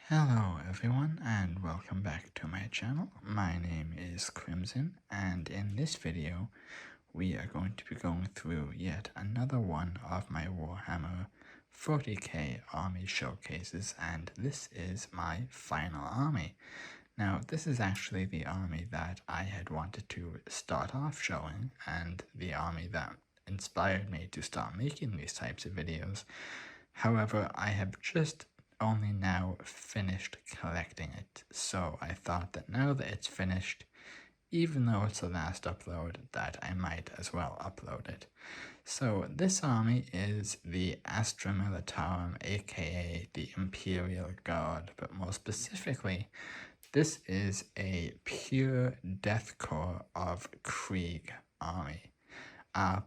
Hello everyone and welcome back to my channel. My name is Crimson and in this video we are going to be going through yet another one of my Warhammer 40K army showcases, and this is my final army. Now this is actually the army that I had wanted to start off showing and the army that inspired me to start making these types of videos. However, I have just only now finished collecting it, so I thought that now that it's finished, even though it's the last upload, that I might as well upload it. So this army is the Astra Militarum, aka the Imperial Guard, but more specifically, this is a pure Death Korps of Krieg army.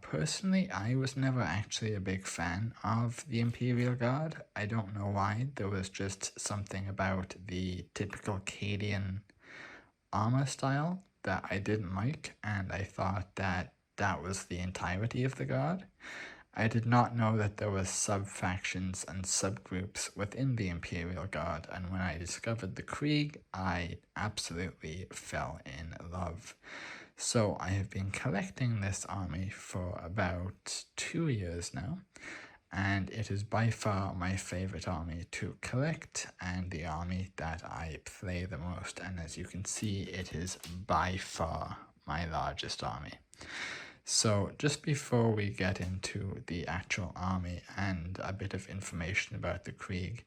Personally, I was never actually a big fan of the Imperial Guard. I don't know why. There was just something about the typical Cadian armor style that I didn't like, and I thought that that was the entirety of the Guard. I did not know that there were sub-factions and subgroups within the Imperial Guard, and when I discovered the Krieg, I absolutely fell in love. So I have been collecting this army for about 2 years now, and it is by far my favorite army to collect and the army that I play the most, and as you can see, it is by far my largest army. So just before we get into the actual army and a bit of information about the Krieg,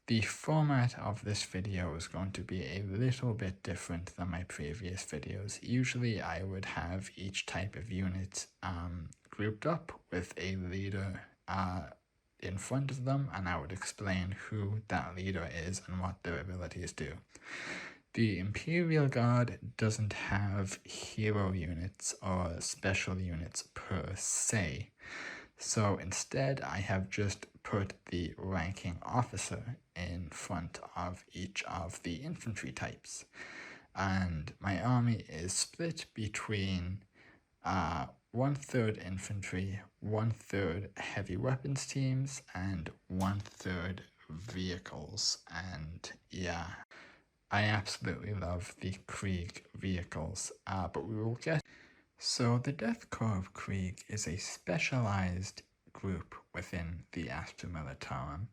the format of this video is going to be a little bit different than my previous videos. Usually I would have each type of unit grouped up with a leader in front of them, and I would explain who that leader is and what their abilities do. The Imperial Guard doesn't have hero units or special units per se. So instead, I have just put the ranking officer in front of each of the infantry types. And my army is split between 1/3 infantry, 1/3 heavy weapons teams, and 1/3 vehicles. And yeah, I absolutely love the Krieg vehicles, but we will get. So the Death Korps of Krieg is a specialized group within the Astra Militarum,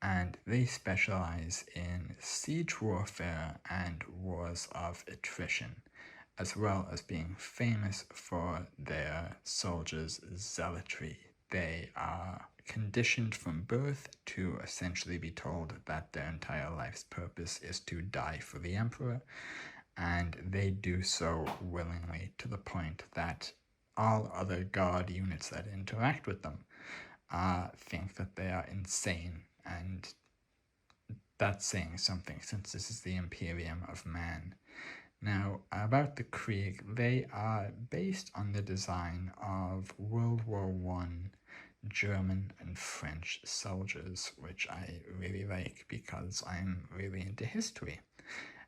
and they specialize in siege warfare and wars of attrition, as well as being famous for their soldiers' zealotry. They are conditioned from birth to essentially be told that their entire life's purpose is to die for the Emperor, and they do so willingly to the point that all other Guard units that interact with them think that they are insane, and that's saying something since this is the Imperium of Man. Now, about the Krieg, they are based on the design of World War I German and French soldiers, which I really like because I'm really into history.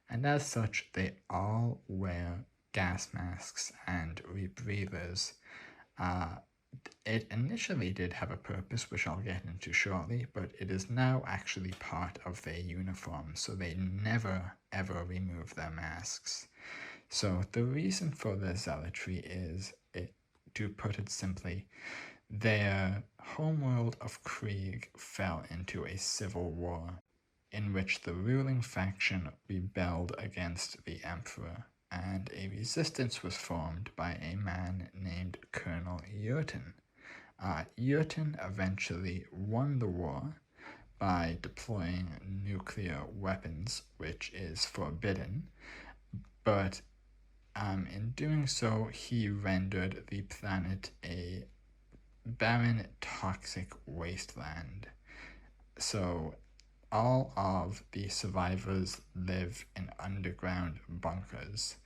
And as such, they all wear gas masks and rebreathers. It initially did have a purpose, which I'll get into shortly, but it is now actually part of their uniform, so they never ever remove their masks. So the reason for their zealotry is, to put it simply, their homeworld of Krieg fell into a civil war in which the ruling faction rebelled against the Emperor, and a resistance was formed by a man named Colonel Jurten. Jurten eventually won the war by deploying nuclear weapons, which is forbidden, but in doing so, he rendered the planet a barren, toxic wasteland. So all of the survivors live in underground bunkers.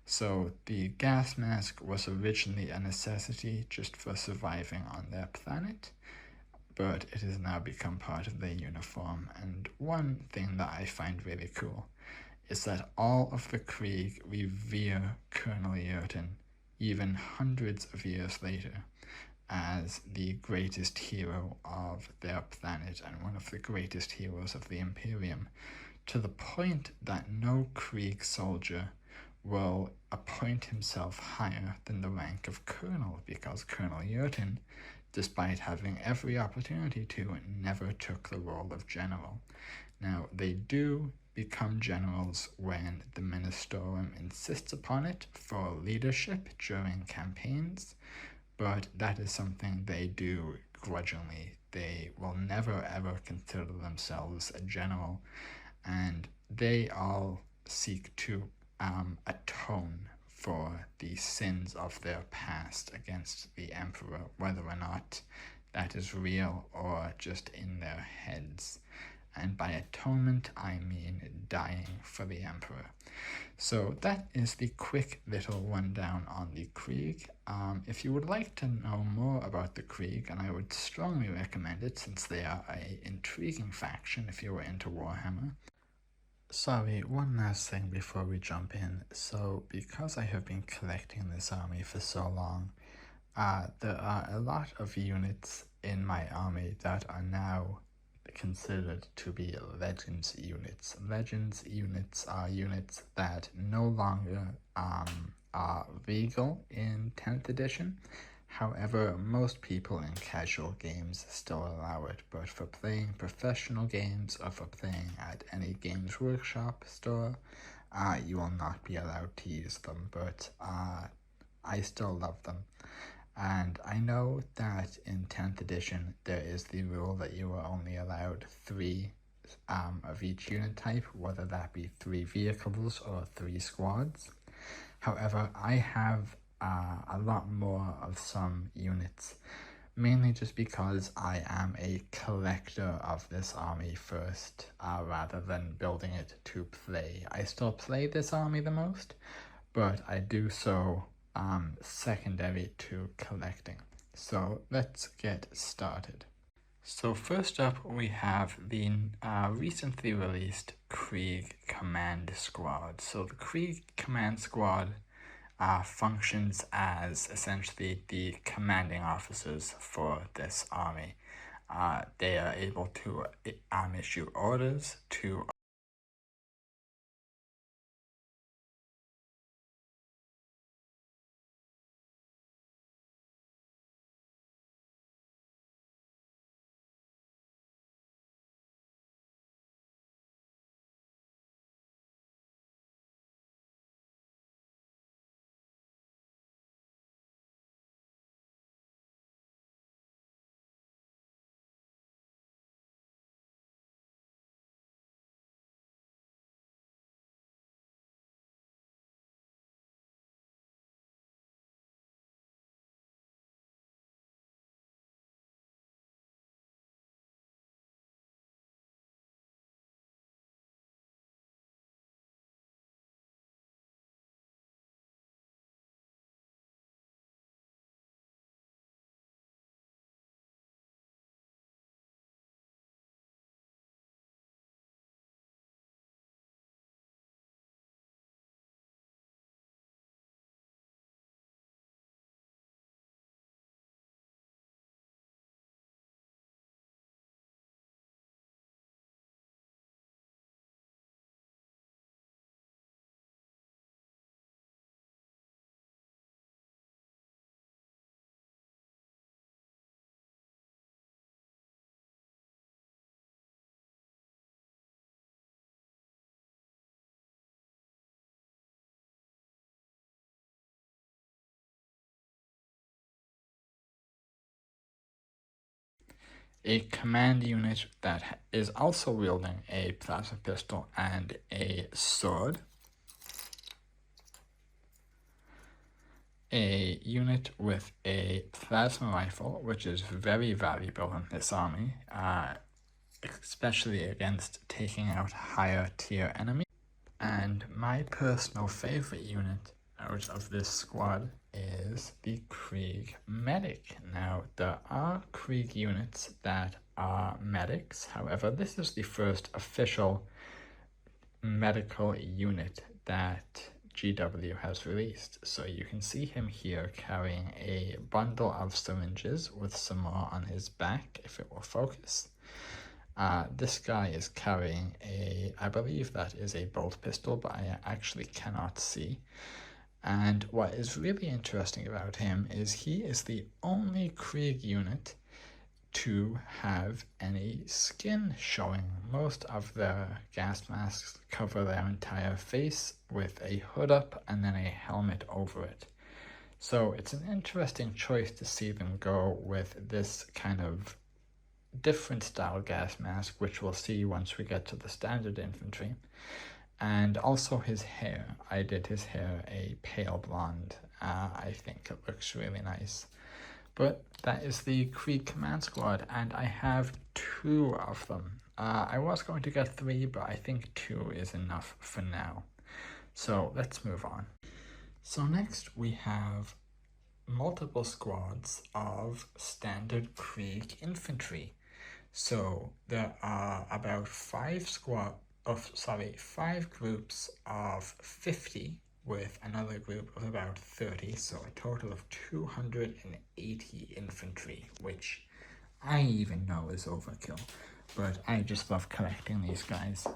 So the gas mask was originally a necessity just for surviving on their planet, but it has now become part of their uniform. And one thing that I find really cool is that all of the Krieg revere Colonel Jurten even hundreds of years later as the greatest hero of their planet and one of the greatest heroes of the Imperium, to the point that no Krieg soldier will appoint himself higher than the rank of colonel, because Colonel Yurton, despite having every opportunity to, never took the role of general. Now, they do become generals when the Ministorum insists upon it for leadership during campaigns, but that is something they do grudgingly. They will never ever consider themselves a general, and they all seek to atone for the sins of their past against the emperor, whether or not that is real or just in their heads. And by atonement, I mean dying for the emperor. So that is the quick little rundown on the Krieg. If you would like to know more about the Krieg, and I would strongly recommend it since they are an intriguing faction if you were into Warhammer. Sorry, one last thing before we jump in. So, because I have been collecting this army for so long, there are a lot of units in my army that are now considered to be Legends units. Legends units are units that no longer are legal in 10th edition. However, most people in casual games still allow it, but for playing professional games or for playing at any Games Workshop store, you will not be allowed to use them, but I still love them. And I know that in 10th edition there is the rule that you are only allowed 3 of each unit type, whether that be 3 vehicles or 3 squads. However, I have a lot more of some units, mainly just because I am a collector of this army first, rather than building it to play. I still play this army the most, but I do so secondary to collecting. So let's get started. So first up we have the recently released Krieg Command Squad. So the Krieg Command Squad functions as essentially the commanding officers for this army. They are able to issue orders to a command unit that is also wielding a plasma pistol and a sword. A unit with a plasma rifle, which is very valuable in this army, especially against taking out higher tier enemies. And my personal favorite unit out of this squad is the Krieg Medic. Now, there are Krieg units that are medics, however, this is the first official medical unit that GW has released. So you can see him here carrying a bundle of syringes with some more on his back, if it will focus. This guy is carrying I believe that is a bolt pistol, but I actually cannot see. And what is really interesting about him is he is the only Krieg unit to have any skin showing. Most of their gas masks cover their entire face with a hood up and then a helmet over it. So it's an interesting choice to see them go with this kind of different style gas mask, which we'll see once we get to the standard infantry. And also his hair. I did his hair a pale blonde. I think it looks really nice. But that is the Krieg Command Squad, and I have 2 of them. I was going to get 3, but I think 2 is enough for now. So let's move on. So next we have multiple squads of standard Krieg infantry. So there are about 5 groups of 50 with another group of about 30, so a total of 280 infantry, which I even know is overkill, but I just love collecting these guys.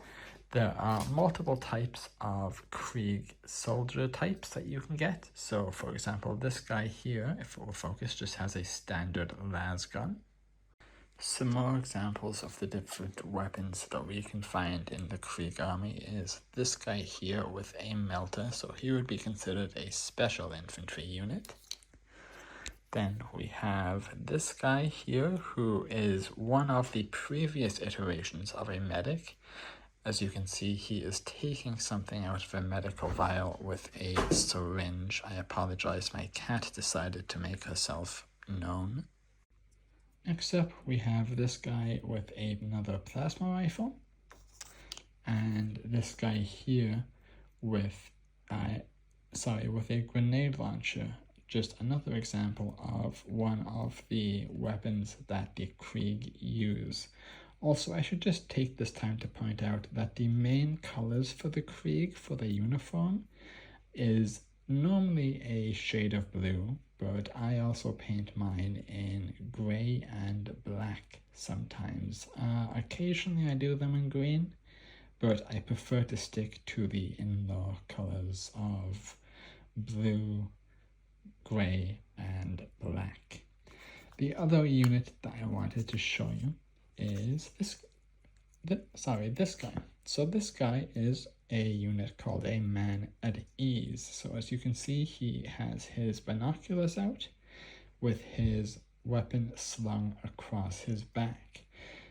There are multiple types of Krieg soldier types that you can get. So for example, this guy here, if it were focused, just has a standard las gun. Some more examples of the different weapons that we can find in the Krieg army is this guy here with a melter, so he would be considered a special infantry unit. Then we have this guy here who is one of the previous iterations of a medic. As you can see, he is taking something out of a medical vial with a syringe. I apologize, my cat decided to make herself known. Next up, we have this guy with another plasma rifle, and this guy here with a grenade launcher. Just another example of one of the weapons that the Krieg use. Also, I should just take this time to point out that the main colors for the Krieg for the uniform is normally a shade of blue, but I also paint mine in gray and black sometimes. Occasionally I do them in green, but I prefer to stick to the indoor colors of blue, gray, and black. The other unit that I wanted to show you is this guy. So this guy is a unit called a man at ease. So as you can see, he has his binoculars out with his weapon slung across his back.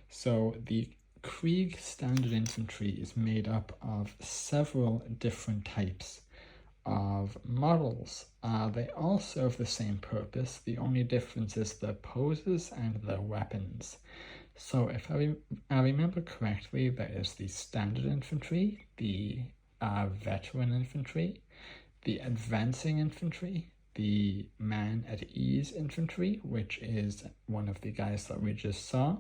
So the Krieg standard infantry is made up of several different types of models. They all serve the same purpose. The only difference is their poses and their weapons. So if I remember correctly, there is the standard infantry, the veteran infantry, the advancing infantry, the man at ease infantry, which is one of the guys that we just saw,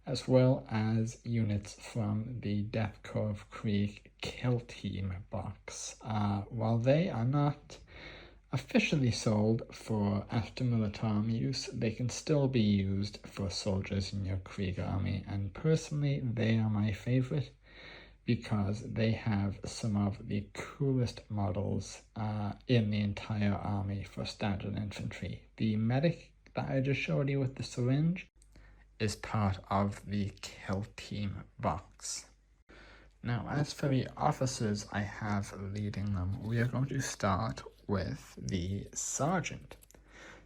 as well as units from the Death Korps of Krieg Kill Team box. While they are not officially sold for after militarum use, they can still be used for soldiers in your Krieg army, and personally they are my favorite because they have some of the coolest models in the entire army for standard infantry. The medic that I just showed you with the syringe is part of the Kill Team box. Now, as for the officers I have leading them, we are going to start with the sergeant.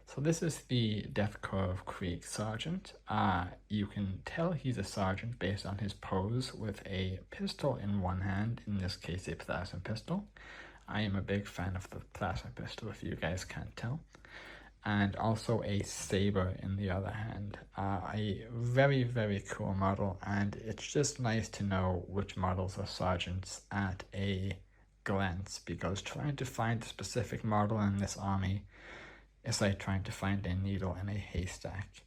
So this is the Death Korps of Krieg sergeant. You can tell he's a sergeant based on his pose with a pistol in one hand, in this case a plasma pistol. I am a big fan of the plasma pistol, if you guys can't tell. And also a saber in the other hand. A very, very cool model, and it's just nice to know which models are sergeants at a glance, because trying to find a specific model in this army is like trying to find a needle in a haystack.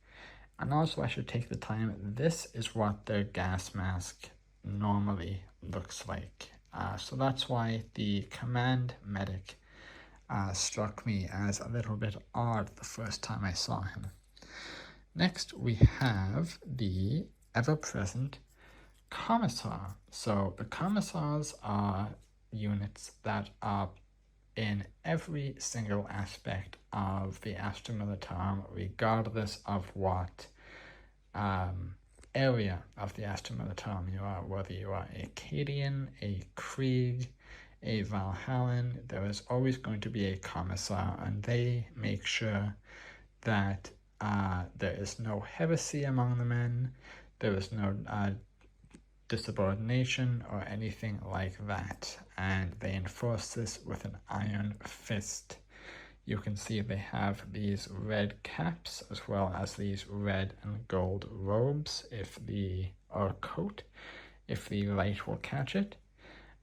And also I should take the time, this is what their gas mask normally looks like. So that's why the command medic struck me as a little bit odd the first time I saw him. Next we have the ever-present commissar. So the commissars are units that are in every single aspect of the Astra Militarum, regardless of what area of the Astra Militarum you are, whether you are a Cadian, a Krieg, a Valhallan, there is always going to be a commissar, and they make sure that there is no heresy among the men, there is no disubordination or anything like that, and they enforce this with an iron fist. You can see they have these red caps as well as these red and gold robes or coat, if the light will catch it.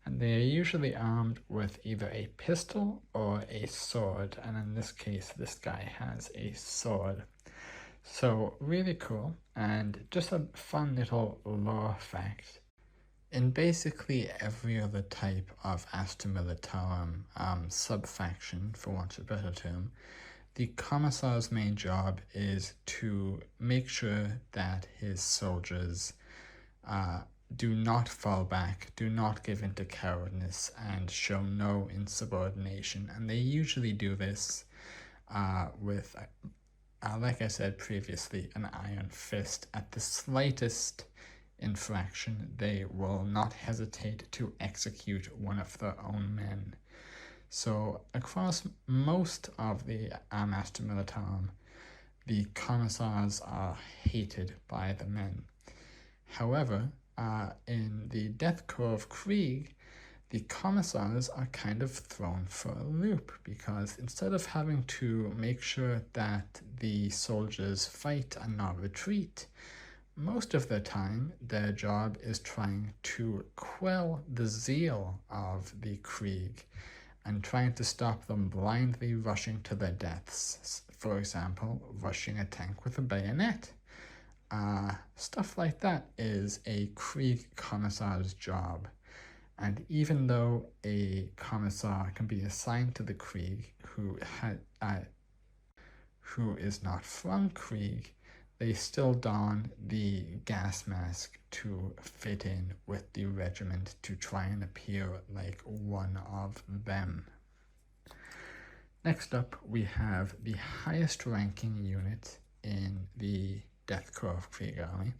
And they are usually armed with either a pistol or a sword, and in this case this guy has a sword. So really cool, and just a fun little lore fact. In basically every other type of Astra Militarum sub-faction, for want of a better term, the commissar's main job is to make sure that his soldiers do not fall back, do not give in to cowardness, and show no insubordination. And they usually do this with, like I said previously, an iron fist. At the slightest infraction, they will not hesitate to execute one of their own men. So across most of the Astra Militarum, the commissars are hated by the men. However, in the Death Korps of Krieg, the commissars are kind of thrown for a loop, because instead of having to make sure that the soldiers fight and not retreat, most of the time their job is trying to quell the zeal of the Krieg and trying to stop them blindly rushing to their deaths. For example, rushing a tank with a bayonet. Stuff like that is a Krieg commissar's job. And even though a commissar can be assigned to the Krieg who is not from Krieg, they still don the gas mask to fit in with the regiment to try and appear like one of them. Next up, we have the highest ranking unit in the Death Korps of Krieg army,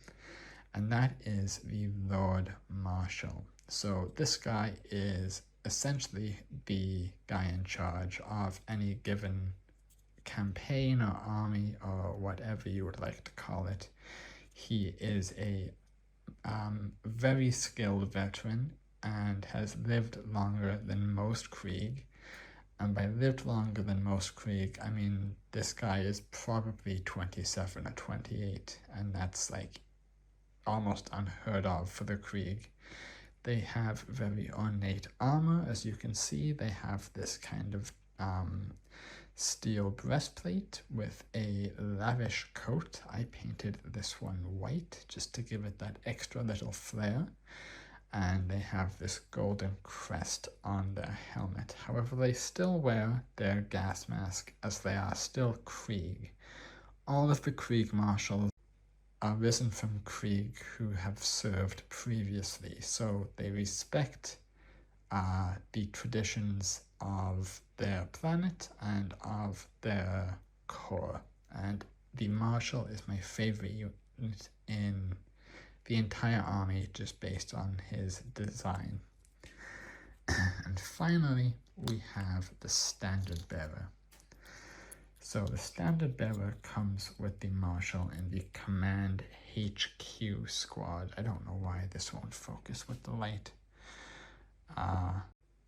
and that is the Lord Marshal. So this guy is essentially the guy in charge of any given campaign or army or whatever you would like to call it. He is a very skilled veteran and has lived longer than most Krieg. And by lived longer than most Krieg, I mean this guy is probably 27 or 28, and that's like almost unheard of for the Krieg. They have very ornate armor, as you can see. They have this kind of steel breastplate with a lavish coat. I painted this one white just to give it that extra little flair. And they have this golden crest on their helmet. However, they still wear their gas mask as they are still Krieg. All of the Krieg marshals are risen from Krieg who have served previously, so they respect the traditions of their planet and of their corps. And the Marshal is my favorite unit in the entire army, just based on his design. And finally, we have the Standard Bearer. So the Standard Bearer comes with the Marshal in the Command HQ squad. I don't know why this won't focus with the light.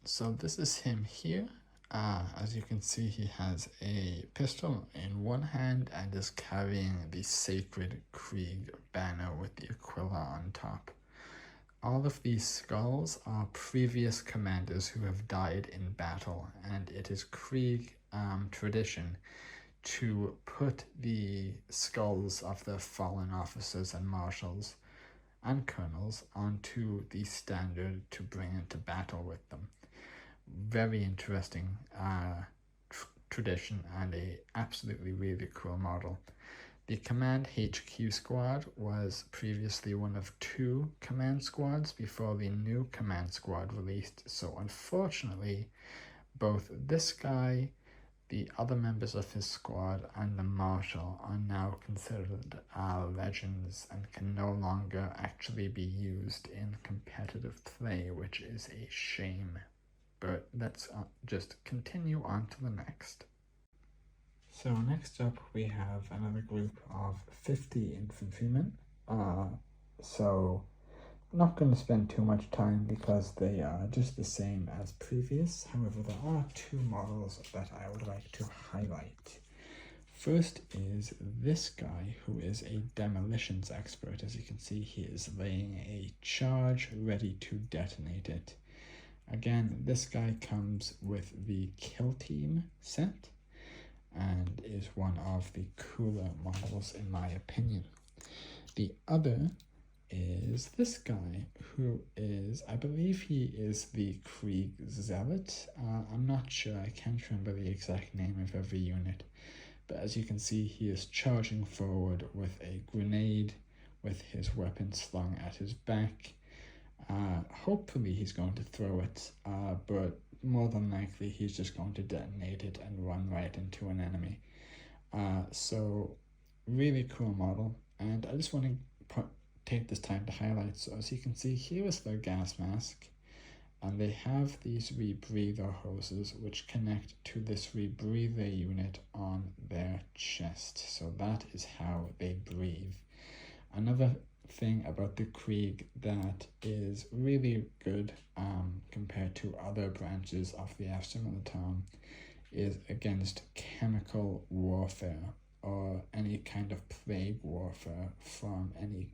So this is him here. As you can see, he has a pistol in one hand and is carrying the Sacred Krieg banner with the Aquila on top. All of these skulls are previous commanders who have died in battle, and it is Krieg tradition to put the skulls of their fallen officers and marshals and colonels onto the standard to bring into battle with them. Very interesting tradition and a absolutely really cool model. The Command HQ squad was previously one of 2 command squads before the new command squad released, so unfortunately both this guy, the other members of his squad, and the Marshal are now considered legends and can no longer actually be used in competitive play, which is a shame. But let's just continue on to the next. So next up we have another group of 50 infantrymen. So I'm not going to spend too much time because they are just the same as previous. However, there are 2 models that I would like to highlight. First is this guy, who is a demolitions expert. As you can see, he is laying a charge ready to detonate it. Again, this guy comes with the Kill Team set and is one of the cooler models in my opinion. The other is this guy, who is, I believe he is the Krieg Zealot. I'm not sure, I can't remember the exact name of every unit, but as you can see, he is charging forward with a grenade with his weapon slung at his back. Hopefully he's going to throw it, but more than likely he's just going to detonate it and run right into an enemy. So really cool model, and I just want to take this time to highlight. So as you can see, here is their gas mask, and they have these rebreather hoses which connect to this rebreather unit on their chest. So that is how they breathe. Another thing about the Krieg that is really good compared to other branches of the Aftermilitarum is against chemical warfare or any kind of plague warfare from any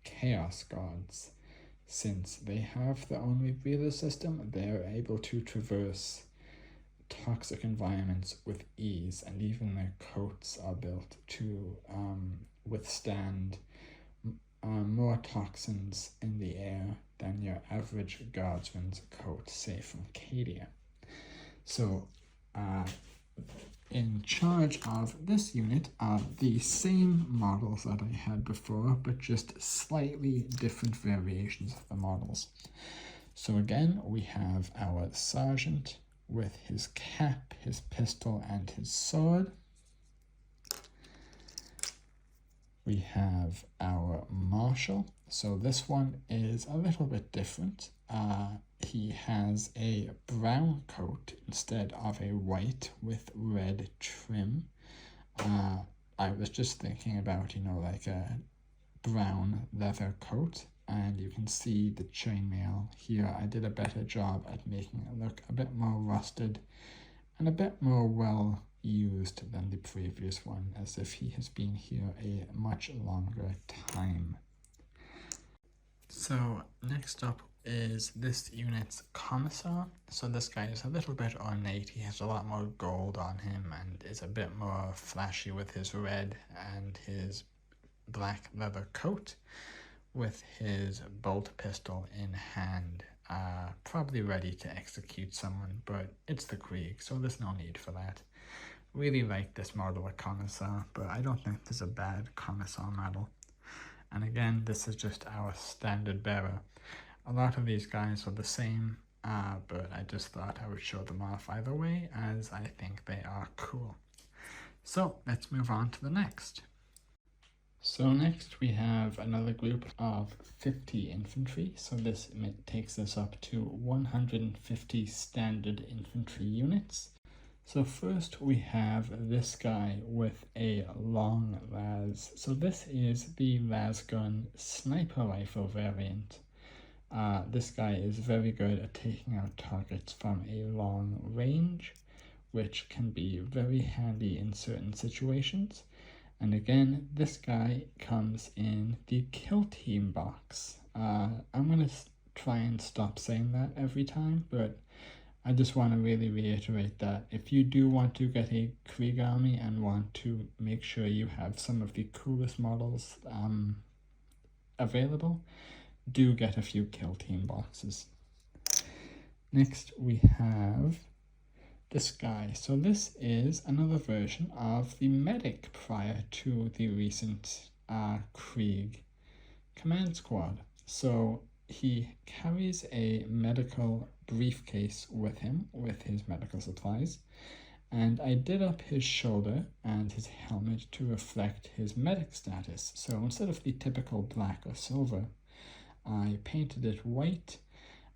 chaos gods. Since they have their own rebreather system, they are able to traverse toxic environments with ease, and even their coats are built to withstand more toxins in the air than your average guardsman's coat, say from Cadia. So in charge of this unit are the same models that I had before, but just slightly different variations of the models. So again, we have our sergeant with his cap, his pistol, and his sword. We have our marshal. So this one is a little bit different. He has a brown coat instead of a white with red trim. I was just thinking about, like a brown leather coat, and you can see the chainmail here. I did a better job at making it look a bit more rusted and a bit more well used than the previous one, as if he has been here a much longer time. So next up is this unit's commissar. So this guy is a little bit ornate. He has a lot more gold on him and is a bit more flashy with his red and his black leather coat, with his bolt pistol in hand, probably ready to execute someone, but it's the Krieg, so there's no need for that. Really like this model of commissar, but I don't think there's a bad commissar model. And again, this is just our standard bearer. A lot of these guys are the same, but I just thought I would show them off either way, as I think they are cool. So let's move on to the next. So next we have another group of 50 infantry. So this takes us up to 150 standard infantry units. So first we have this guy with a long las. So this is the las gun sniper rifle variant. This guy is very good at taking out targets from a long range, which can be very handy in certain situations. And again, this guy comes in the Kill Team box. I'm going to try and stop saying that every time, but I just want to really reiterate that if you do want to get a Krieg army and want to make sure you have some of the coolest models available, do get a few Kill Team boxes. Next we have this guy. So this is another version of the medic prior to the recent Krieg command squad. So he carries a medical briefcase with him with his medical supplies, and I did up his shoulder and his helmet to reflect his medic status. So instead of the typical black or silver, I painted it white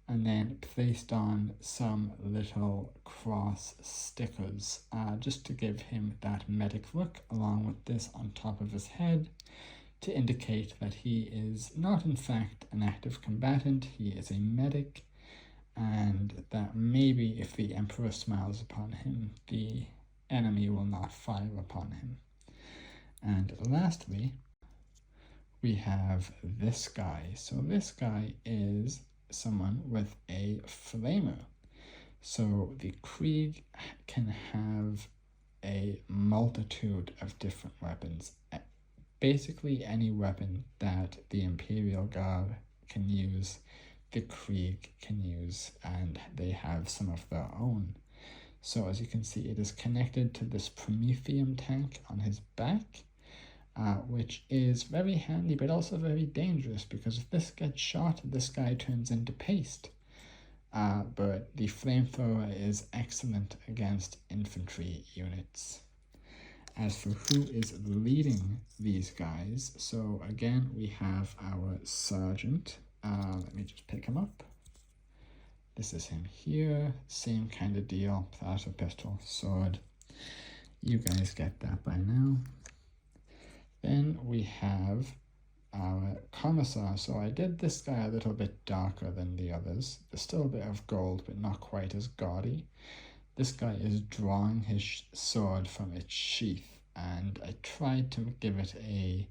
and then placed on some little cross stickers just to give him that medic look, along with this on top of his head to indicate that he is not in fact an active combatant, he is a medic, and that maybe if the Emperor smiles upon him, the enemy will not fire upon him. And lastly, we have this guy. So this guy is someone with a flamer. So the Krieg can have a multitude of different weapons. Basically any weapon that the Imperial Guard can use, the Krieg can use, and they have some of their own. So as you can see, it is connected to this Prometheum tank on his back, which is very handy but also very dangerous, because if this gets shot, this guy turns into paste. But the flamethrower is excellent against infantry units. As for who is leading these guys, so again we have our sergeant. Let me just pick him up. This is him here, same kind of deal, plasma pistol, sword. You guys get that by now. Then we have our commissar. So I did this guy a little bit darker than the others. There's still a bit of gold, but not quite as gaudy. This guy is drawing his sword from its sheath, and I tried to give it a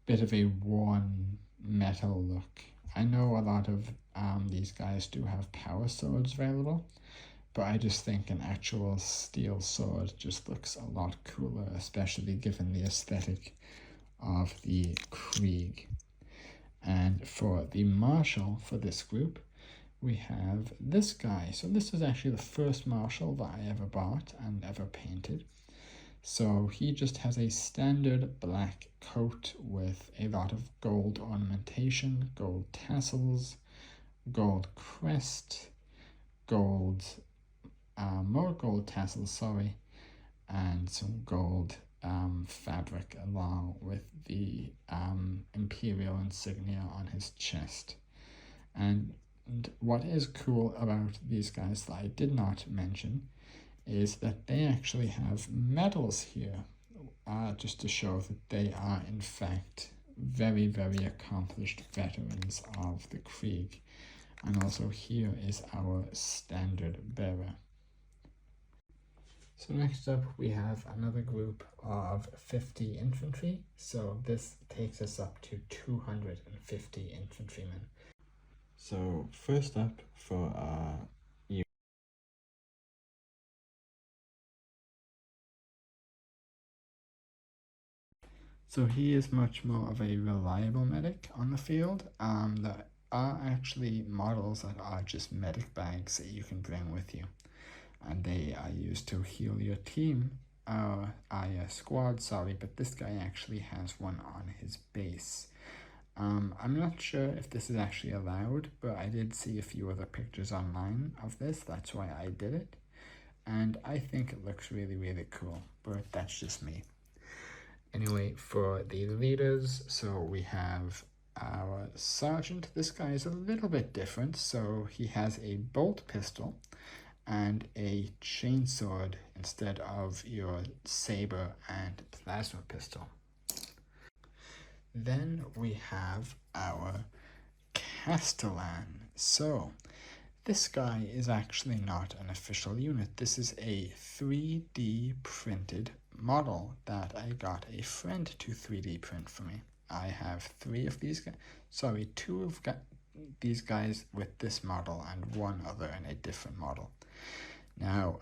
bit of a worn metal look. I know a lot of these guys do have power swords available, but I just think an actual steel sword just looks a lot cooler, especially given the aesthetic of the Krieg. And for the marshal for this group, we have this guy. So this is actually the first marshal that I ever bought and ever painted. So he just has a standard black coat with a lot of gold ornamentation, gold tassels, gold crest, gold, more gold tassels, sorry, and some gold fabric along with the imperial insignia on his chest. And what is cool about these guys that I did not mention is that they actually have medals here, just to show that they are in fact very, very accomplished veterans of the Krieg. And also here is our standard bearer. So next up we have another group of 50 infantry. So this takes us up to 250 infantrymen. So first up for you. So he is much more of a reliable medic on the field. There are actually models that are just medic bags that you can bring with you, and they are used to heal your team, your squad, sorry, but this guy actually has one on his base. I'm not sure if this is actually allowed, but I did see a few other pictures online of this, that's why I did it. And I think it looks really, really cool, but that's just me. Anyway, for the leaders, so we have our sergeant. This guy is a little bit different, so he has a bolt pistol and a chainsword instead of your saber and plasma pistol. Then we have our Castellan. So this guy is actually not an official unit. This is a 3D printed model that I got a friend to 3D print for me. I have two of these guys with this model and one other in a different model. Now,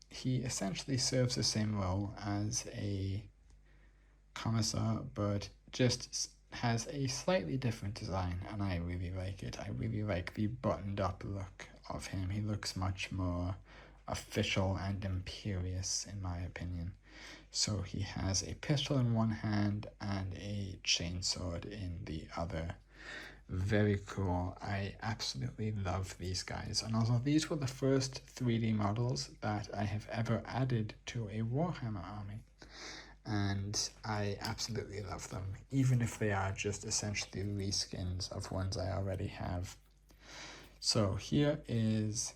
he essentially serves the same role as a commissar, but just has a slightly different design, and I really like it. I really like the buttoned up look of him. He looks much more official and imperious in my opinion. So he has a pistol in one hand and a chainsword in the other. Very cool. I absolutely love these guys. And also these were the first 3D models that I have ever added to a Warhammer army. And I absolutely love them, even if they are just essentially reskins of ones I already have. So here is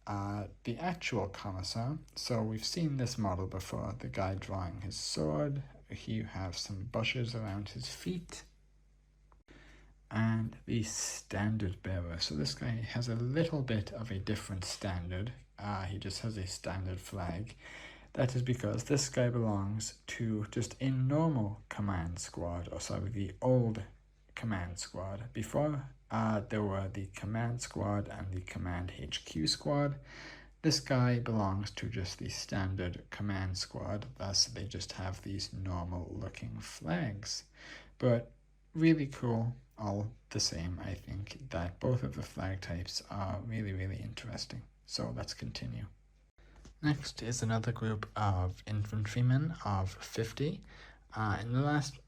the actual Commissar. So we've seen this model before, the guy drawing his sword. Here you have some bushes around his feet. And the standard bearer. So this guy has a little bit of a different standard. He just has a standard flag. That is because this guy belongs to just a normal command squad, or sorry, the old command squad. Before there were the command squad and the command HQ squad. This guy belongs to just the standard command squad, thus they just have these normal looking flags. But really cool all the same. I think that both of the flag types are really, really interesting. So let's continue. Next is another group of infantrymen of 50. In the last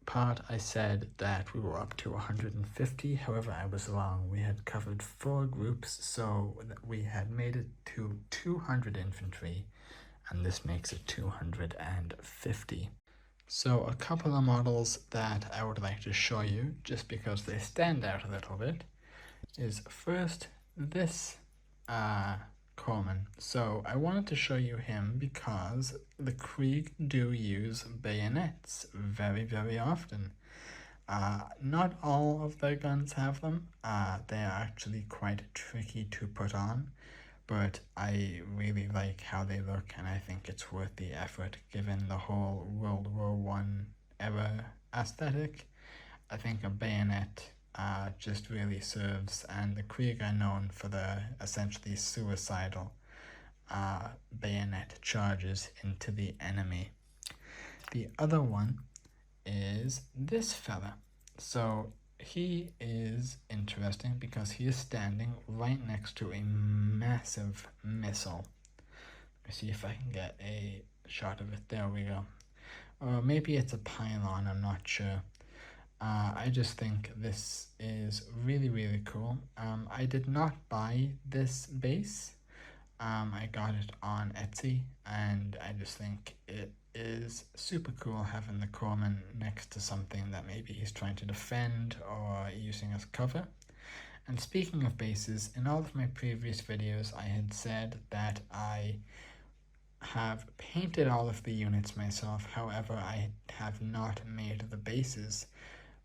part I said that we were up to 150, however I was wrong. We had covered 4 groups, so we had made it to 200 infantry, and this makes it 250. So a couple of models that I would like to show you, just because they stand out a little bit, is first this Corpsman. So I wanted to show you him because the Krieg do use bayonets very, very often. Not all of their guns have them. They are actually quite tricky to put on, but I really like how they look, and I think it's worth the effort given the whole World War I era aesthetic. I think a bayonet just really serves, and the Krieg are known for the essentially suicidal bayonet charges into the enemy. The other one is this fella. So he is interesting because he is standing right next to a massive missile. Let me see if I can get a shot of it. There we go. Or maybe it's a pylon, I'm not sure. I just think this is really, really cool. I did not buy this base. I got it on Etsy, and I just think it is super cool having the Corpsman next to something that maybe he's trying to defend or using as cover. And speaking of bases, in all of my previous videos I had said that I have painted all of the units myself, however I have not made the bases.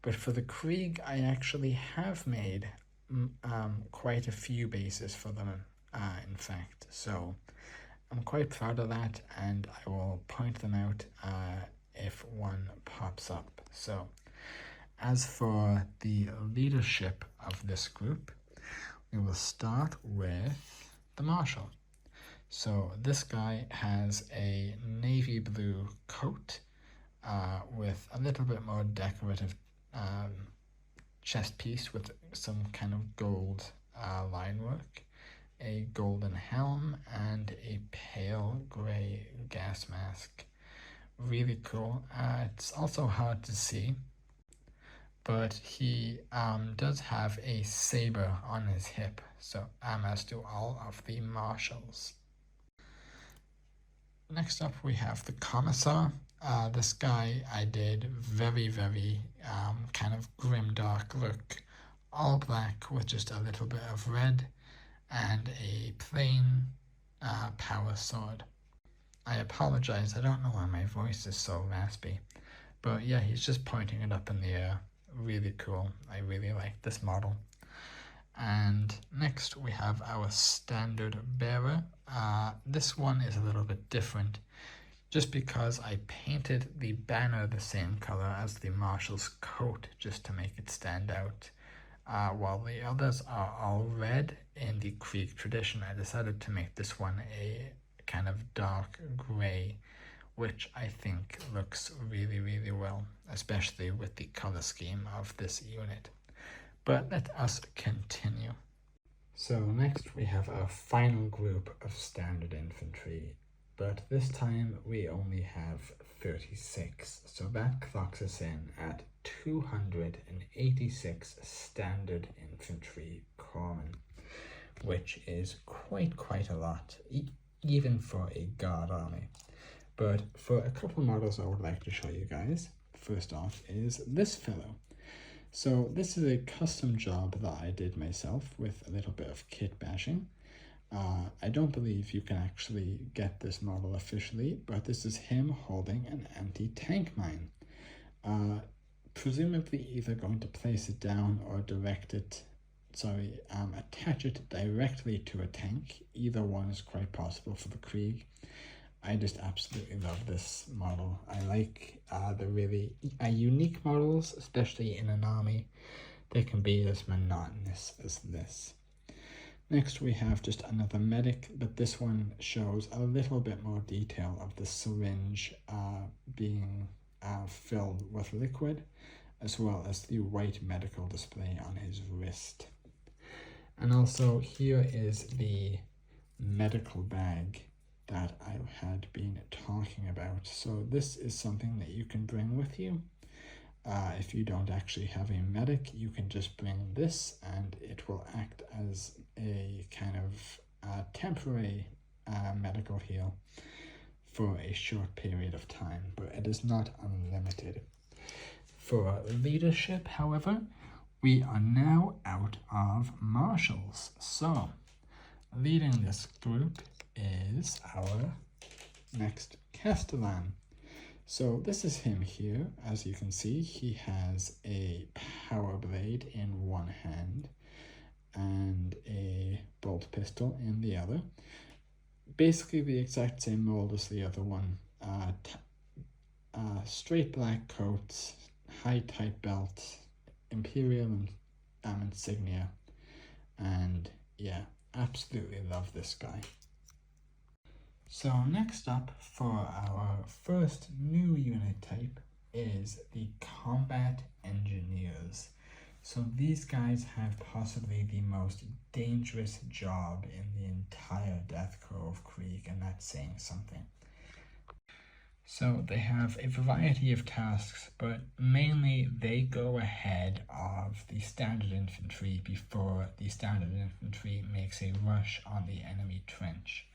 But for the Krieg I actually have made quite a few bases for them, in fact. So I'm quite proud of that, and I will point them out if one pops up. So as for the leadership of this group, we will start with the Marshal. So this guy has a navy blue coat with a little bit more decorative chest piece with some kind of gold line work, a golden helm, and a pale gray gas mask. Really cool. It's also hard to see, but he does have a saber on his hip, so as do all of the marshals. Next up we have the Commissar. This guy I did very, very kind of grimdark look, all black with just a little bit of red, and a plain power sword. I apologize, I don't know why my voice is so raspy, but yeah, he's just pointing it up in the air. Really cool. I really like this model. And next we have our standard bearer. This one is a little bit different just because I painted the banner the same color as the Marshal's coat just to make it stand out. While the others are all red in the Krieg tradition, I decided to make this one a kind of dark gray, which I think looks really, really well, especially with the color scheme of this unit. But let us continue. So next we have our final group of standard infantry, but this time we only have 36, so that clocks us in at 286 standard infantry corpsmen, which is quite a lot, even for a guard army. But for a couple of models I would like to show you guys, first off is this fellow. So this is a custom job that I did myself with a little bit of kit bashing. I don't believe you can actually get this model officially, but this is him holding an anti-tank mine. Presumably either going to place it down or attach it directly to a tank. Either one is quite possible for the Krieg. I just absolutely love this model. I like the really unique models, especially in an army. They can be as monotonous as this. Next we have just another medic, but this one shows a little bit more detail of the syringe being filled with liquid, as well as the white medical display on his wrist. And also here is the medical bag that I had been talking about. So this is something that you can bring with you. If you don't actually have a medic, you can just bring this and it will act as a kind of temporary medical heal for a short period of time, but it is not unlimited. For leadership, however, we are now out of marshals. So leading this group is our next Castellan. So this is him here. As you can see, he has a power blade in one hand and a bolt pistol in the other. Basically the exact same mold as the other one. Straight black coat, high tight belt, Imperial insignia, and yeah, absolutely love this guy. So next up for our first new unit type is the Combat Engineers. So these guys have possibly the most dangerous job in the entire Death Korps of Krieg, and that's saying something. So they have a variety of tasks, but mainly they go ahead of the standard infantry before the standard infantry makes a rush on the enemy trench.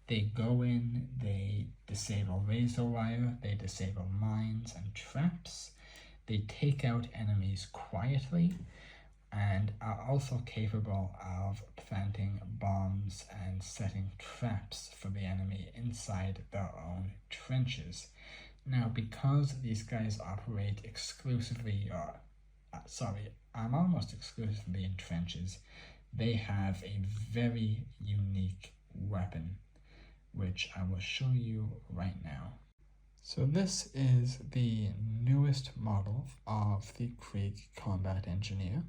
They go in, they disable razor wire, they disable mines and traps, they take out enemies quietly, and are also capable of planting bombs and setting traps for the enemy inside their own trenches. Now, because these guys operate exclusively, almost exclusively in trenches, they have a very unique weapon, which I will show you right now. So this is the newest model of the Krieg Combat Engineer.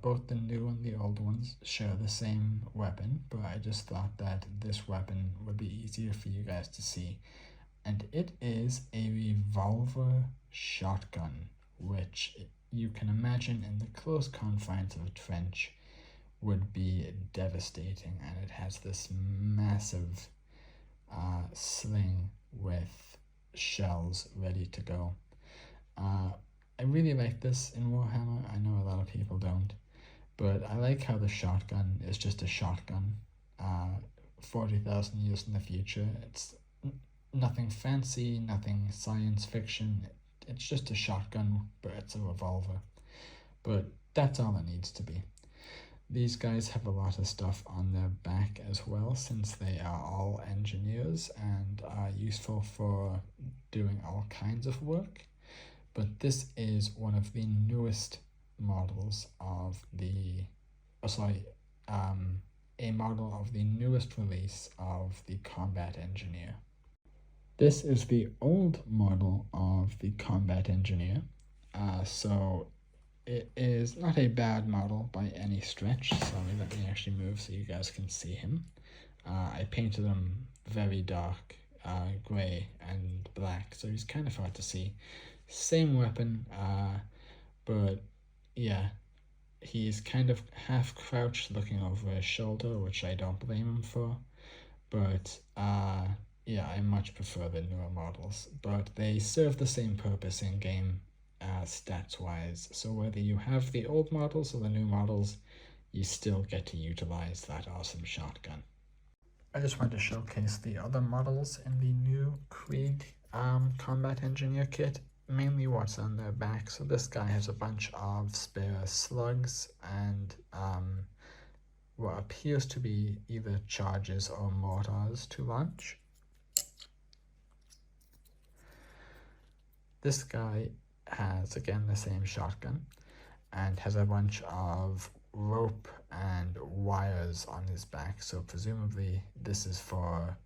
Both the new and the old ones share the same weapon, but I just thought that this weapon would be easier for you guys to see. And it is a revolver shotgun, which you can imagine in the close confines of a trench would be devastating. And it has this massive sling with shells ready to go. I really like this in Warhammer. I know a lot of people don't, but I like how the shotgun is just a shotgun. 40,000 years in the future, it's nothing fancy, nothing science fiction. It's just a shotgun, but it's a revolver. But that's all it needs to be. These guys have a lot of stuff on their back as well, since they are all engineers and are useful for doing all kinds of work. But this is one of the newest models of the, a model of the newest release of the Combat Engineer. This is the old model of the Combat Engineer, so it is not a bad model by any stretch. Sorry, let me actually move so you guys can see him. I painted him very dark, grey and black, so he's kind of hard to see. Same weapon, but yeah, He's kind of half crouched looking over his shoulder, which I don't blame him for. But yeah, I much prefer the newer models. But they serve the same purpose in game stats wise. So whether you have the old models or the new models, you still get to utilize that awesome shotgun. I just wanted to showcase the other models in the new Krieg combat engineer kit, mainly what's on their back. So this guy has a bunch of spare slugs and what appears to be either charges or mortars to launch. This guy has again the same shotgun and has a bunch of rope and wires on his back, so presumably this is for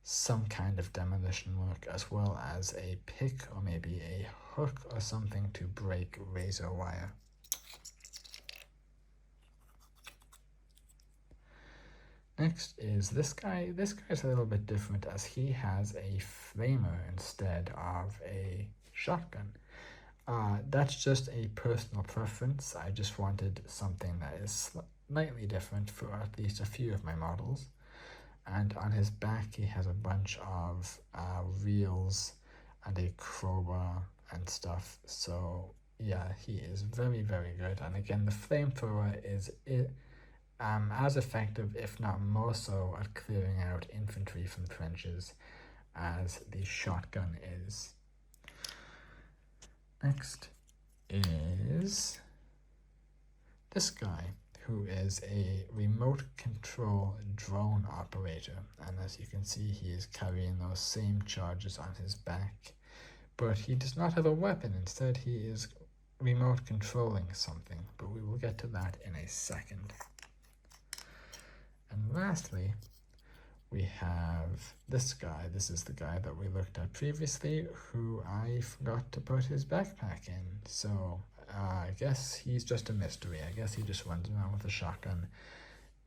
some kind of demolition work, as well as a pick or maybe a hook or something to break razor wire. Next is this guy. This guy's a little bit different as he has a flamer instead of a shotgun. That's just a personal preference. I just wanted something that is slightly different for at least a few of my models. And on his back he has a bunch of reels and a crowbar and stuff. So yeah, he is very, very good. And again, the flamethrower is as effective, if not more so, at clearing out infantry from trenches as the shotgun is. Next is this guy, who is a remote control drone operator, and as you can see, he is carrying those same charges on his back, but he does not have a weapon. Instead, he is remote controlling something, but we will get to that in a second. And lastly, we have this guy. This is the guy that we looked at previously, who I forgot to put his backpack in. So I guess he's just a mystery. I guess he just runs around with a shotgun,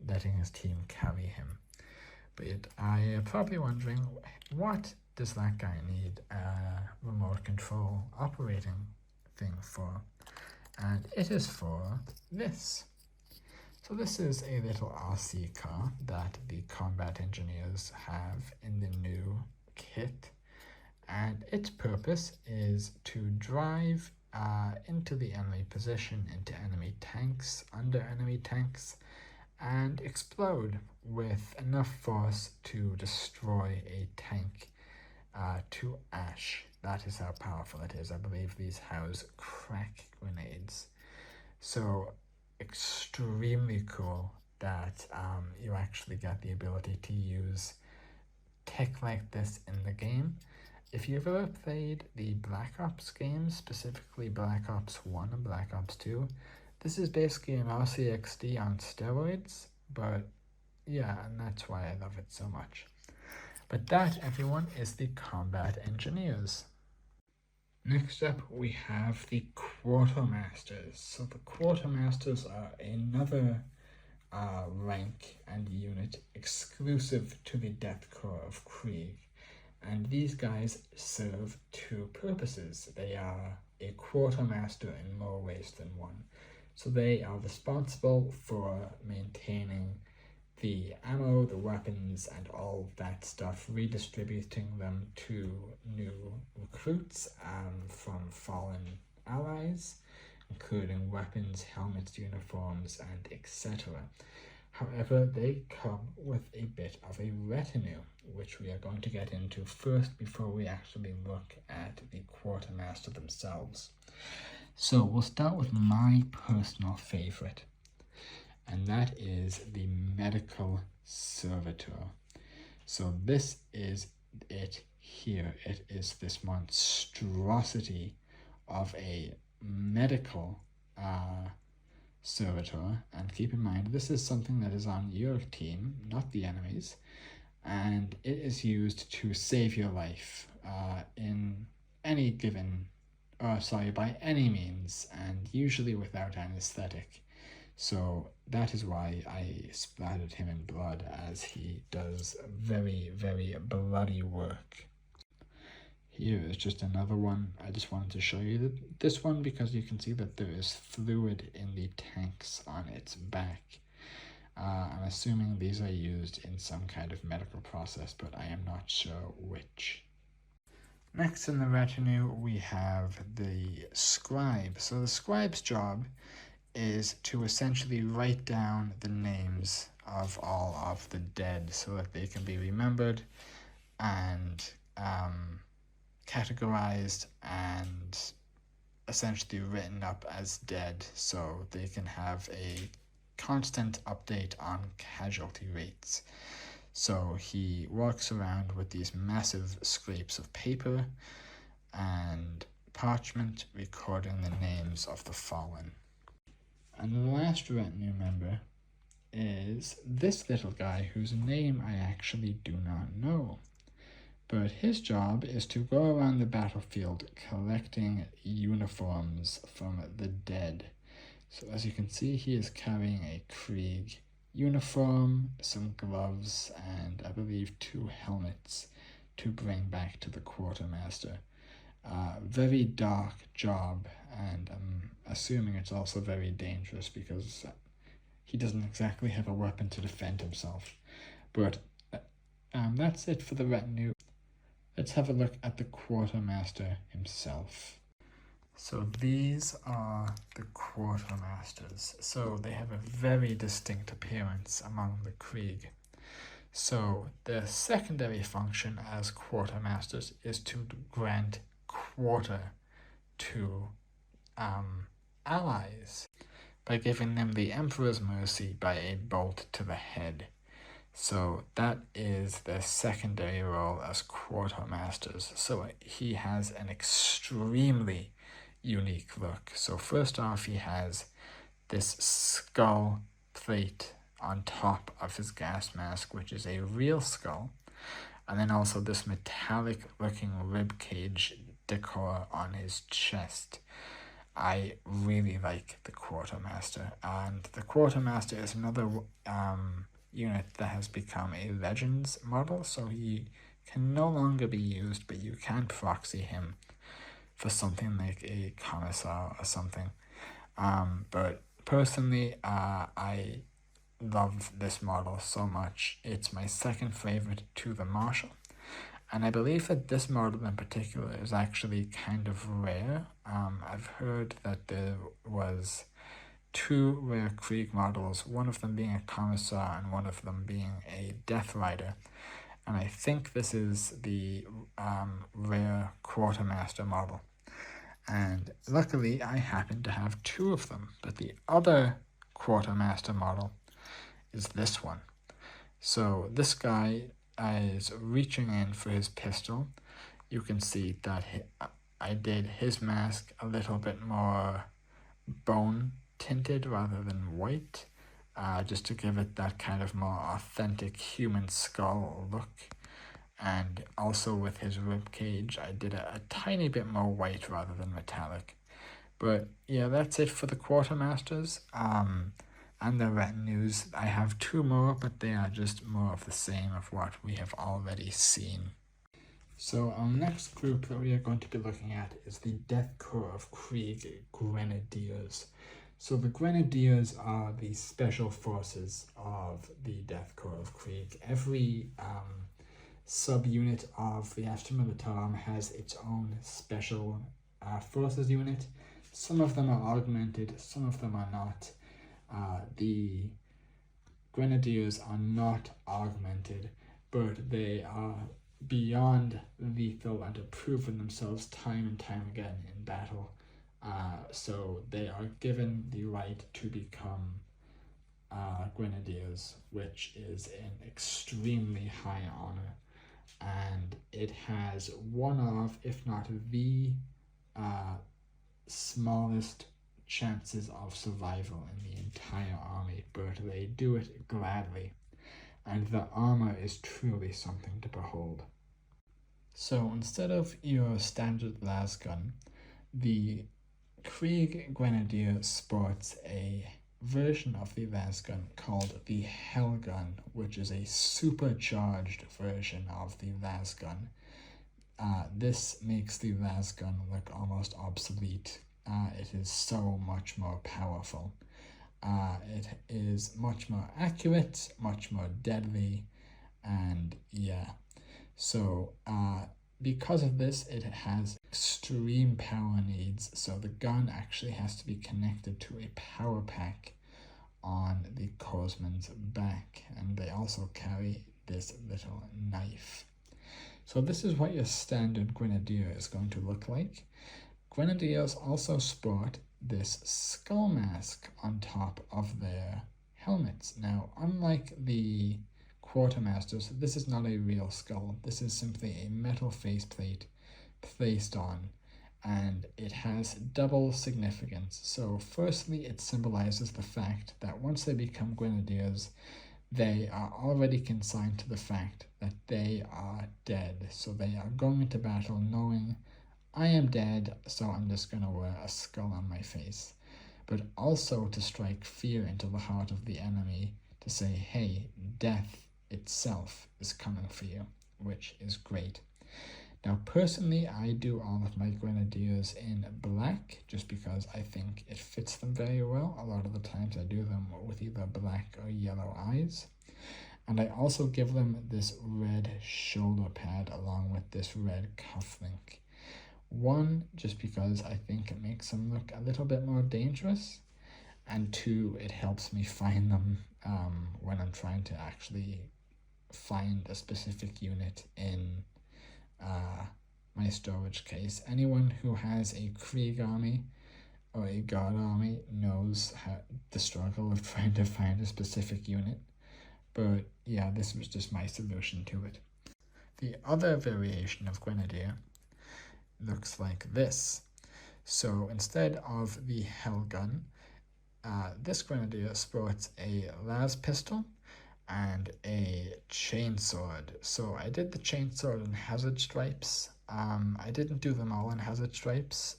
letting his team carry him. But I am probably wondering, what does that guy need a remote control operating thing for? And it is for this. So this is a little RC car that the combat engineers have in the new kit, and its purpose is to drive into the enemy position, into enemy tanks, under enemy tanks, and explode with enough force to destroy a tank to ash. That is how powerful it is. I believe these house crack grenades. So extremely cool that you actually get the ability to use tech like this in the game. If you've ever played the Black Ops games, specifically Black Ops 1 and Black Ops 2, this is basically an RCXD on steroids, but yeah, and that's why I love it so much. But that, everyone, is the combat engineers. Next up, we have the Quartermasters. So the Quartermasters are another rank and unit exclusive to the Death Korps of Krieg. And these guys serve two purposes. They are a quartermaster in more ways than one. So they are responsible for maintaining the ammo, the weapons, and all that stuff, redistributing them to new recruits from fallen allies, including weapons, helmets, uniforms, and etc. However, they come with a bit of a retinue, which we are going to get into first before we actually look at the quartermaster themselves. So we'll start with my personal favorite, and that is the medical servitor. So this is it here. It is this monstrosity of a medical servitor, and keep in mind this is something that is on your team, not the enemy's, and it is used to save your life in any given, by any means, and usually without anesthetic. So that is why I splattered him in blood, as he does very, very bloody work. here is just another one. I just wanted to show you this one because you can see that there is fluid in the tanks on its back. I'm assuming these are used in some kind of medical process, but I am not sure which. Next in the retinue, we have the scribe. So the scribe's job is to essentially write down the names of all of the dead so that they can be remembered and categorized and essentially written up as dead so they can have a constant update on casualty rates. So he walks around with these massive scrapes of paper and parchment recording the names of the fallen. And the last retinue member is this little guy whose name I actually do not know. But his job is to go around the battlefield collecting uniforms from the dead. So as you can see, he is carrying a Krieg uniform, some gloves, and I believe 2 helmets to bring back to the quartermaster. Very dark job, and I'm assuming it's also very dangerous because he doesn't exactly have a weapon to defend himself. But that's it for the retinue. Let's have a look at the quartermaster himself. So these are the quartermasters. So they have a very distinct appearance among the Krieg. So their secondary function as quartermasters is to grant quarter to allies by giving them the Emperor's mercy by a bolt to the head. So that is their secondary role as quartermasters. So he has an extremely unique look. So first off, he has this skull plate on top of his gas mask, which is a real skull, and then also this metallic looking rib cage decor on his chest. I really like the quartermaster, and the quartermaster is another unit that has become a Legends model, so he can no longer be used, but you can proxy him for something like a commissar or something. But personally, I love this model so much. It's my second favorite to the Marshal, and I believe that this model in particular is actually kind of rare. I've heard that there was 2 rare Krieg models, one of them being a commissar and one of them being a Death Rider. And I think this is the rare quartermaster model. And luckily I happen to have 2 of them, but the other quartermaster model is this one. So this guy is reaching in for his pistol. You can see that I did his mask a little bit more bone tinted rather than white, just to give it that kind of more authentic human skull look. And also with his rib cage, I did a tiny bit more white rather than metallic. But yeah, that's it for the quartermasters. And the retinues, I have 2 more, but they are just more of the same of what we have already seen. So our next group that we are going to be looking at is the Death Korps of Krieg Grenadiers. So the Grenadiers are the special forces of the Death Korps of Krieg. Every subunit of the Astra Militarum has its own special forces unit. Some of them are augmented, some of them are not. The Grenadiers are not augmented, but they are beyond lethal and have proven themselves time and time again in battle. So they are given the right to become Grenadiers, which is an extremely high honor. And it has one of, if not the smallest chances of survival in the entire army, but they do it gladly. And the armor is truly something to behold. So instead of your standard lasgun, the Krieg Grenadier sports a version of the lasgun called the Hellgun, which is a supercharged version of the lasgun. this makes the las gun look almost obsolete. It is so much more powerful. It is much more accurate, much more deadly, and yeah. So because of this, it has extreme power needs, so the gun actually has to be connected to a power pack on the Corpsman's back, and they also carry this little knife. So this is what your standard Grenadier is going to look like. Grenadiers also sport this skull mask on top of their helmets. Now, unlike the Quartermasters, this is not a real skull. This is simply a metal faceplate placed on, and it has double significance. So firstly, it symbolizes the fact that once they become Grenadiers, they are already consigned to the fact that they are dead. So they are going into battle knowing, I am dead, so I'm just going to wear a skull on my face. But also to strike fear into the heart of the enemy, to say, hey, death itself is coming for you, which is great. Now, personally, I do all of my Grenadiers in black, just because I think it fits them very well. A lot of the times I do them with either black or yellow eyes. And I also give them this red shoulder pad along with this red cufflink. One, just because I think it makes them look a little bit more dangerous. And two, it helps me find them when I'm trying to actually find a specific unit in my storage case. Anyone who has a Krieg army or a Guard army knows the struggle of trying to find a specific unit. But yeah, this was just my solution to it. The other variation of Grenadier looks like this. So instead of the Hell gun, this Grenadier sports a las pistol and a chainsword. So I did the chainsword in hazard stripes. I didn't do them all in hazard stripes.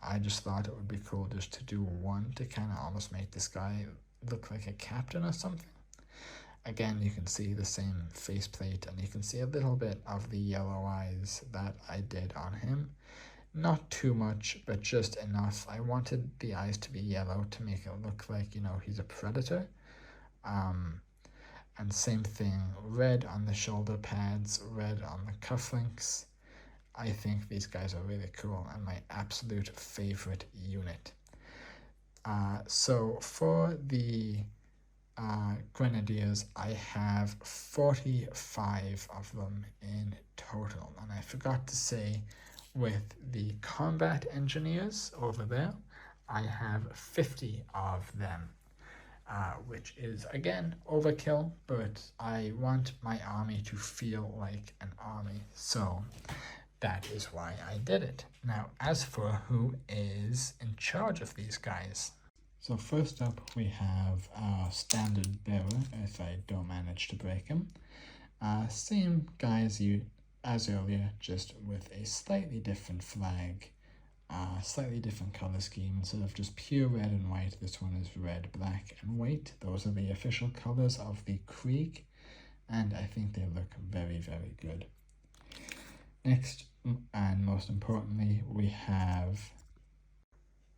I just thought it would be cool just to do one to kind of almost make this guy look like a captain or something. Again, you can see the same faceplate, and you can see a little bit of the yellow eyes that I did on him. Not too much, but just enough. I wanted the eyes to be yellow to make it look like, you know, he's a predator. And same thing, red on the shoulder pads, red on the cufflinks. I think these guys are really cool and my absolute favorite unit. So for the Grenadiers, I have 45 of them in total. And I forgot to say, with the combat engineers over there, I have 50 of them. Which is, again, overkill, but I want my army to feel like an army, so that is why I did it. Now, as for who is in charge of these guys. So first up, we have our standard bearer, if I don't manage to break him. Same guy as earlier, just with a slightly different flag. Slightly different color scheme. Instead of just pure red and white, this one is red, black, and white. Those are the official colors of the Krieg, and I think they look very, very good. Next, and most importantly, we have...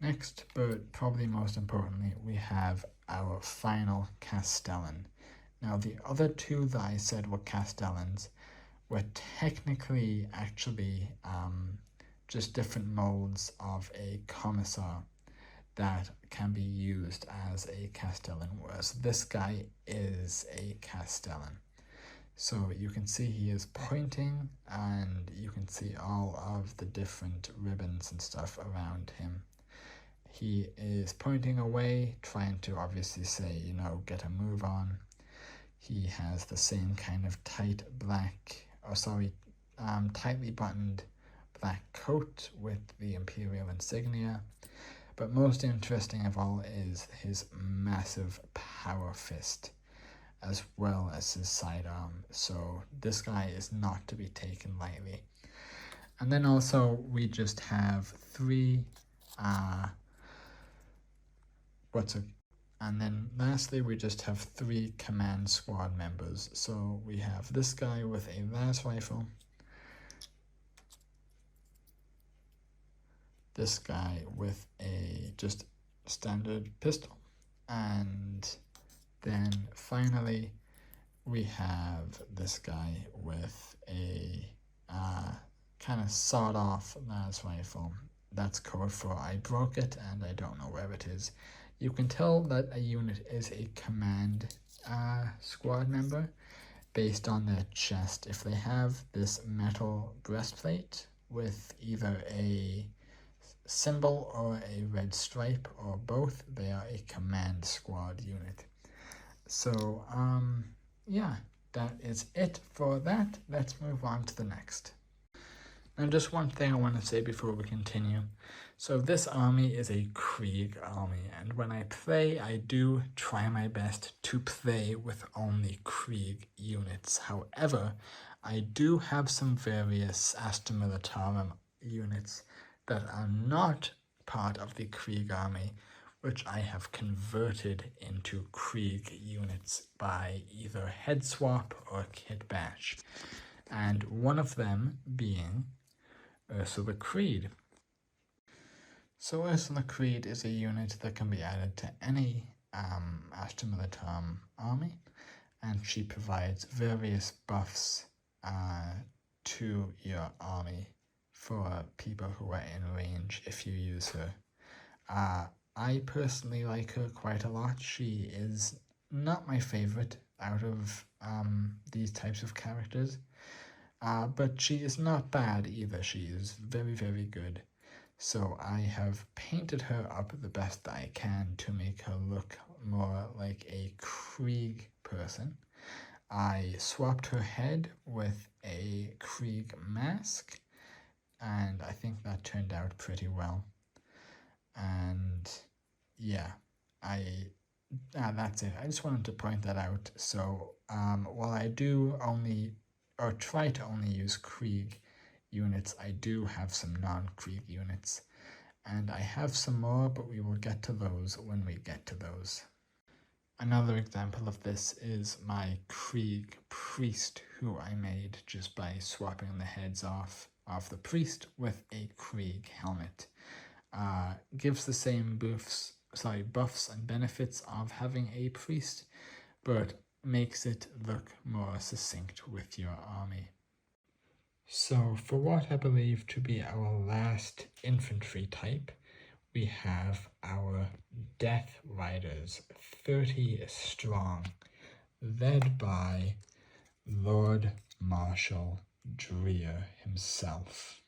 Next, but probably most importantly, we have our final Castellan. Now, the other two that I said were Castellans were technically actually just different molds of a commissar that can be used as a Castellan, whereas this guy is a Castellan. So you can see he is pointing, and you can see all of the different ribbons and stuff around him. He is pointing away, trying to obviously say, you know, get a move on. He has the same kind of tightly buttoned black coat with the Imperial insignia. But most interesting of all is his massive power fist, as well as his sidearm. So this guy is not to be taken lightly. And then also we just have three and then lastly, we just have 3 command squad members. So we have this guy with a las rifle, this guy with a just standard pistol. And then finally we have this guy with a kind of sawed-off las rifle. That's code for I broke it and I don't know where it is. You can tell that a unit is a command squad member based on their chest. If they have this metal breastplate with either a symbol or a red stripe or both, they are a command squad unit. So yeah, that is it for that. Let's move on to the next. Now just one thing I want to say before we continue. So this army is a Krieg army, and when I play, I do try my best to play with only Krieg units. However, I do have some various Astra Militarum units that are not part of the Krieg army, which I have converted into Krieg units by either head swap or kit bash, and one of them being Ursula Creed. So Ursula Creed is a unit that can be added to any Astra Militarum army, and she provides various buffs to your army for people who are in range if you use her. I personally like her quite a lot. She is not my favorite out of these types of characters, but she is not bad either. She is very, very good. So I have painted her up the best I can to make her look more like a Krieg person. I swapped her head with a Krieg mask, and I think that turned out pretty well. And yeah, that's it. I just wanted to point that out. So while I do only, or try to only use Krieg units, I do have some non-Krieg units, and I have some more, but we will get to those when we get to those. Another example of this is my Krieg priest, who I made just by swapping the heads off the priest with a Krieg helmet. Gives the same buffs and benefits of having a priest, but makes it look more succinct with your army. So for what I believe to be our last infantry type, we have our Death Riders, 30 strong, led by Lord Marshal Dreer himself.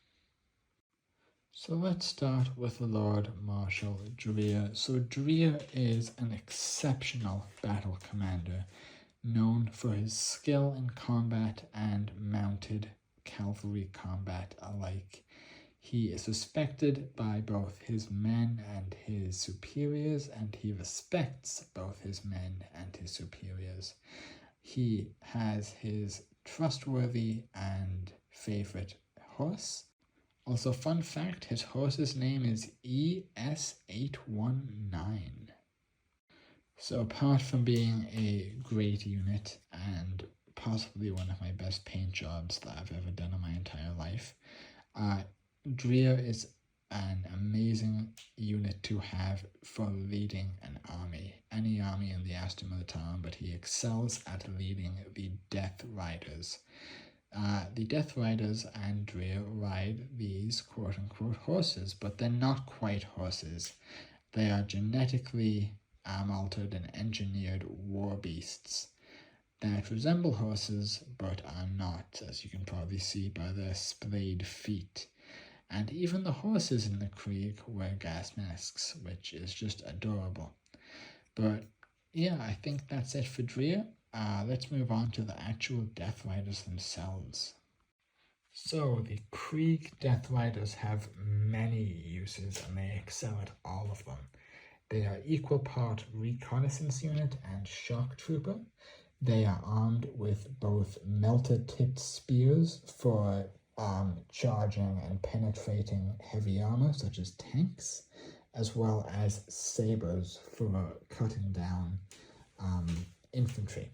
So let's start with Lord Marshal Dreer. So Dreer is an exceptional battle commander, known for his skill in combat and mounted cavalry combat alike. He is respected by both his men and his superiors, and he respects both his men and his superiors. He has his trustworthy and favorite horse. Also, fun fact, his horse's name is ES819. So apart from being a great unit and possibly one of my best paint jobs that I've ever done in my entire life, Dreer is an amazing unit to have for leading an army, any army in the Astra Militarum, but he excels at leading the Death Riders. The Death Riders and Dreer ride these quote-unquote horses, but they're not quite horses. They are genetically altered and engineered war beasts that resemble horses but are not, as you can probably see by their splayed feet. And even the horses in the Krieg wear gas masks, which is just adorable. But yeah, I think that's it for Dreer. Let's move on to the actual Death Riders themselves. So the Krieg Death Riders have many uses and they excel at all of them. They are equal part reconnaissance unit and shock trooper. They are armed with both melter-tipped spears for charging and penetrating heavy armor such as tanks, as well as sabers for cutting down infantry.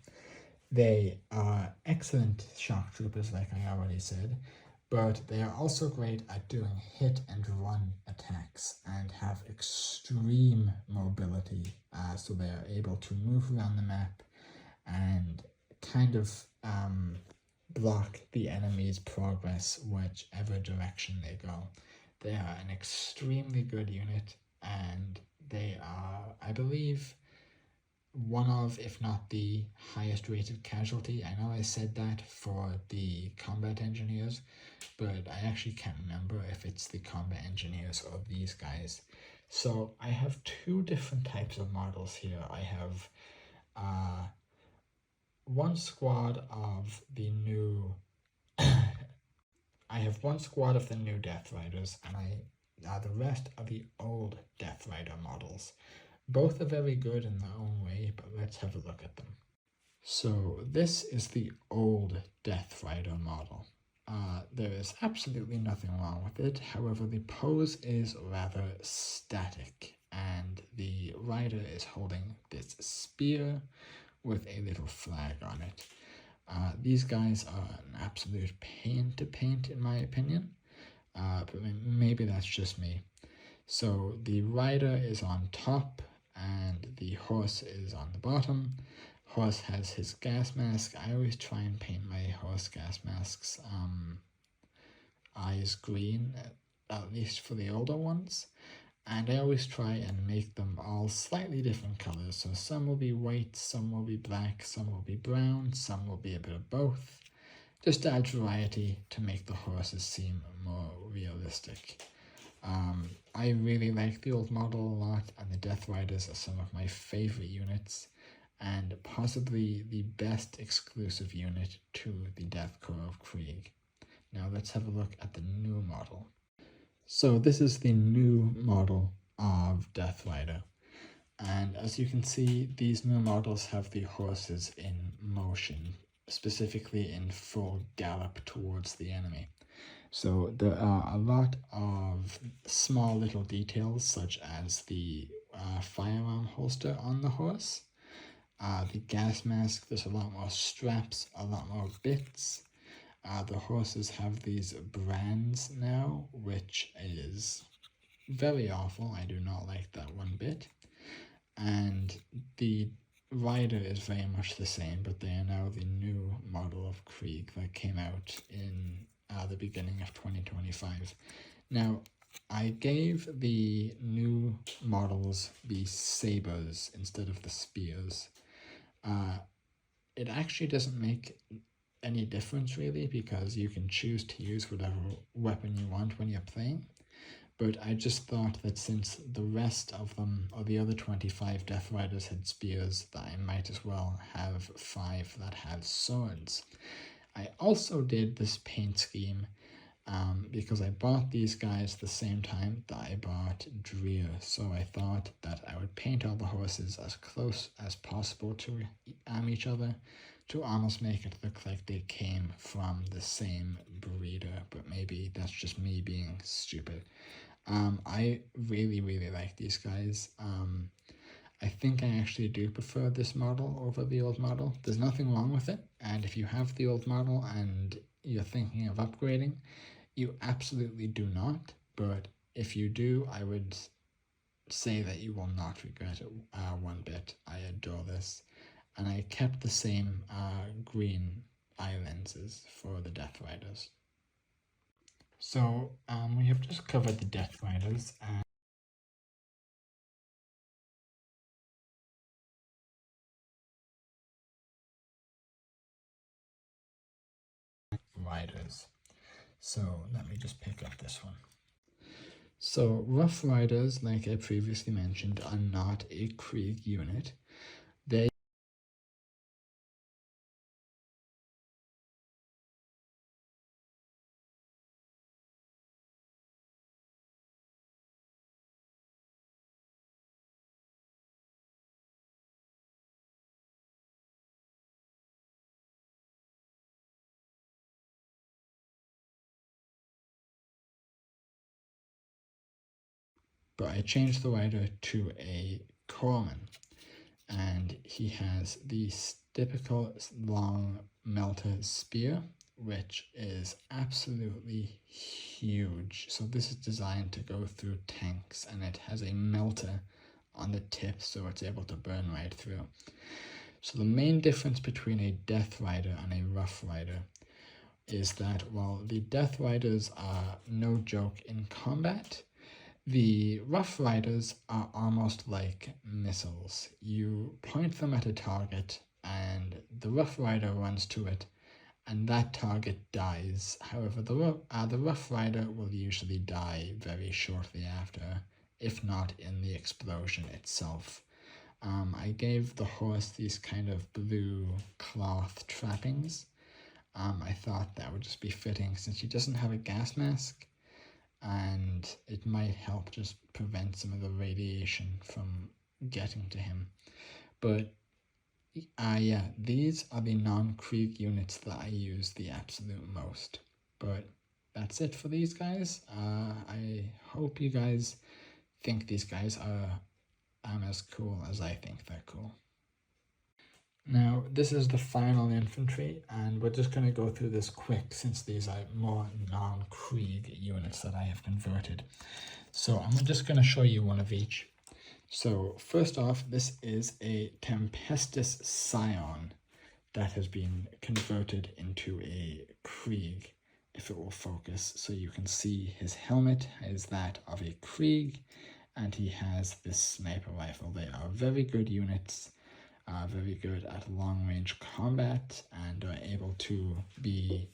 They are excellent shock troopers, like I already said, but they are also great at doing hit and run attacks and have extreme mobility, so they are able to move around the map and kind of block the enemy's progress whichever direction they go. They are an extremely good unit, and they are, I believe, one of, if not the highest rated casualty. I know I said that for the combat engineers, but I actually can't remember if it's the combat engineers or these guys. So I have two different types of models here. I have one squad of the new I have one squad of the new Death Riders, and the rest are the old Death Rider models. Both are very good in their own way, but let's have a look at them. So this is the old Death Rider model. There is absolutely nothing wrong with it. However, the pose is rather static, and the rider is holding this spear with a little flag on it. These guys are an absolute pain to paint, in my opinion, but maybe that's just me. So the rider is on top, and the horse is on the bottom. Horse has his gas mask. I always try and paint my horse gas masks eyes green, at least for the older ones. And I always try and make them all slightly different colors. So some will be white, some will be black, some will be brown, some will be a bit of both. Just to add variety to make the horses seem more realistic. I really like the old model a lot, and the Death Riders are some of my favorite units, and possibly the best exclusive unit to the Death Korps of Krieg. Now let's have a look at the new model. So this is the new model of Death Rider, and as you can see, these new models have the horses in motion, specifically in full gallop towards the enemy. So there are a lot of small little details, such as the firearm holster on the horse, the gas mask. There's a lot more straps, a lot more bits. The horses have these brands now, which is very awful. I do not like that one bit. And the rider is very much the same, but they are now the new model of Krieg that came out in the beginning of 2025. Now, I gave the new models the sabers instead of the spears. It actually doesn't make any difference really, because you can choose to use whatever weapon you want when you're playing. But I just thought that since the rest of them, or the other 25 Death Riders, had spears, that I might as well have 5 that have swords. I also did this paint scheme because I bought these guys the same time that I bought Dreer, so I thought that I would paint all the horses as close as possible to each other to almost make it look like they came from the same breeder, but maybe that's just me being stupid. I really like these guys. I think I actually do prefer this model over the old model. There's nothing wrong with it, and if you have the old model and you're thinking of upgrading, you absolutely do not, but if you do, I would say that you will not regret it one bit. I adore this, and I kept the same green eye lenses for the Death Riders. So we have just covered the Death Riders, and Riders. So let me just pick up this one. So Rough Riders, like I previously mentioned, are not a Krieg unit. They but I changed the rider to a corpsman, and he has the typical long melter spear which is absolutely huge. So this is designed to go through tanks, and it has a melter on the tip, so it's able to burn right through. So the main difference between a Death Rider and a Rough Rider is that while the Death Riders are no joke in combat, the Rough Riders are almost like missiles. You point them at a target, and the Rough Rider runs to it, and that target dies. However, the Rough Rider will usually die very shortly after, if not in the explosion itself. I gave the horse these kind of blue cloth trappings. I thought that would just be fitting since he doesn't have a gas mask, and it might help just prevent some of the radiation from getting to him. But yeah, these are the non-Krieg units that I use the absolute most. But that's it for these guys. I hope you guys think these guys are as cool as I think they're cool. Now, this is the final infantry, and we're just going to go through this quick since these are more non-Krieg units that I have converted. So I'm just going to show you one of each. So first off, this is a Tempestus Scion that has been converted into a Krieg, if it will focus. So you can see his helmet is that of a Krieg, and he has this sniper rifle. They are very good units, very good at long-range combat, and are able to be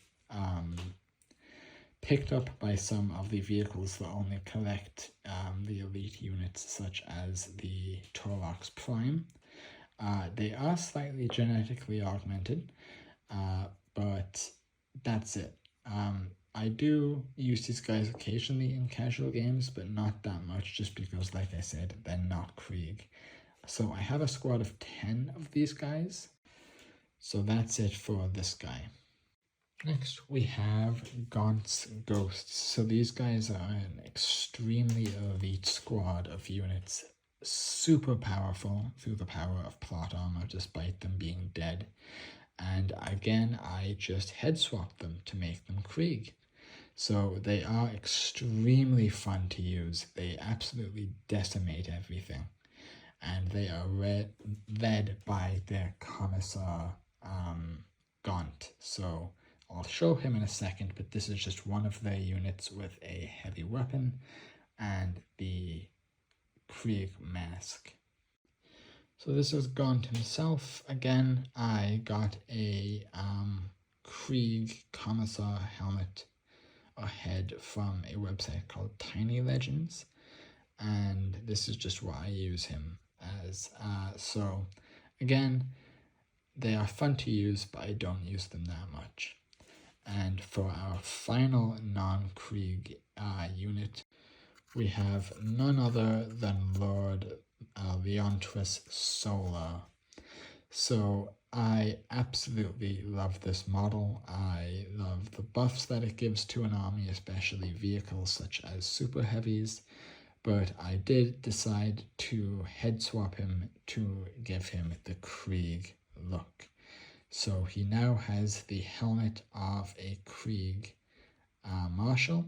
picked up by some of the vehicles that only collect the elite units, such as the Taurox Prime. They are slightly genetically augmented, but that's it. I do use these guys occasionally in casual games, but not that much, just because, like I said, they're not Krieg. So I have a squad of 10 of these guys. So that's it for this guy. Next, we have Gaunt's Ghosts. So these guys are an extremely elite squad of units, super powerful through the power of plot armor, despite them being dead. And again, I just head swapped them to make them Krieg. So they are extremely fun to use. They absolutely decimate everything. And they are led by their Commissar Gaunt. So I'll show him in a second, but this is just one of their units with a heavy weapon and the Krieg mask. So this is Gaunt himself. Again, I got a Krieg Commissar helmet or head from a website called Tiny Legends, and this is just what I use him as. So again, they are fun to use, but I don't use them that much. And for our final non-Krieg unit, we have none other than Lord Leontrus Solar. So I absolutely love this model. I love the buffs that it gives to an army, especially vehicles such as super heavies, but I did decide to head swap him to give him the Krieg look. So he now has the helmet of a Krieg Marshal,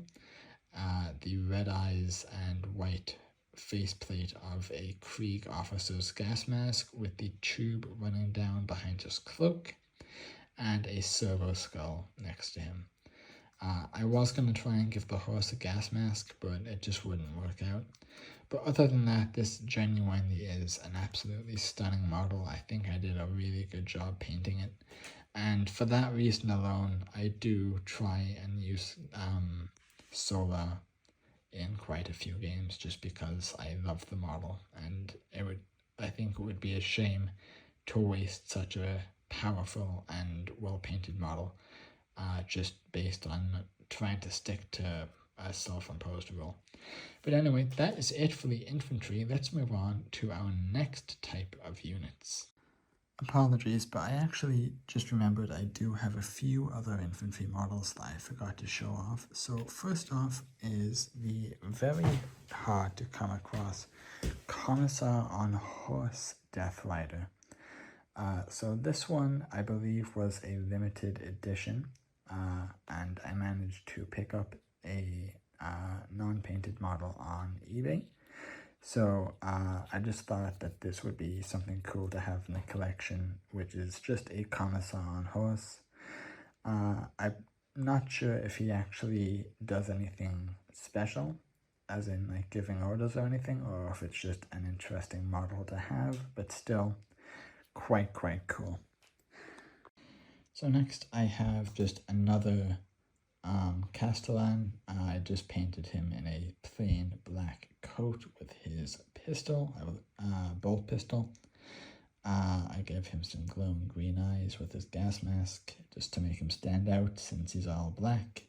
the red eyes and white faceplate of a Krieg officer's gas mask with the tube running down behind his cloak, and a servo skull next to him. I was going to try and give the horse a gas mask, but it just wouldn't work out. But other than that, this genuinely is an absolutely stunning model. I think I did a really good job painting it. And for that reason alone, I do try and use Solar in quite a few games, just because I love the model, and I think it would be a shame to waste such a powerful and well-painted model just based on trying to stick to a self-imposed rule. But anyway, that is it for the infantry. Let's move on to our next type of units. Apologies, but I actually just remembered I do have a few other infantry models that I forgot to show off. So first off is the very hard to come across Commissar on Horse Death Rider. So this one, I believe, was a limited edition. and I managed to pick up a non-painted model on eBay. So I just thought that this would be something cool to have in the collection, which is just a commissar on horse. I'm not sure if he actually does anything special, as in like giving orders or anything, or if it's just an interesting model to have, but still quite cool. So next I have just another Castellan. I just painted him in a plain black coat with his pistol, bolt pistol. I gave him some glowing green eyes with his gas mask just to make him stand out since he's all black.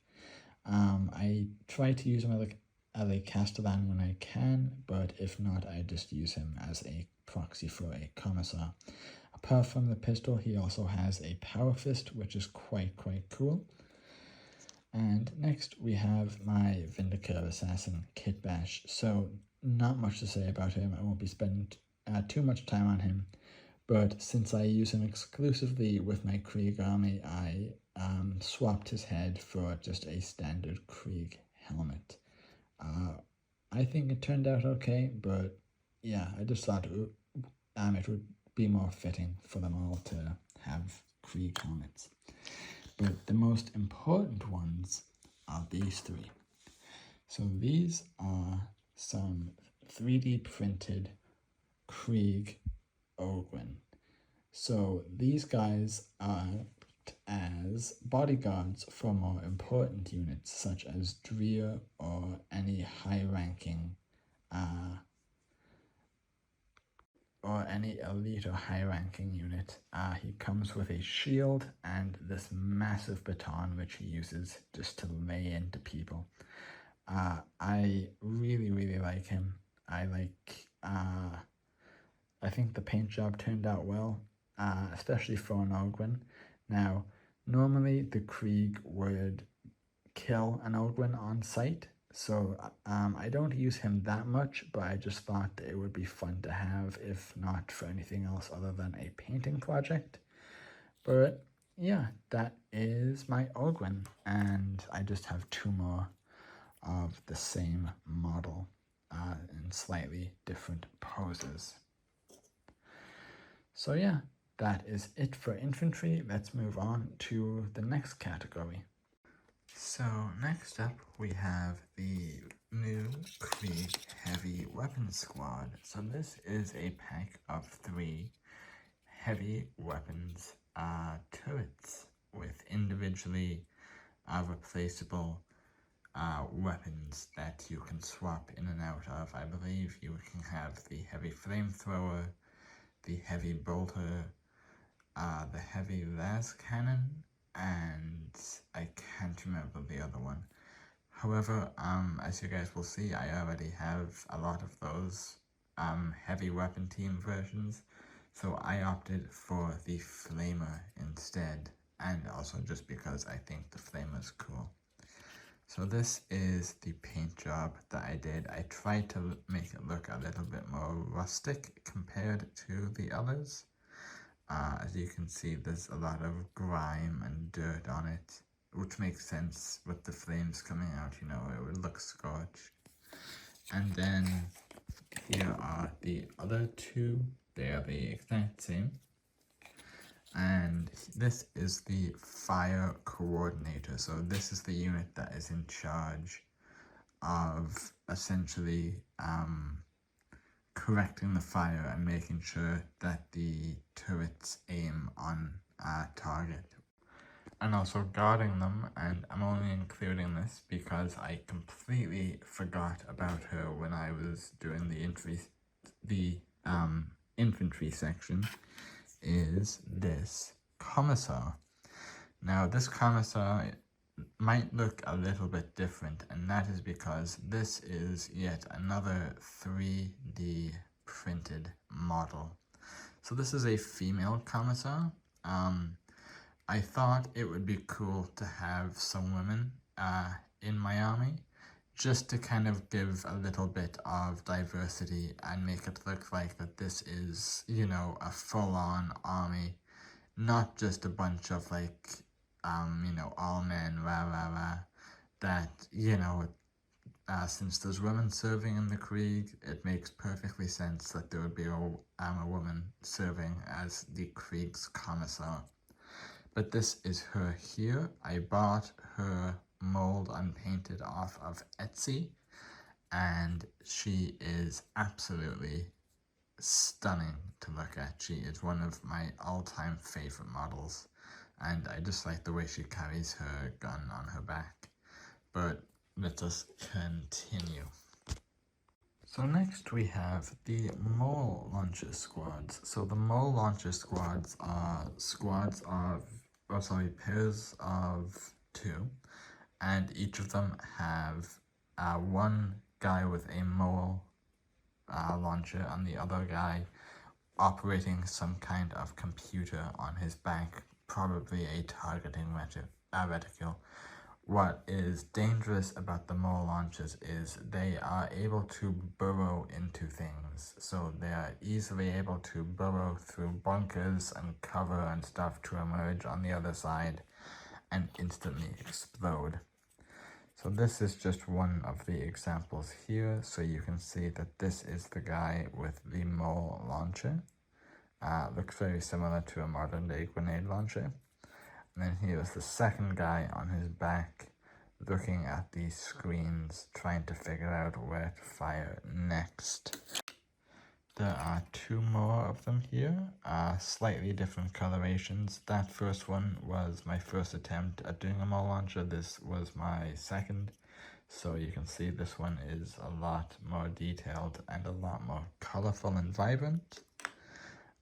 I try to use him as a Castellan when I can, but if not, I just use him as a proxy for a commissar. Apart from the pistol, he also has a power fist, which is quite cool. And next we have my Vindicator Assassin, Kit Bash. So not much to say about him. I won't be spending too much time on him. But since I use him exclusively with my Krieg army, I swapped his head for just a standard Krieg helmet. I think it turned out okay, but yeah, I just thought it would be more fitting for them all to have Krieg helmets. But the most important ones are these three. So these are some 3D printed Krieg Ogren. So these guys act as bodyguards for more important units such as Dreer or any high-ranking or any elite or high-ranking unit. He comes with a shield and this massive baton which he uses just to lay into people. I really like him. I think the paint job turned out well, especially for an Ogren. Now, normally the Krieg would kill an Ogren on sight, so I don't use him that much, but I just thought it would be fun to have, if not for anything else other than a painting project. But yeah, that is my Ogren, and I just have two more of the same model in slightly different poses. So yeah, that is it for infantry. Let's move on to the next category. So next up we have the new Krieg Heavy Weapons Squad. So this is a pack of 3 heavy weapons turrets with individually replaceable weapons that you can swap in and out of. I believe you can have the heavy flamethrower, the heavy bolter, the heavy las cannon, and I can't remember the other one. However, as you guys will see, I already have a lot of those heavy weapon team versions, so I opted for the flamer instead, and also just because I think the flamer is cool. So this is the paint job that I did. I tried to make it look a little bit more rustic compared to the others. As you can see, there's a lot of grime and dirt on it, which makes sense with the flames coming out, you know, it would look scorched. And then here are the other 2. They are the exact same. And this is the fire coordinator. So this is the unit that is in charge of essentially correcting the fire and making sure that the turrets aim on target. And also guarding them, and I'm only including this because I completely forgot about her when I was doing the infantry section, is this commissar. Now this commissar might look a little bit different, and that is because this is yet another 3D printed model. So this is a female commissar. I thought it would be cool to have some women in my army, just to kind of give a little bit of diversity and make it look like that this is, you know, a full-on army, not just a bunch of like all men, rah, rah, rah, that, since there's women serving in the Krieg, it makes perfectly sense that there would be a woman serving as the Krieg's commissar. But this is her here. I bought her mold unpainted off of Etsy, and she is absolutely stunning to look at. She is one of my all-time favorite models, and I just like the way she carries her gun on her back. But let us continue. So next we have the mole launcher squads. So the mole launcher squads are pairs of 2, and each of them have one guy with a mole launcher and the other guy operating some kind of computer on his back, probably a targeting reticule. What is dangerous about the mole launchers is they are able to burrow into things. So they are easily able to burrow through bunkers and cover and stuff to emerge on the other side and instantly explode. So this is just one of the examples here. So you can see that this is the guy with the mole launcher. Looks very similar to a modern day grenade launcher. And then here's the second guy on his back looking at these screens, trying to figure out where to fire next. There are 2 more of them here, slightly different colorations. That first one was my first attempt at doing a mole launcher. This was my second. So you can see this one is a lot more detailed and a lot more colorful and vibrant.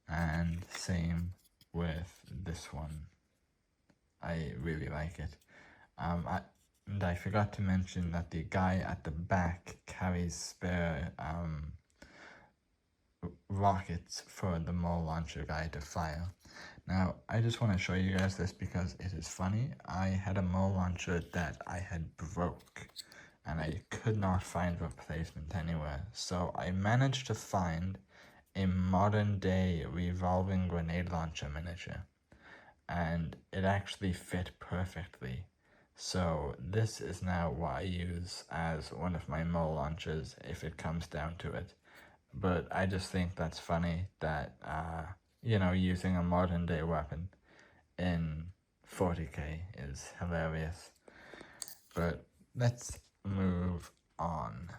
And same with this one. I really like it. And I forgot to mention that the guy at the back carries spare rockets for the mole launcher guy to fire. Now, I just want to show you guys this because it is funny. I had a mole launcher that I had broke, and I could not find replacement anywhere. So I managed to find a modern day revolving grenade launcher miniature, and it actually fit perfectly. So this is now what I use as one of my mole launchers if it comes down to it. But I just think that's funny that, using a modern day weapon in 40K is hilarious. But let's move on.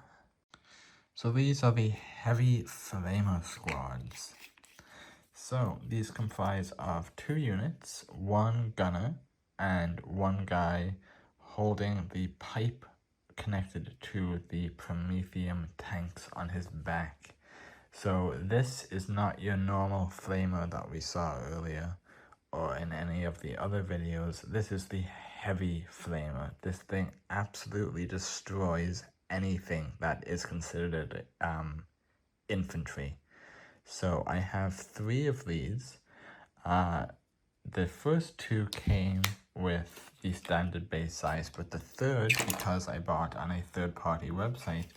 So these are the heavy flamer squads. So these comprise of 2 units, 1 gunner, and 1 guy holding the pipe connected to the Prometheum tanks on his back. So this is not your normal flamer that we saw earlier or in any of the other videos. This is the heavy flamer. This thing absolutely destroys anything that is considered infantry. So I have 3 of these. The first 2 came with the standard base size, but the third, because I bought on a third-party website,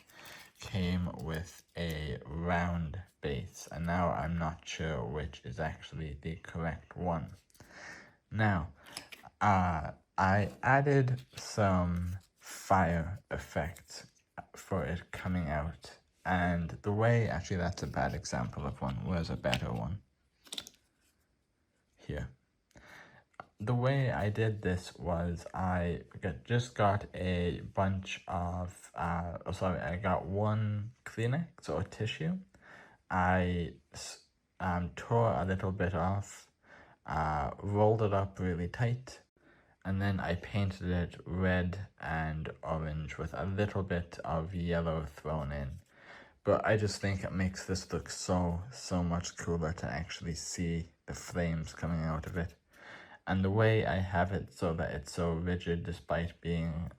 came with a round base, and now I'm not sure which is actually the correct one. Now, I added some fire effects for it coming out, and the way, actually that's a bad example of one, where's a better one? Here. The way I did this was I just got a bunch of, I got 1 Kleenex or tissue. I tore a little bit off, rolled it up really tight, and then I painted it red and orange with a little bit of yellow thrown in. But I just think it makes this look so much cooler to actually see the flames coming out of it. And the way I have it so that it's so rigid despite being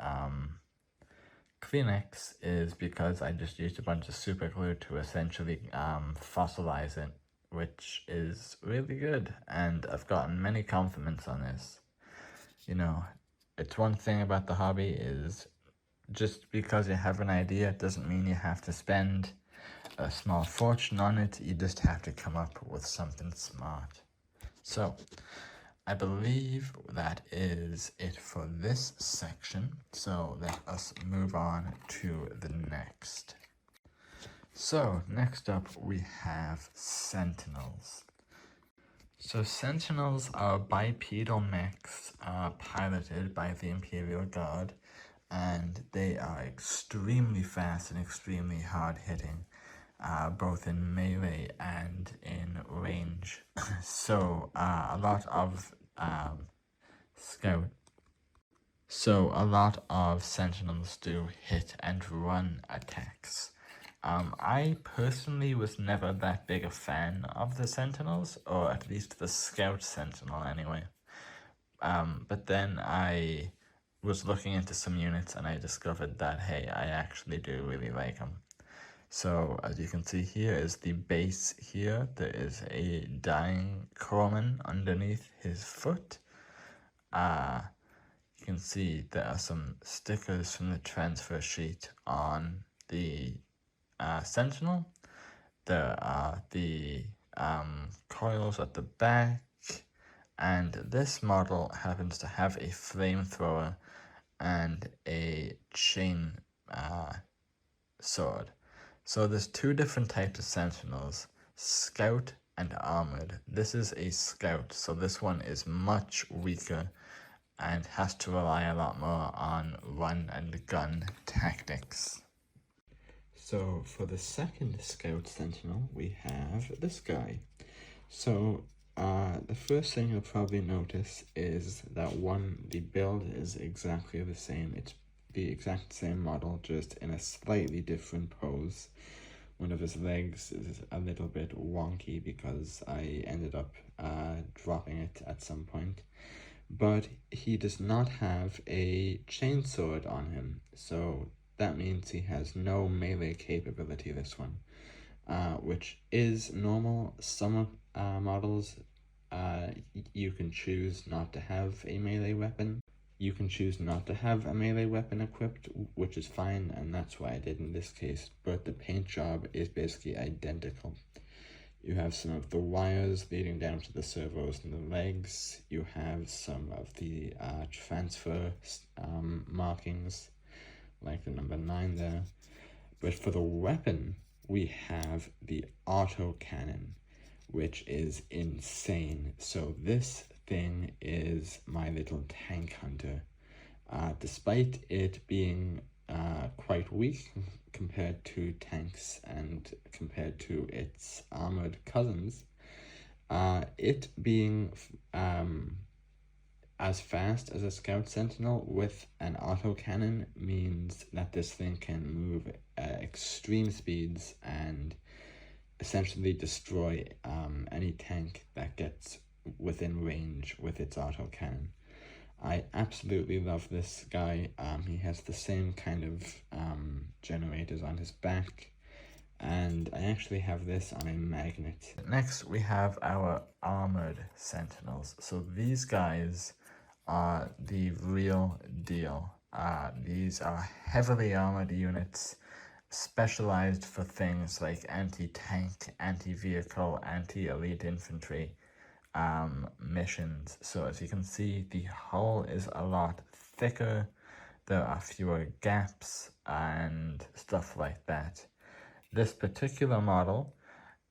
Kleenex is because I just used a bunch of super glue to essentially fossilize it, which is really good, and I've gotten many compliments on this. It's one thing about the hobby is just because you have an idea doesn't mean you have to spend a small fortune on it. You just have to come up with something smart. So I believe that is it for this section, so let us move on to the next. So next up we have Sentinels. So Sentinels are bipedal mechs piloted by the Imperial Guard, and they are extremely fast and extremely hard hitting. Both in melee and in range. So a lot of Sentinels do hit and run attacks. I personally was never that big a fan of the Sentinels, or at least the Scout Sentinel anyway. But then I was looking into some units and I discovered that, hey, I actually do really like them. So as you can see here is the base here. There is a dying corpsman underneath his foot. You can see there are some stickers from the transfer sheet on the Sentinel. There are the coils at the back, and this model happens to have a flamethrower and a chain sword. So there's two different types of Sentinels, Scout and Armored. This is a Scout, so this one is much weaker and has to rely a lot more on run and gun tactics. So for the second Scout Sentinel, we have this guy. So the first thing you'll probably notice is that the build is exactly the same. It's the exact same model, just in a slightly different pose. One of his legs is a little bit wonky because I ended up dropping it at some point. But he does not have a chainsword on him, so that means he has no melee capability, this one. Which is normal. Some models, you can choose not to have a melee weapon. You can choose not to have a melee weapon equipped, which is fine, and that's what I did in this case, but the paint job is basically identical. You have some of the wires leading down to the servos and the legs. You have some of the transfer markings, like the number 9 there. But for the weapon, we have the autocannon, which is insane. So this thing is my little tank hunter. Despite it being quite weak compared to tanks and compared to its armored cousins, it being as fast as a Scout Sentinel with an autocannon means that this thing can move at extreme speeds and essentially destroy any tank that gets within range with its autocannon. I absolutely love this guy. He has the same kind of generators on his back, and I actually have this on a magnet. Next, we have our armored Sentinels. So these guys are the real deal. These are heavily armored units specialized for things like anti-tank, anti-vehicle, anti-elite infantry missions. So as you can see, the hull is a lot thicker, there are fewer gaps and stuff like that. This particular model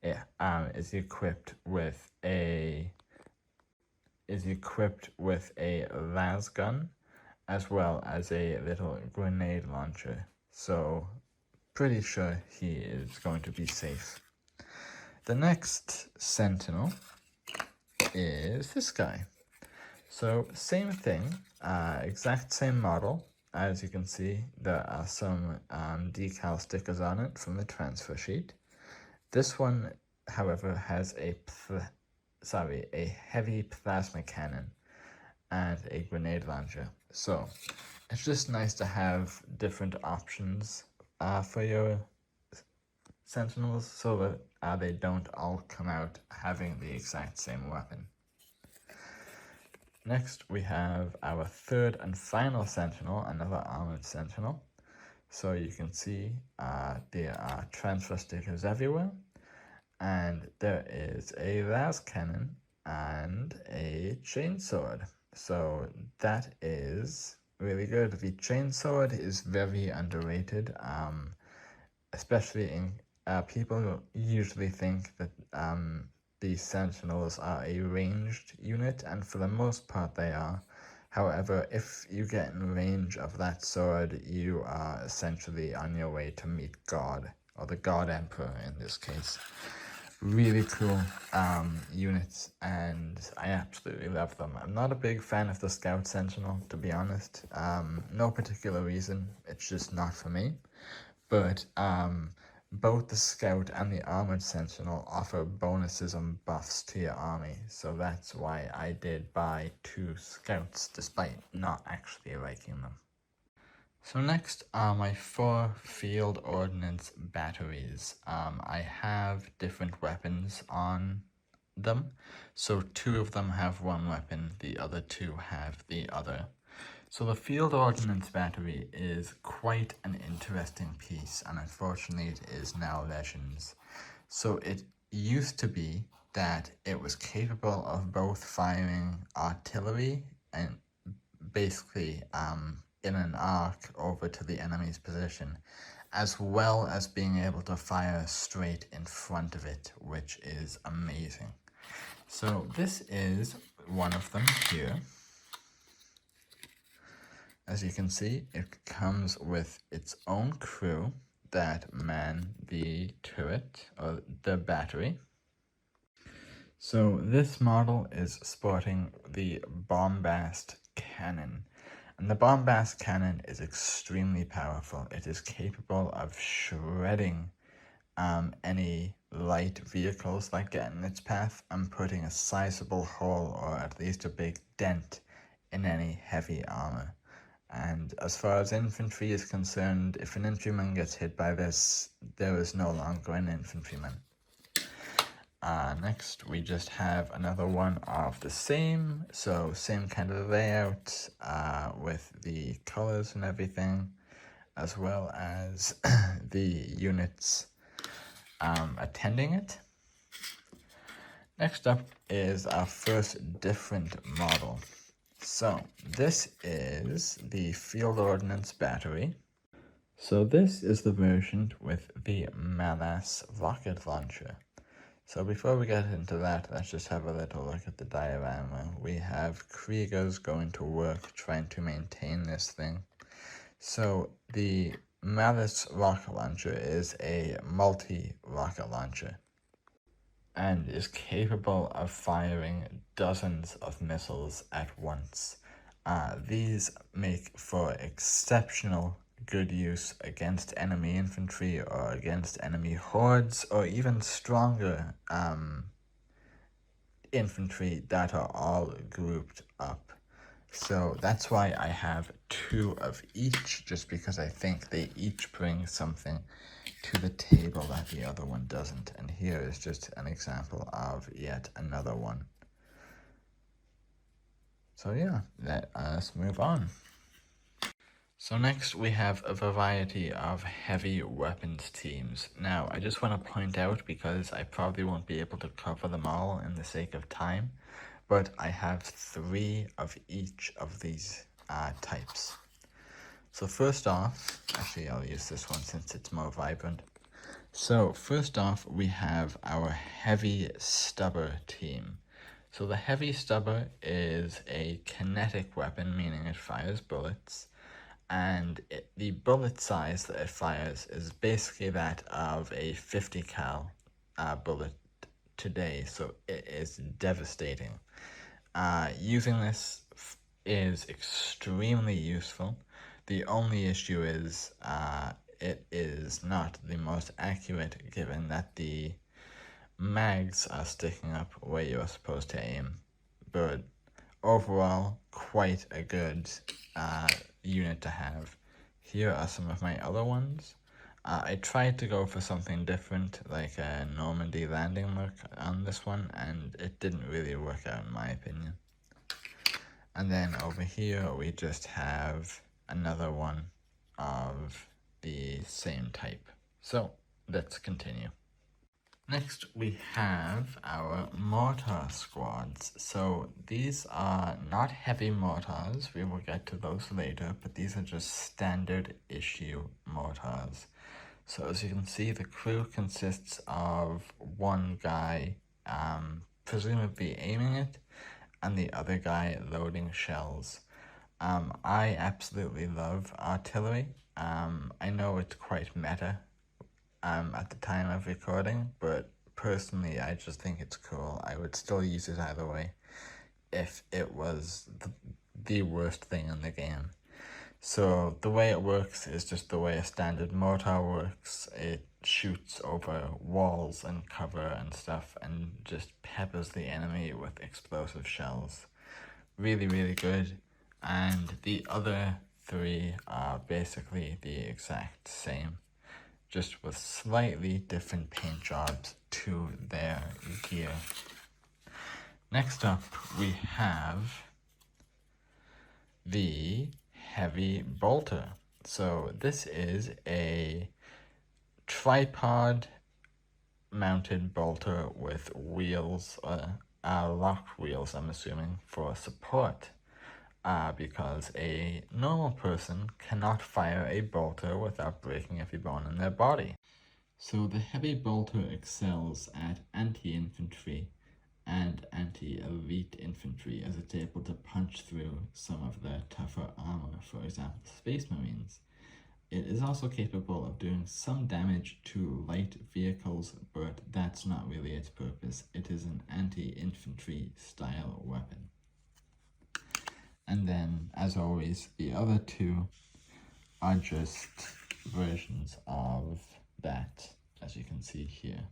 is equipped with a las gun as well as a little grenade launcher. So pretty sure he is going to be safe. The next Sentinel is this guy. So same thing, exact same model. As you can see, there are some decal stickers on it from the transfer sheet. This one, however, has a heavy plasma cannon and a grenade launcher. So it's just nice to have different options for your Sentinels so that they don't all come out having the exact same weapon. Next, we have our third and final Sentinel, another armored Sentinel. So you can see there are transfer stickers everywhere, and there is a las cannon and a chainsword. So that is really good. The chainsword is very underrated, especially in people usually think that the Sentinels are a ranged unit, and for the most part they are. However, if you get in range of that sword, you are essentially on your way to meet God, or the God Emperor in this case. Really cool units, and I absolutely love them. I'm not a big fan of the Scout Sentinel, to be honest. No particular reason, it's just not for me. But both the Scout and the Armored Sentinel offer bonuses and buffs to your army, so that's why I did buy 2 Scouts, despite not actually liking them. So next are my 4 field ordnance batteries. I have different weapons on them, so 2 of them have one weapon, the other 2 have the other. So the field ordnance battery is quite an interesting piece, and unfortunately it is now Legends. So it used to be that it was capable of both firing artillery and basically in an arc over to the enemy's position, as well as being able to fire straight in front of it, which is amazing. So this is one of them here. As you can see, it comes with its own crew that man the turret, or the battery. So this model is sporting the Bombast cannon. And the Bombast cannon is extremely powerful. It is capable of shredding any light vehicles that get in its path and putting a sizable hole, or at least a big dent, in any heavy armor. And as far as infantry is concerned, if an infantryman gets hit by this, there is no longer an infantryman. Next, we just have another one of the same, so same kind of layout with the colors and everything, as well as the units attending it. Next up is our first different model. So this is the Field Ordnance Battery. So this is the version with the Malas rocket launcher. So before we get into that, let's just have a little look at the diorama. We have Kriegers going to work trying to maintain this thing. So the Malas rocket launcher is a multi-rocket launcher and is capable of firing dozens of missiles at once. These make for exceptional good use against enemy infantry or against enemy hordes, or even stronger infantry that are all grouped up. So that's why I have 2 of each, just because I think they each bring something to the table that the other one doesn't. And here is just an example of yet another one. So yeah, let's move on. So next we have a variety of heavy weapons teams. Now I just want to point out, because I probably won't be able to cover them all in the sake of time, but I have 3 of each of these types. So first off, actually I'll use this one since it's more vibrant. So first off, we have our heavy stubber team. So the heavy stubber is a kinetic weapon, meaning it fires bullets, and the bullet size that it fires is basically that of a 50 cal bullet today, so it is devastating. Using this is extremely useful. The only issue is it is not the most accurate, given that the mags are sticking up where you're supposed to aim. But overall, quite a good unit to have. Here are some of my other ones. I tried to go for something different, like a Normandy landing look on this one, and it didn't really work out in my opinion. And then over here we just have another one of the same type. So let's continue. Next, we have our mortar squads. So these are not heavy mortars, we will get to those later, but these are just standard issue mortars. So as you can see, the crew consists of one guy presumably aiming it, and the other guy loading shells. I absolutely love artillery. I know it's quite meta at the time of recording, but personally I just think it's cool. I would still use it either way if it was the worst thing in the game. So the way it works is just the way a standard mortar works. It shoots over walls and cover and stuff and just peppers the enemy with explosive shells. Really, really good. And the other three are basically the exact same, just with slightly different paint jobs to their gear. Next up, we have the heavy bolter. So this is a tripod mounted bolter with wheels, locked wheels, I'm assuming, for support. Because a normal person cannot fire a bolter without breaking every bone in their body. So the heavy bolter excels at anti-infantry and anti-elite infantry, as it's able to punch through some of the tougher armor, for example, Space Marines. It is also capable of doing some damage to light vehicles, but that's not really its purpose. It is an anti-infantry style weapon. And then, as always, the other two are just versions of that, as you can see here.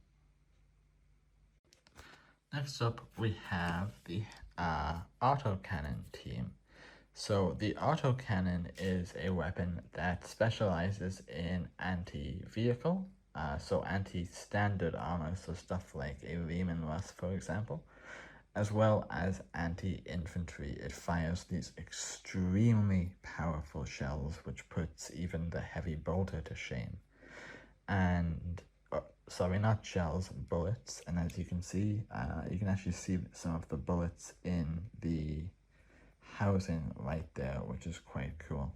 Next up, we have the autocannon team. So the autocannon is a weapon that specializes in anti-vehicle, so anti-standard armor, so stuff like a Leman Russ, for example, as well as anti-infantry. It fires these extremely powerful shells, which puts even the heavy bolter to shame. And, sorry, not shells, bullets. And as you can see, you can actually see some of the bullets in the housing right there, which is quite cool.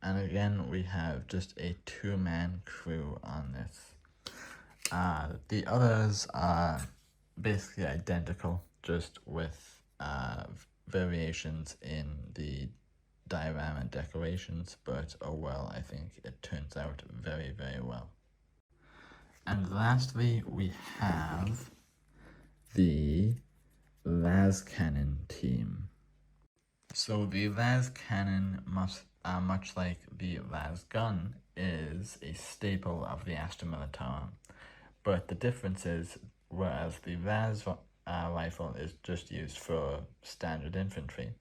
And again, we have just a two-man crew on this. The others are basically identical, just with variations in the diorama decorations, but oh well, I think it turns out very, very well. And lastly, we have the las cannon team. So the las cannon, much like the las gun, is a staple of the Astra Militarum. But the difference is, whereas the las rifle is just used for standard infantry,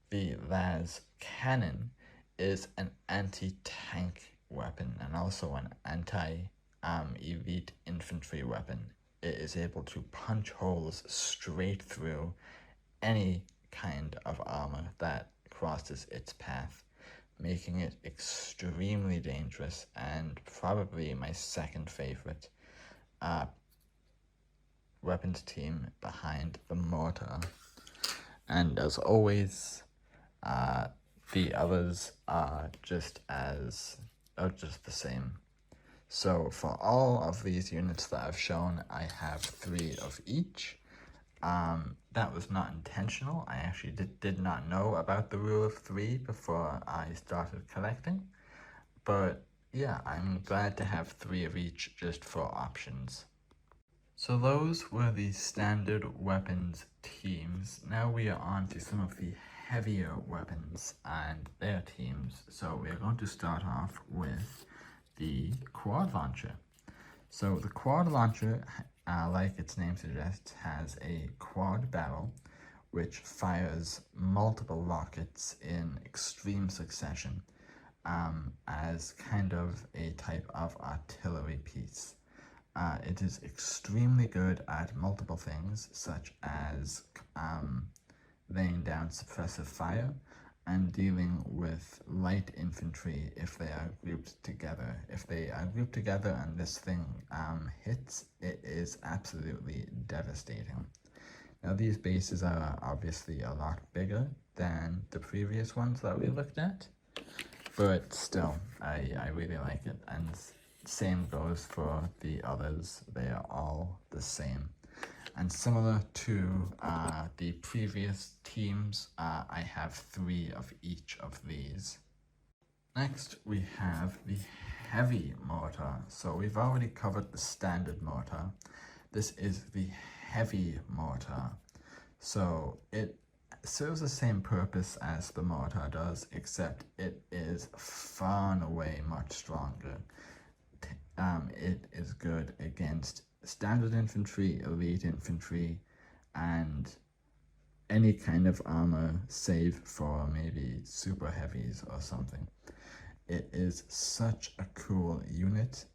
the las cannon is an anti-tank weapon and also an anti-elite infantry weapon. It is able to punch holes straight through any kind of armor that crosses its path, making it extremely dangerous and probably my second favorite weapons team behind the mortar. And as always, the others are just the same. So for all of these units that I've shown, I have 3 of each. That was not intentional. I actually did not know about the rule of 3 before I started collecting. But yeah, I'm glad to have 3 of each just for options. So those were the standard weapons teams. Now we are on to some of the heavier weapons and their teams. So we're going to start off with the quad launcher. So the quad launcher, like its name suggests, has a quad barrel which fires multiple rockets in extreme succession as kind of a type of artillery piece. It is extremely good at multiple things, such as laying down suppressive fire, and dealing with light infantry if they are grouped together. If they are grouped together and this thing hits, it is absolutely devastating. Now these bases are obviously a lot bigger than the previous ones that we looked at, but still, I really like it, and same goes for the others. They are all the same. And similar to the previous teams, I have 3 of each of these. Next, we have the heavy mortar. So we've already covered the standard mortar. This is the heavy mortar. So it serves the same purpose as the mortar does, except it is far and away much stronger. It is good against standard infantry, elite infantry, and any kind of armor save for maybe super heavies or something. It is such a cool unit.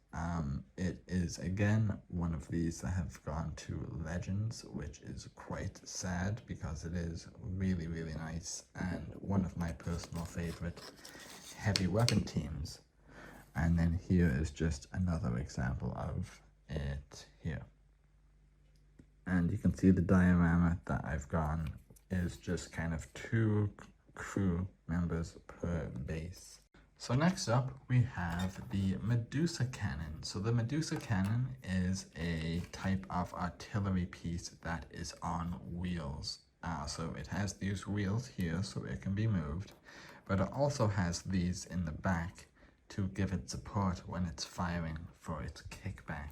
It is again one of these that have gone to Legends, which is quite sad because it is really, really nice and one of my personal favorite heavy weapon teams. And then here is just another example of it here. And you can see the diorama that I've gone is just kind of 2 crew members per base. So next up we have the Medusa cannon. So the Medusa cannon is a type of artillery piece that is on wheels. So it has these wheels here so it can be moved, but it also has these in the back to give it support when it's firing for its kickback.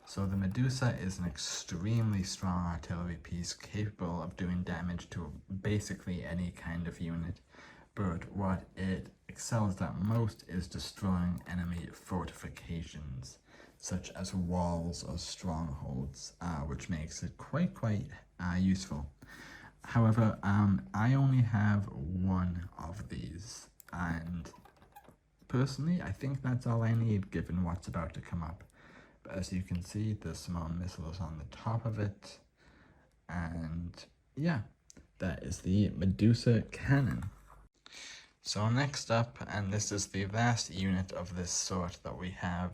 So the Medusa is an extremely strong artillery piece capable of doing damage to basically any kind of unit, but what it excels at most is destroying enemy fortifications, such as walls or strongholds, which makes it quite useful. However, I only have 1 of these, and personally, I think that's all I need given what's about to come up. But as you can see, there's some more missiles on the top of it. And yeah, that is the Medusa cannon. So next up, and this is the last unit of this sort that we have,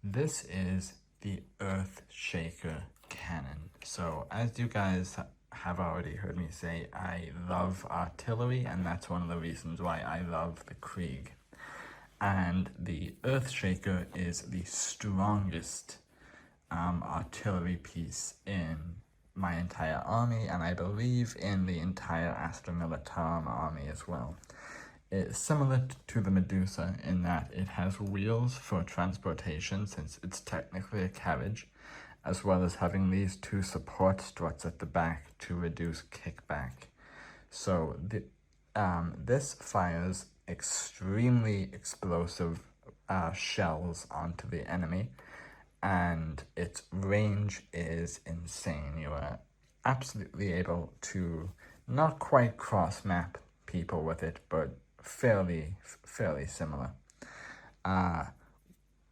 this is the Earthshaker cannon. So as you guys have already heard me say, I love artillery, and that's one of the reasons why I love the Krieg. And the Earthshaker is the strongest artillery piece in my entire army, and I believe in the entire Astra Militarum army as well. It's similar to the Medusa in that it has wheels for transportation, since it's technically a carriage, as well as having these 2 support struts at the back to reduce kickback. So this fires extremely explosive shells onto the enemy, and its range is insane. You are absolutely able to not quite cross map people with it, but fairly similar.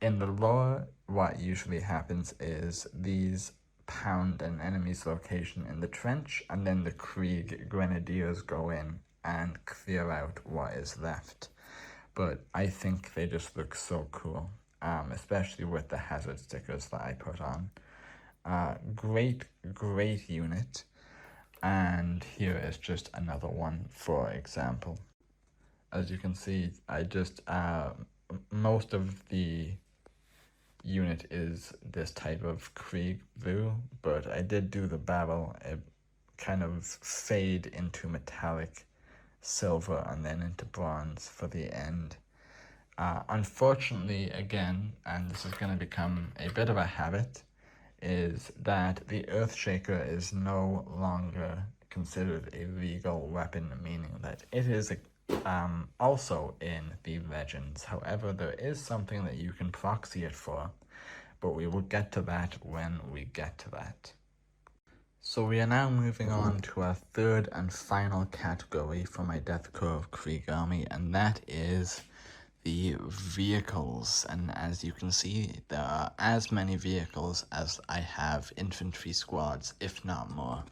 In the lore, what usually happens is these pound an enemy's location in the trench, and then the Krieg Grenadiers go in and clear out what is left. But I think they just look so cool, especially with the hazard stickers that I put on. Great unit. And here is just another one, for example. As you can see, I just most of the unit is this type of Krieg blue, but I did do the barrel. It kind of fade into metallic silver and then into bronze for the end. Unfortunately, again, and this is going to become a bit of a habit, is that the Earthshaker is no longer considered a legal weapon, meaning that it is also in the Legends. However, there is something that you can proxy it for, but we will get to that when we get to that. So we are now moving on to our 3rd and final category for my Death Korps of Krieg army, and that is the vehicles. And as you can see, there are as many vehicles as I have infantry squads, if not more.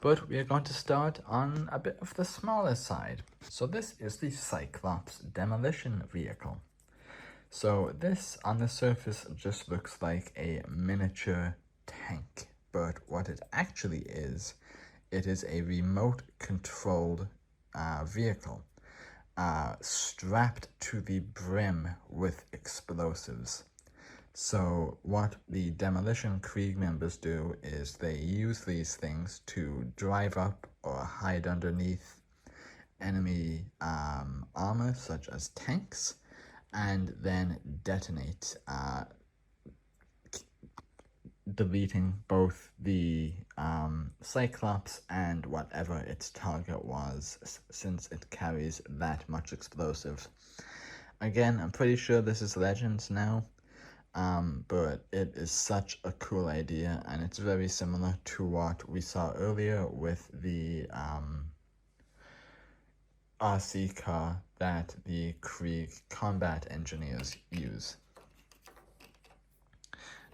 But we are going to start on a bit of the smaller side. So this is the Cyclops demolition vehicle. So this on the surface just looks like a miniature tank, but what it actually is, it is a remote controlled vehicle strapped to the brim with explosives. So what the Demolition Krieg members do is they use these things to drive up or hide underneath enemy armor, such as tanks, and then detonate, deleting both the Cyclops and whatever its target was, since it carries that much explosive. Again, I'm pretty sure this is Legends now, but it is such a cool idea, and it's very similar to what we saw earlier with the RC car that the Krieg combat engineers use.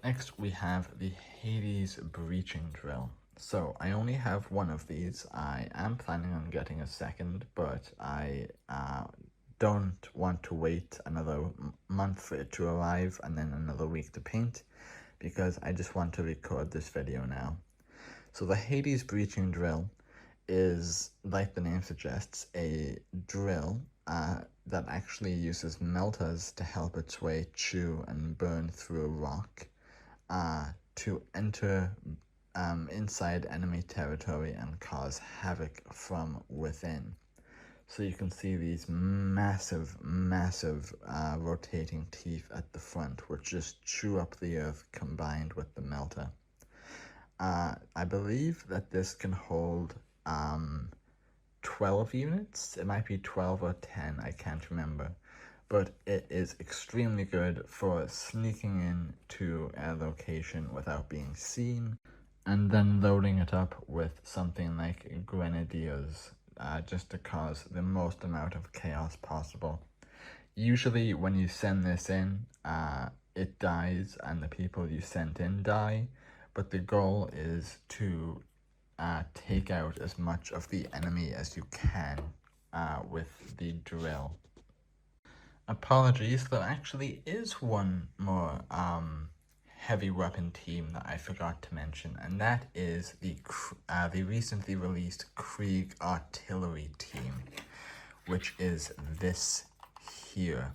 Next, we have the Hades breaching drill. So I only have one of these. I am planning on getting a second, but I don't want to wait another month for it to arrive and then another week to paint, because I just want to record this video now. So the Hades breaching drill is, like the name suggests, a drill that actually uses melters to help its way chew and burn through a rock to enter inside enemy territory and cause havoc from within. So you can see these massive rotating teeth at the front, which just chew up the earth combined with the melter. I believe that this can hold 12 units. It might be 12 or 10, I can't remember. But it is extremely good for sneaking into a location without being seen, and then loading it up with something like Grenadiers, just to cause the most amount of chaos possible. Usually when you send this in, it dies and the people you sent in die, but the goal is to take out as much of the enemy as you can with the drill. Apologies, there actually is one more heavy weapon team that I forgot to mention, and that is the recently released Krieg artillery team, which is this here.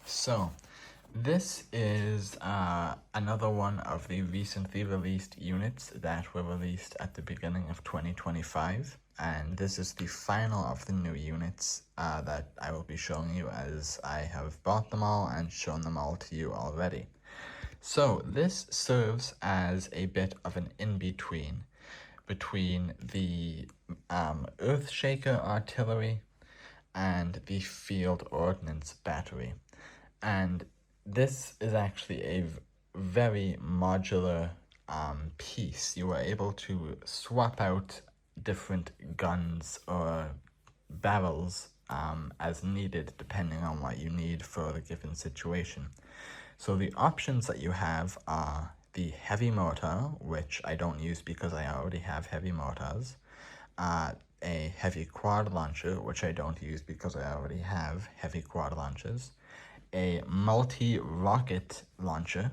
So this is another one of the recently released units that were released at the beginning of 2025. And this is the final of the new units that I will be showing you, as I have bought them all and shown them all to you already. So this serves as a bit of an in-between between the Earthshaker artillery and the Field Ordnance battery. And this is actually a very modular piece. You are able to swap out different guns or barrels as needed, depending on what you need for the given situation. So the options that you have are the heavy mortar, which I don't use because I already have heavy mortars, a heavy quad launcher, which I don't use because I already have heavy quad launchers, a multi-rocket launcher,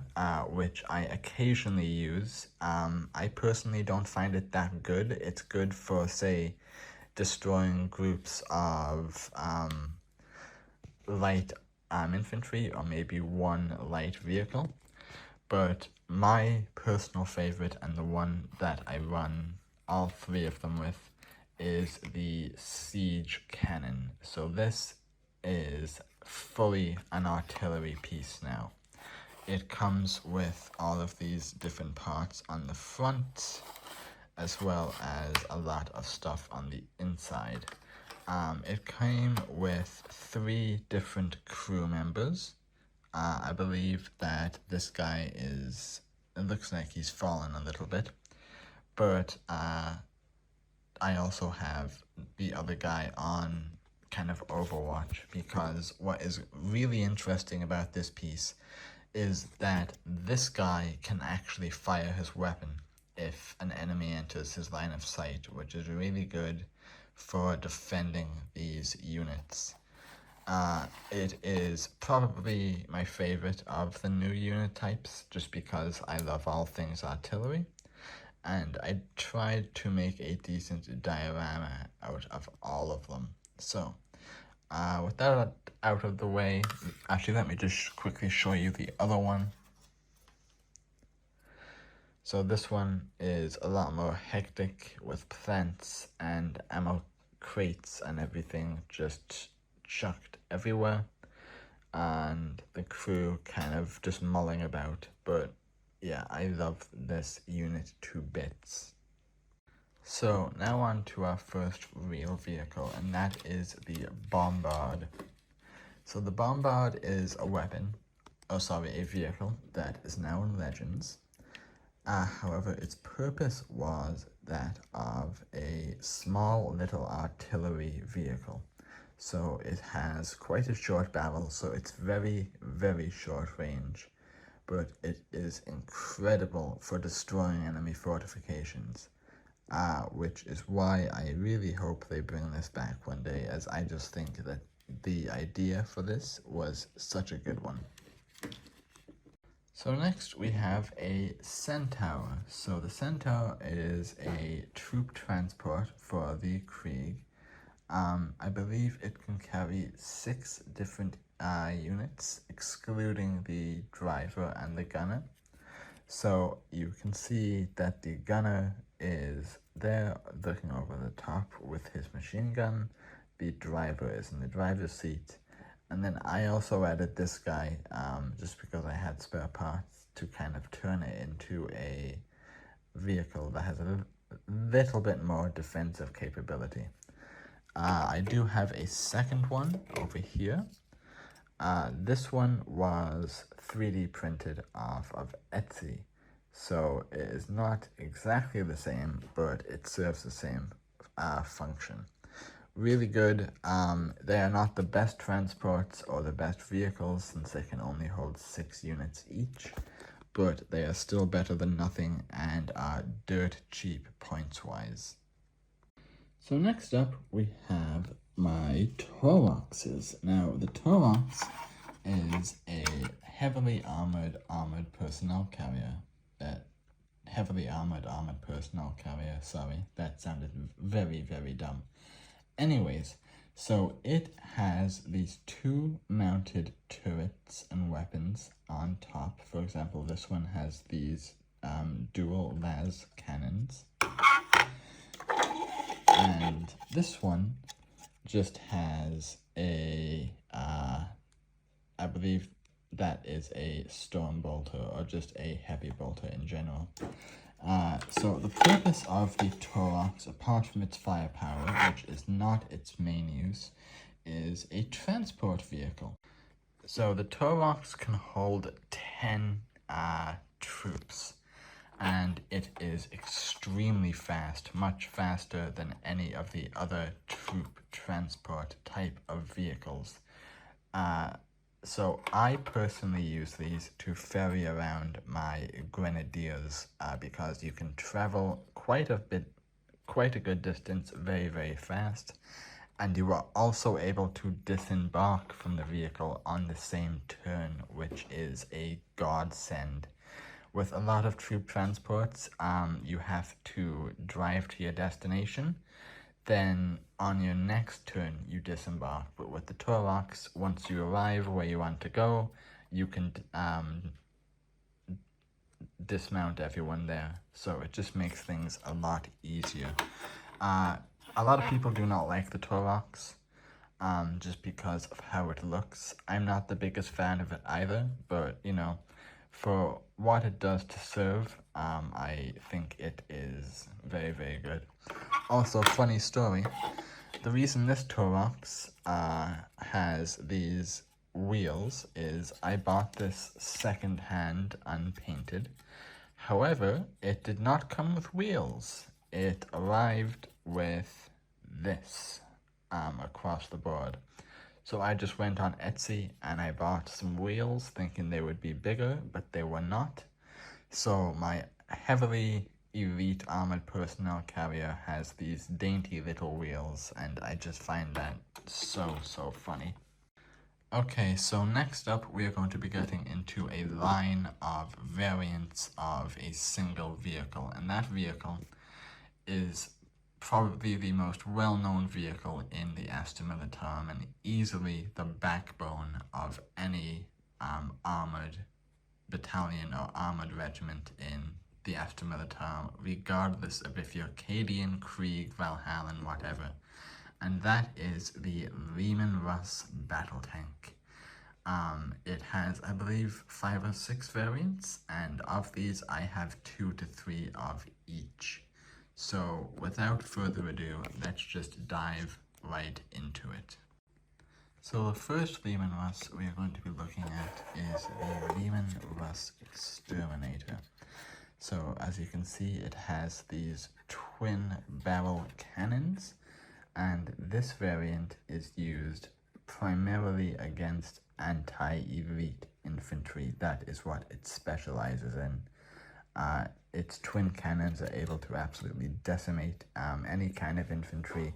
which I occasionally use. I personally don't find it that good. It's good for, say, destroying groups of light infantry, or maybe one light vehicle. But my personal favorite, and the one that I run all three of them with, is the siege cannon. So this is fully an artillery piece now. It comes with all of these different parts on the front, as well as a lot of stuff on the inside. It came with 3 different crew members. I believe that this guy it looks like he's fallen a little bit, but I also have the other guy on kind of Overwatch, because what is really interesting about this piece is that this guy can actually fire his weapon. if an enemy enters his line of sight, which is really good for defending these units. It is probably my favorite of the new unit types, just because I love all things artillery, and I tried to make a decent diorama out of all of them. So, with that out of the way, actually let me just quickly show you the other one. So this one is a lot more hectic, with plants and ammo crates and everything just chucked everywhere, and the crew kind of just mulling about. But yeah, I love this unit to bits. So now on to our first real vehicle, and that is the Bombard. So the Bombard is a vehicle that is now in Legends. However, its purpose was that of a small little artillery vehicle. So it has quite a short barrel, so it's very, very short range, but it is incredible for destroying enemy fortifications, which is why I really hope they bring this back one day, as I just think that the idea for this was such a good one. So next we have a Centaur. So the Centaur is a troop transport for the Krieg. I believe it can carry 6 different units, excluding the driver and the gunner. So you can see that the gunner is there looking over the top with his machine gun. The driver is in the driver's seat. And then I also added this guy just because I had spare parts to kind of turn it into a vehicle that has a little bit more defensive capability. I do have a second one over here. This one was 3D printed off of Etsy, so it is not exactly the same, but it serves the same function. Really good. They are not the best transports or the best vehicles, since they can only hold 6 units each, but they are still better than nothing and are dirt cheap points-wise. So next up we have my Tauroxes. Now the Taurox is a heavily armored personnel carrier. Sorry, that sounded very, very dumb. Anyways, so it has these 2 mounted turrets and weapons on top. For example, this one has these dual las cannons. And this one just has a, I believe that is a storm bolter, or just a heavy bolter in general. So the purpose of the Taurox, apart from its firepower, which is not its main use, is a transport vehicle. So the Taurox can hold 10 troops, and it is extremely fast, much faster than any of the other troop transport type of vehicles. So I personally use these to ferry around my Grenadiers, because you can travel quite a good distance very, very fast, and you are also able to disembark from the vehicle on the same turn, which is a godsend. With a lot of troop transports, you have to drive to your destination, then on your next turn you disembark. But with the Taurox, once you arrive where you want to go, you can dismount everyone there, so it just makes things a lot easier. A lot of people do not like the Taurox, just because of how it looks. I'm not the biggest fan of it either, but you know, for what it does to serve, I think it is very, very good. Also, funny story, the reason this Taurox has these wheels is I bought this second-hand unpainted. However, it did not come with wheels. It arrived with this across the board. So I just went on Etsy and I bought some wheels thinking they would be bigger, but they were not. So my heavily elite armored personnel carrier has these dainty little wheels, and I just find that so funny. Okay, so next up we are going to be getting into a line of variants of a single vehicle, and that vehicle is probably the most well-known vehicle in the Astra Militarum and easily the backbone of any armored battalion or armored regiment in the Astra Militarum, regardless of if you're Cadian, Krieg, Valhallan, whatever. And that is the Leman Russ battle tank. It has, I believe, 5 or 6 variants, and of these I have 2 to 3 of each. So without further ado, let's just dive right into it. So the first Leman Russ we are going to be looking at is the Leman Russ Exterminator. So as you can see, it has these twin barrel cannons, and this variant is used primarily against anti-elite infantry. That is what it specializes in. Its twin cannons are able to absolutely decimate any kind of infantry.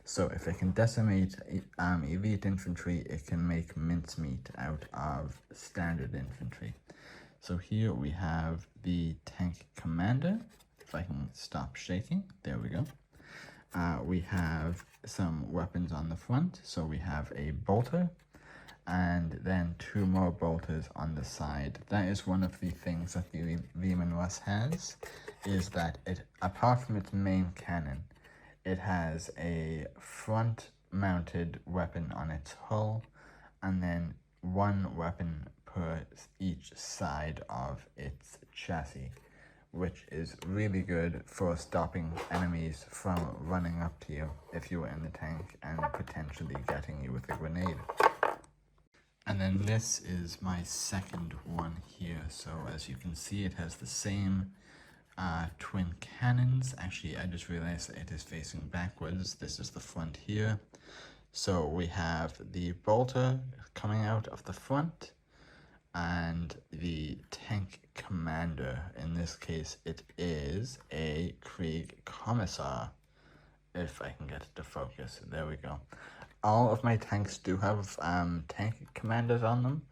So if it can decimate elite infantry, it can make mincemeat out of standard infantry. So here we have the tank commander. If I can stop shaking, there we go. We have some weapons on the front. So we have a bolter, and then 2 more bolters on the side. That is one of the things that the Leman Russ has, is that it, apart from its main cannon, it has a front-mounted weapon on its hull, and then 1 weapon per each side of its chassis, which is really good for stopping enemies from running up to you if you were in the tank and potentially getting you with a grenade. And then this is my second one here. So as you can see, it has the same twin cannons. Actually, I just realized that it is facing backwards. This is the front here. So we have the bolter coming out of the front, and the tank commander. In this case, it is a Krieg Commissar. If I can get it to focus, there we go. All of my tanks do have tank commanders on them,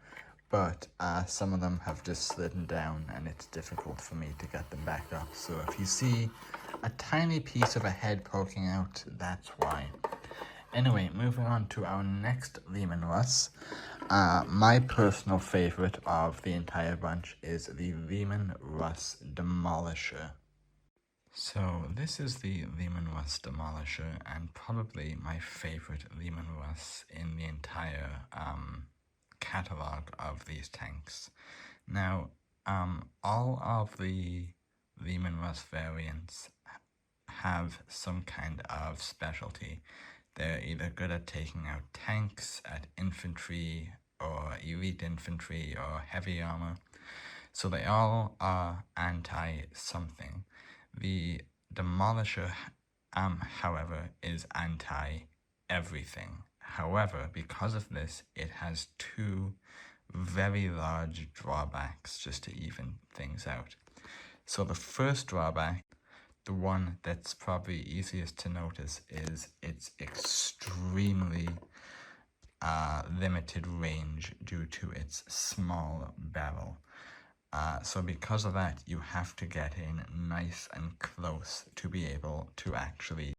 but some of them have just slidden down and it's difficult for me to get them back up. So if you see a tiny piece of a head poking out, that's why. Anyway, moving on to our next Leman Russ. My personal favorite of the entire bunch is the Leman Russ Demolisher. So this is the Leman Russ Demolisher, and probably my favorite Leman Russ in the entire catalog of these tanks. Now, all of the Leman Russ variants have some kind of specialty. They're either good at taking out tanks, at infantry, or elite infantry, or heavy armor. So they all are anti-something. The Demolisher, however, is anti-everything. However, because of this, it has 2 very large drawbacks just to even things out. So the first drawback, the one that's probably easiest to notice, is its extremely limited range due to its small barrel. So because of that, you have to get in nice and close to be able to actually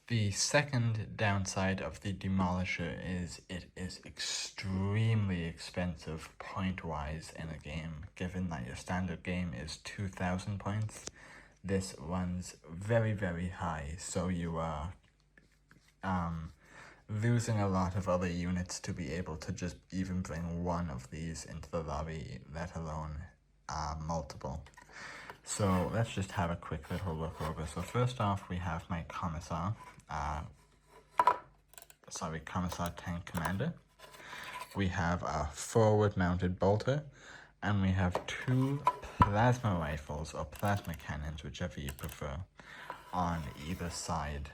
The second downside of the Demolisher is it is extremely expensive point-wise in a game. Given that your standard game is 2,000 points, this runs very high, so you are losing a lot of other units to be able to just even bring 1 of these into the lobby, let alone multiple. So let's just have a quick little look over. So first off, we have my Commissar Tank Commander. We have a forward-mounted bolter, and we have 2 plasma rifles, or plasma cannons, whichever you prefer, on either side.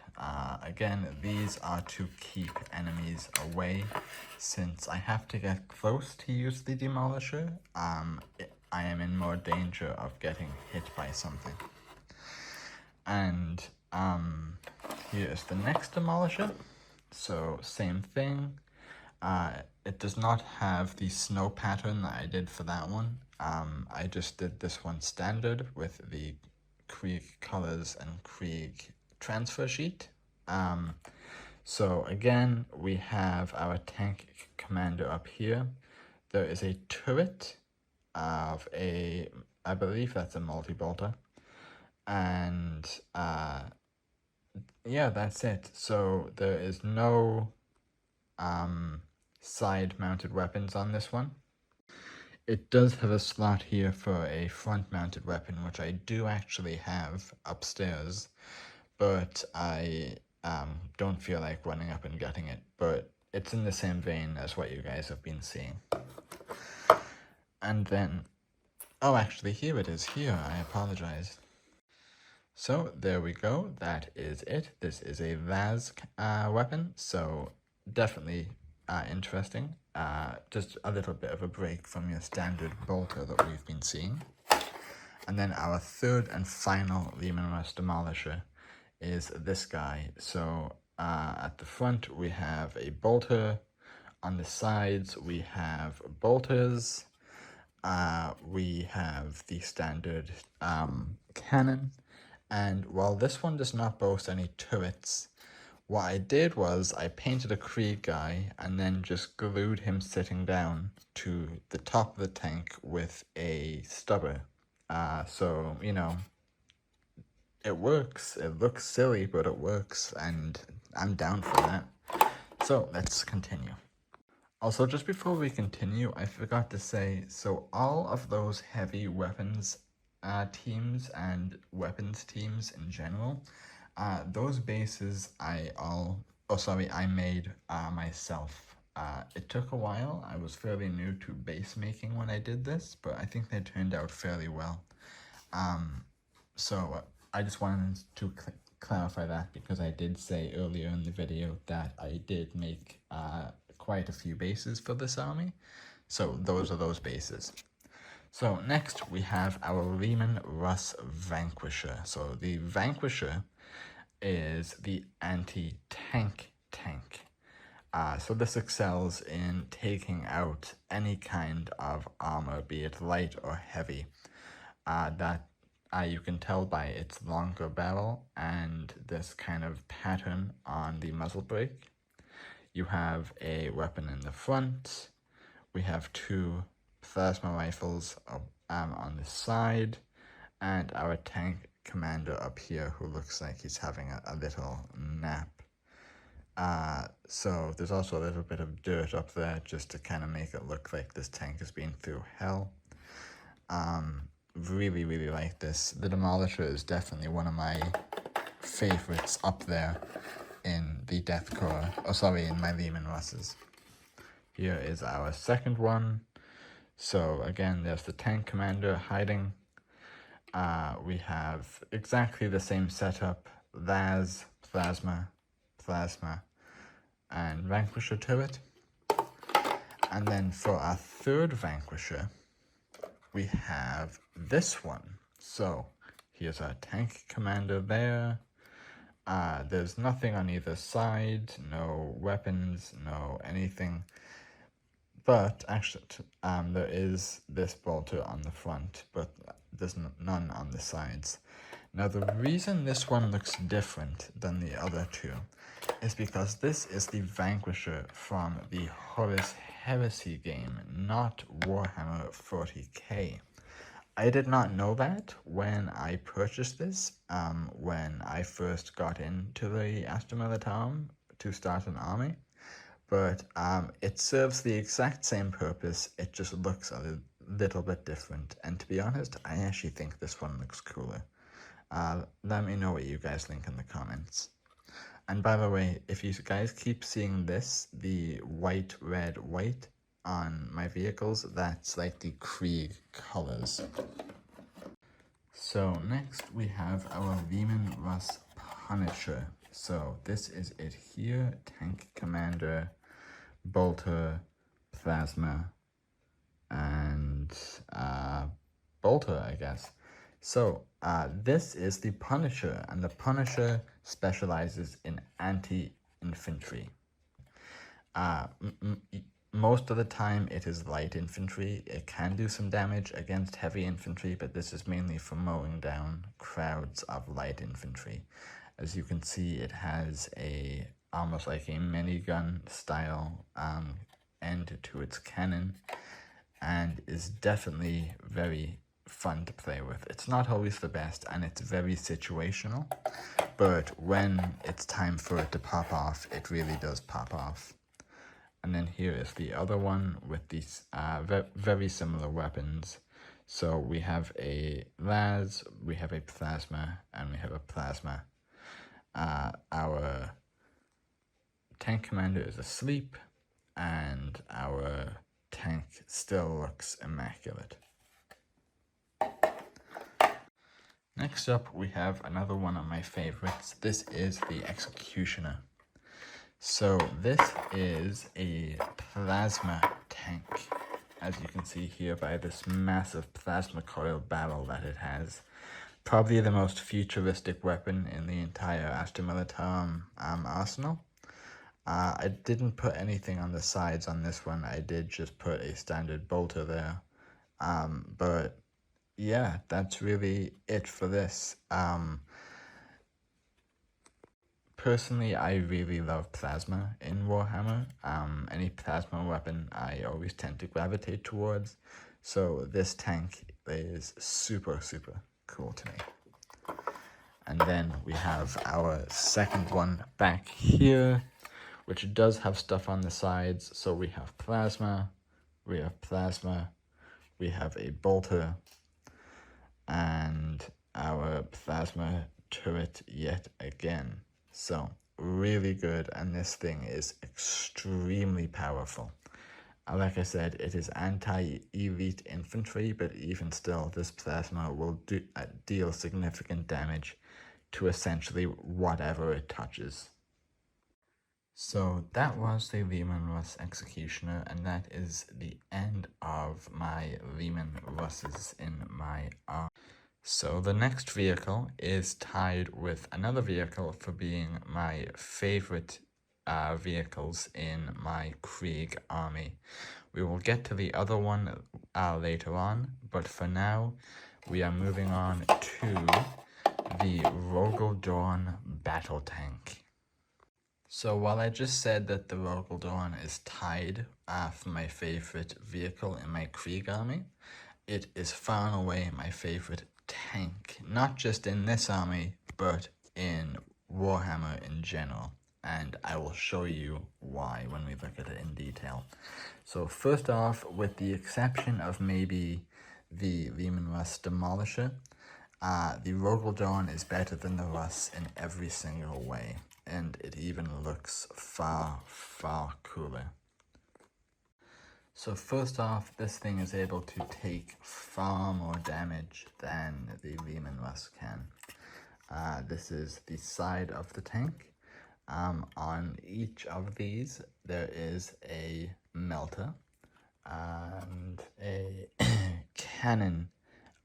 Again, these are to keep enemies away. Since I have to get close to use the Demolisher, I am in more danger of getting hit by something. And here's the next Demolisher. So same thing. It does not have the snow pattern that I did for that one. I just did this one standard with the Krieg colors and Krieg transfer sheet. So again, we have our tank commander up here. There is a turret of I believe that's a multi-bolter. And yeah, that's it. So there is no side-mounted weapons on this one. It does have a slot here for a front-mounted weapon, which I do actually have upstairs, but I don't feel like running up and getting it, but it's in the same vein as what you guys have been seeing. And then, oh, actually, here it is here. I apologize. So there we go. That is it. This is a Vaz weapon, so definitely interesting. Just a little bit of a break from your standard bolter that we've been seeing. And then our third and final Leman Russ Demolisher is this guy. So at the front we have a bolter. On the sides we have bolters. We have the standard cannon. And while this one does not boast any turrets, what I did was I painted a Krieg guy and then just glued him sitting down to the top of the tank with a stubber. So, you know, it works. It looks silly, but it works, and I'm down for that. So let's continue. Also, just before we continue, I forgot to say, so all of those heavy weapons teams and weapons teams in general, those bases I made myself. It took a while. I was fairly new to base making when I did this, but I think they turned out fairly well. So I just wanted to clarify that, because I did say earlier in the video that I did make quite a few bases for this army. So those are those bases. So next we have our Leman Russ Vanquisher. So the Vanquisher is the anti-tank tank. So this excels in taking out any kind of armor, be it light or heavy. That you can tell by its longer barrel and this kind of pattern on the muzzle brake. You have a weapon in the front. We have two plasma rifles on the side, and our tank commander up here who looks like he's having a little nap. So there's also a little bit of dirt up there just to kind of make it look like this tank has been through hell. Really, really like this. The Demolisher is definitely one of my favorites up there in the Death Corps, in my Leman Russes. Here is our second one. So again, there's the tank commander hiding. We have exactly the same setup: Vaz, plasma, and Vanquisher turret. And then for our third Vanquisher, we have this one. So here's our tank commander there. There's nothing on either side, no weapons, no anything. But actually, there is this bolter on the front, but there's none on the sides. Now, the reason this one looks different than the other two is because this is the Vanquisher from the Horus Heresy game, not Warhammer 40K. I did not know that when I purchased this, when I first got into the Astra Militarum to start an army. But it serves the exact same purpose, it just looks a little bit different. And to be honest, I actually think this one looks cooler. Let me know what you guys think in the comments. And by the way, if you guys keep seeing this, the white, red, white on my vehicles, that's like the Krieg colors. So next we have our Leman Russ Punisher. So this is it here. Tank Commander, Bolter, Plasma, and Bolter, I guess. So this is the Punisher, and the Punisher specializes in anti-infantry. Most of the time it is light infantry. It can do some damage against heavy infantry, but this is mainly for mowing down crowds of light infantry. As you can see, it has almost like a minigun style end to its cannon, and is definitely very fun to play with. It's not always the best, and it's very situational, but when it's time for it to pop off, it really does pop off. And then here is the other one with these very similar weapons. So we have a Las, we have a Plasma, and we have a Plasma. Our tank commander is asleep, and our tank still looks immaculate. Next up, we have another one of my favorites. This is the Executioner. So this is a plasma tank, as you can see here by this massive plasma coil barrel that it has. Probably the most futuristic weapon in the entire Astra Militarum arsenal. I didn't put anything on the sides on this one. I did just put a standard bolter there. But yeah, that's really it for this. Personally, I really love plasma in Warhammer. Any plasma weapon I always tend to gravitate towards. So this tank is super, super cool to me. And then we have our second one back here, which does have stuff on the sides. So we have plasma, we have a bolter, and our plasma turret yet again. So really good, and this thing is extremely powerful. Like I said, it is anti-elite infantry, but even still, this plasma will deal significant damage to essentially whatever it touches. So that was the Leman Russ Executioner, and that is the end of my Leman Russes in my army. So the next vehicle is tied with another vehicle for being my favorite vehicles in my Krieg army. We will get to the other one later on, but for now we are moving on to the Rogaldorn battle tank. So while I just said that the Rogaldorn is tied for my favorite vehicle in my Krieg army, it is far and away my favorite tank, not just in this army, but in Warhammer in general. And I will show you why when we look at it in detail. So first off, with the exception of maybe the Leman Russ Demolisher, the Rogaldorn is better than the Russ in every single way, and it even looks far, far cooler. So first off, this thing is able to take far more damage than the Leman Russ can. This is the side of the tank. On each of these, there is a melter and a cannon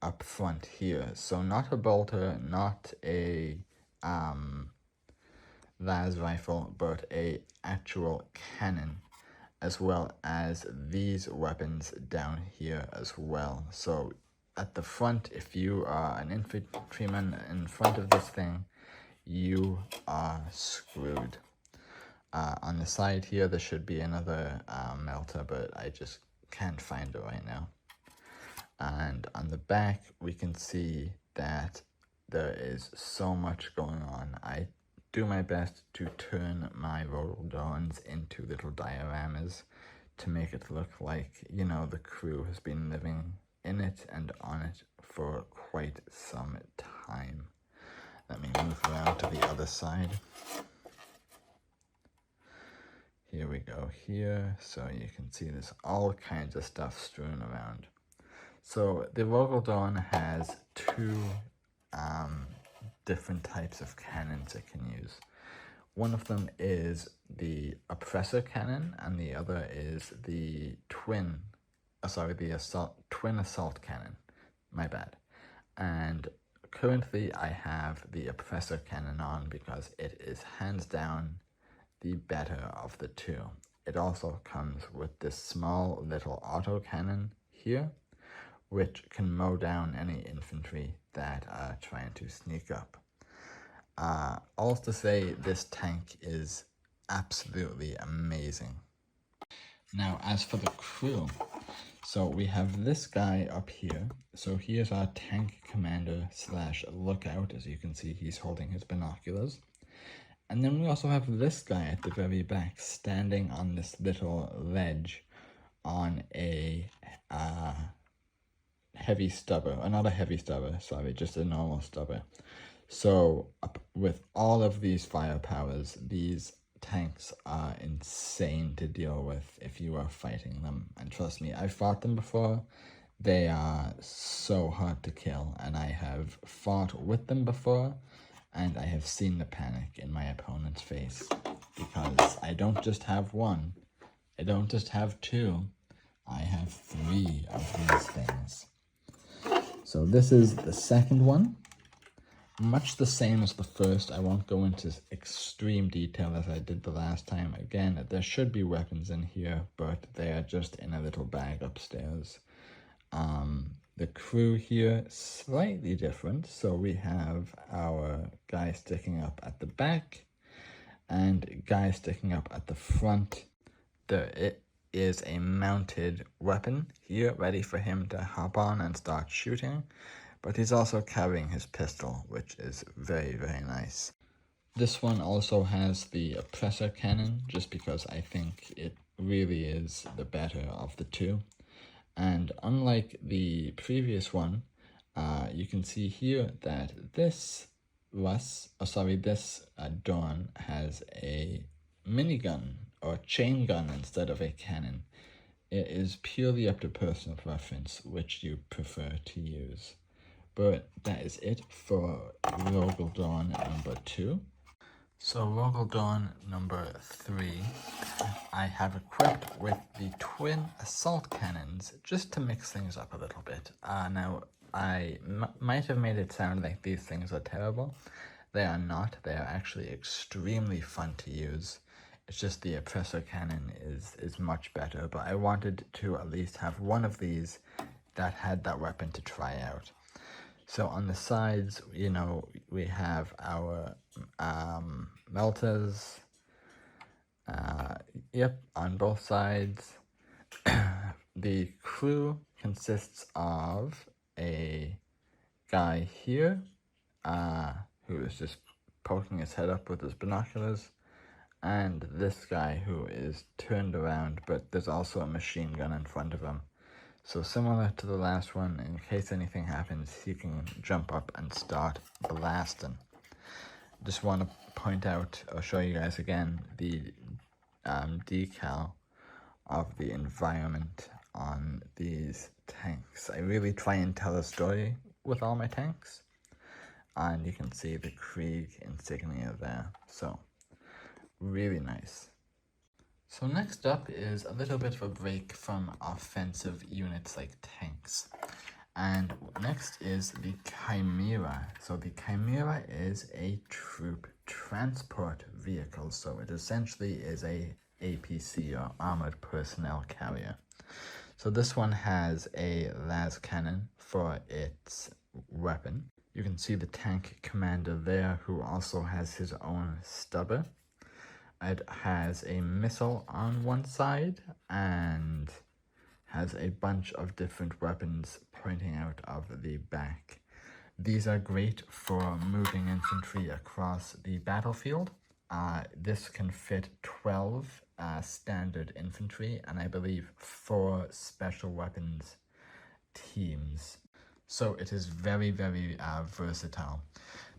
up front here. So not a bolter, not a las rifle, but a actual cannon, as well as these weapons down here as well. So at the front, if you are an infantryman in front of this thing, you are screwed. On the side here, there should be another melter, but I just can't find it right now. And on the back, we can see that there is so much going on. I do my best to turn my Rogaldorns into little dioramas to make it look like, you know, the crew has been living in it and on it for quite some time. Let me move around to the other side. Here we go here, so you can see there's all kinds of stuff strewn around. So the Rogaldorn has two different types of cannons it can use. One of them is the oppressor cannon, and the other is the twin assault cannon. My bad. And currently I have the oppressor cannon on because it is hands down the better of the two. It also comes with this small little auto cannon here, which can mow down any infantry that are trying to sneak up. All to say, this tank is absolutely amazing. Now, as for the crew, so we have this guy up here. So he is our tank commander / lookout. As you can see, he's holding his binoculars. And then we also have this guy at the very back, standing on this little ledge on a heavy stubber. Not a heavy stubber, sorry, just a normal stubber. So with all of these firepowers, these tanks are insane to deal with if you are fighting them. And trust me, I've fought them before. They are so hard to kill, and I have fought with them before, and I have seen the panic in my opponent's face, because I don't just have one, I don't just have two, I have 3 of these things. So this is the second one. Much the same as the first. I won't go into extreme detail as I did the last time. Again, there should be weapons in here, but they are just in a little bag upstairs. The crew here, slightly different. So we have our guy sticking up at the back and guy sticking up at the front. There is a mounted weapon here ready for him to hop on and start shooting. But he's also carrying his pistol, which is very, very nice. This one also has the oppressor cannon, just because I think it really is the better of the two. And unlike the previous one, you can see here that this Dawn has a minigun or chain gun instead of a cannon. It is purely up to personal preference which you prefer to use. But that is it for Rogel Dawn number 2. So Rogel Dawn number 3, I have equipped with the twin assault cannons just to mix things up a little bit. Now, I might have made it sound like these things are terrible. They are not. They are actually extremely fun to use. It's just the oppressor cannon is much better, but I wanted to at least have one of these that had that weapon to try out. So on the sides, you know, we have our melters, on both sides. The crew consists of a guy here, who is just poking his head up with his binoculars, and this guy who is turned around, but there's also a machine gun in front of him. So similar to the last one, in case anything happens, he can jump up and start blasting. Just want to point out, or show you guys again, the decal of the environment on these tanks. I really try and tell a story with all my tanks. And you can see the Krieg insignia there. So, really nice. So next up is a little bit of a break from offensive units like tanks. And next is the Chimera. So the Chimera is a troop transport vehicle. So it essentially is a APC, or armored personnel carrier. So this one has a las cannon for its weapon. You can see the tank commander there, who also has his own stubber. It has a missile on one side and has a bunch of different weapons pointing out of the back. These are great for moving infantry across the battlefield. This can fit 12 standard infantry and I believe 4 special weapons teams. So it is very, very versatile.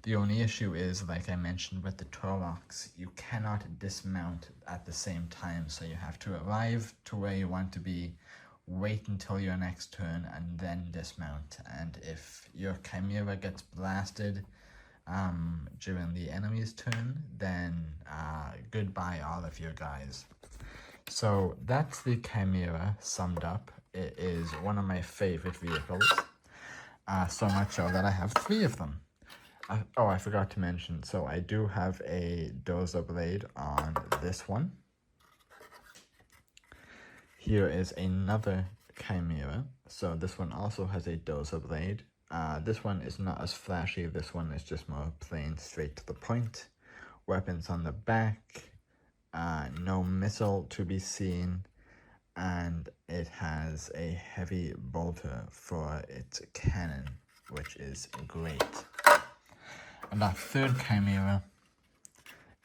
The only issue is, like I mentioned with the Toroks, you cannot dismount at the same time. So you have to arrive to where you want to be, wait until your next turn, and then dismount. And if your Chimera gets blasted, during the enemy's turn, then goodbye all of you guys. So that's the Chimera summed up. It is one of my favorite vehicles, so much so that I have 3 of them. Oh, I forgot to mention, so I do have a dozer blade on this one. Here is another Chimera, so this one also has a dozer blade. This one is not as flashy, this one is just more plain, straight to the point. Weapons on the back, no missile to be seen, and it has a heavy bolter for its cannon, which is great. And our third Chimera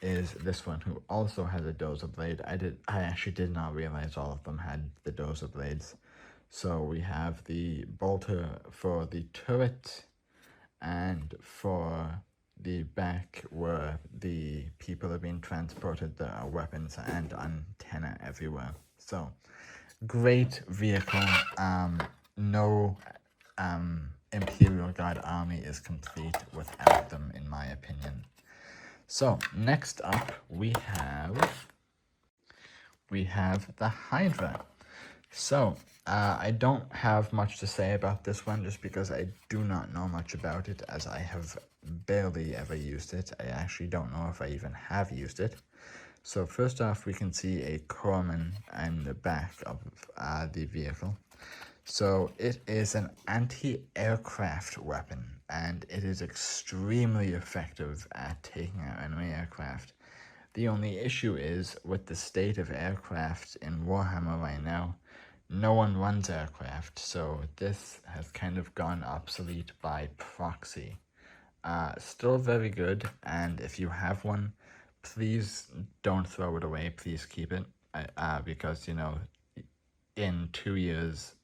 is this one, who also has a dozer blade. I actually did not realize all of them had the dozer blades. So we have the bolter for the turret, and for the back where the people are being transported, there are weapons and antenna everywhere. So great vehicle. No Imperial Guard army is complete without them, in my opinion. So next up we have the Hydra. So I don't have much to say about this one, just because I do not know much about it, as I have barely ever used it. I actually don't know if I even have used it. So first off, we can see a corpsman in the back of the vehicle. So it is an anti-aircraft weapon, and it is extremely effective at taking out enemy aircraft. The only issue is, with the state of aircraft in Warhammer right now, no one runs aircraft, so this has kind of gone obsolete by proxy. Still very good, and if you have one, please don't throw it away, please keep it, because, you know, in 2 years,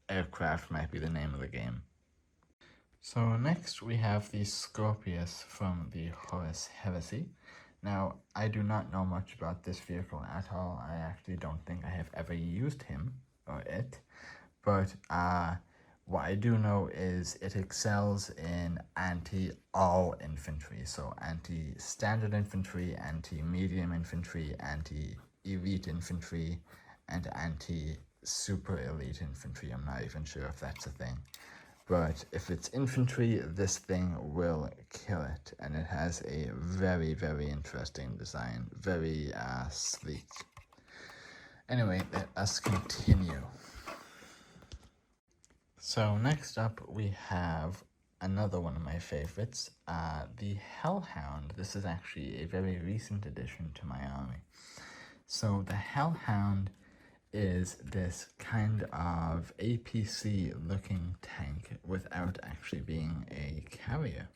aircraft might be the name of the game. So next we have the Scorpius from the Horus Heresy. Now, I do not know much about this vehicle at all. I actually don't think I have ever used him, or it, but what I do know is it excels in anti-all infantry, so anti-standard infantry, anti-medium infantry, anti-elite infantry, and anti-super elite infantry. I'm not even sure if that's a thing. But if it's infantry, this thing will kill it. And it has a very, very interesting design. Very sleek. Anyway, let us continue. So next up we have another one of my favorites, the Hellhound. This is actually a very recent addition to my army. So the Hellhound is this kind of APC looking tank without actually being a carrier.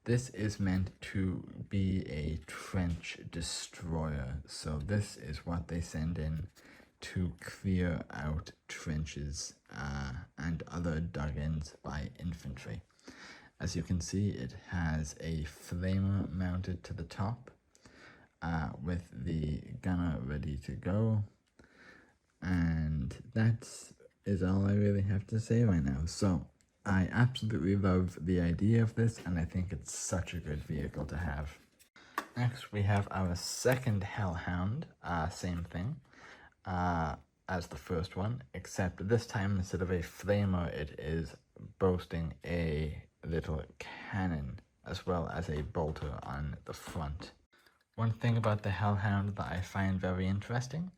This is meant to be a trench destroyer, so this is what they send in to clear out trenches and other dug-ins by infantry. As you can see, it has a flamer mounted to the top with the gunner ready to go. And that is all I really have to say right now. So I absolutely love the idea of this, and I think it's such a good vehicle to have. Next we have our second Hellhound, same thing as the first one, except this time instead of a flamer, it is boasting a little cannon as well as a bolter on the front. One thing about the Hellhound that I find very interesting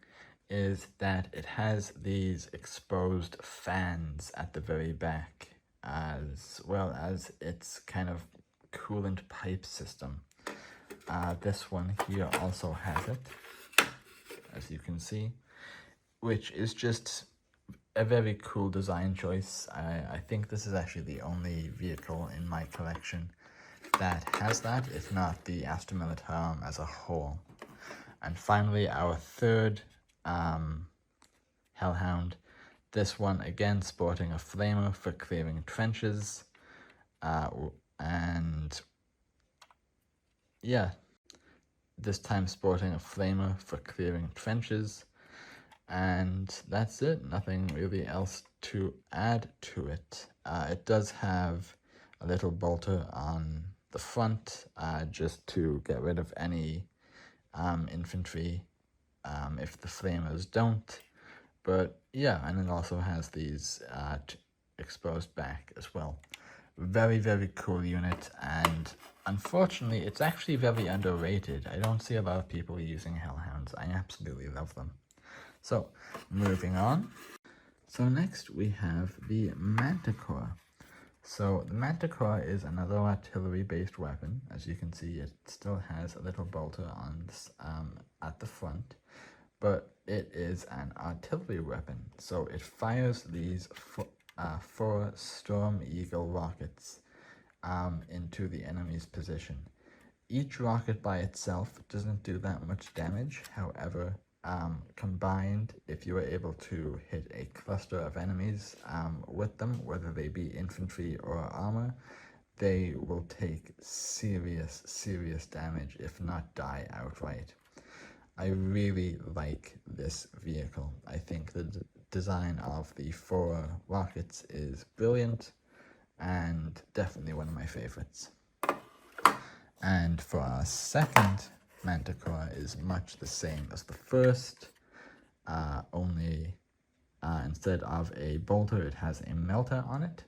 is that it has these exposed fans at the very back, as well as its kind of coolant pipe system. This one here also has it, as you can see, which is just a very cool design choice. I think this is actually the only vehicle in my collection that has that, if not the Astra Militarum as a whole. And finally, our third Hellhound, this one again sporting a flamer for clearing trenches, and yeah, this time sporting a flamer for clearing trenches, and that's it. Nothing really else to add to it. It does have a little bolter on the front just to get rid of any infantry if the flamers don't. But yeah, and it also has these exposed back as well. Very, very cool unit, and unfortunately it's actually very underrated. I don't see a lot of people using Hellhounds. I absolutely love them. So, moving on. So next we have the Manticore. So the Manticore is another artillery-based weapon. As you can see, it still has a little bolter on at the front, but it is an artillery weapon. So it fires these four Storm Eagle rockets into the enemy's position. Each rocket by itself doesn't do that much damage. However, combined, if you are able to hit a cluster of enemies with them, whether they be infantry or armor, they will take serious damage, if not die outright. I really like this vehicle. I think the design of the four rockets is brilliant and definitely one of my favorites. And for our second Manticore is much the same as the first, only instead of a bolter it has a melter on it,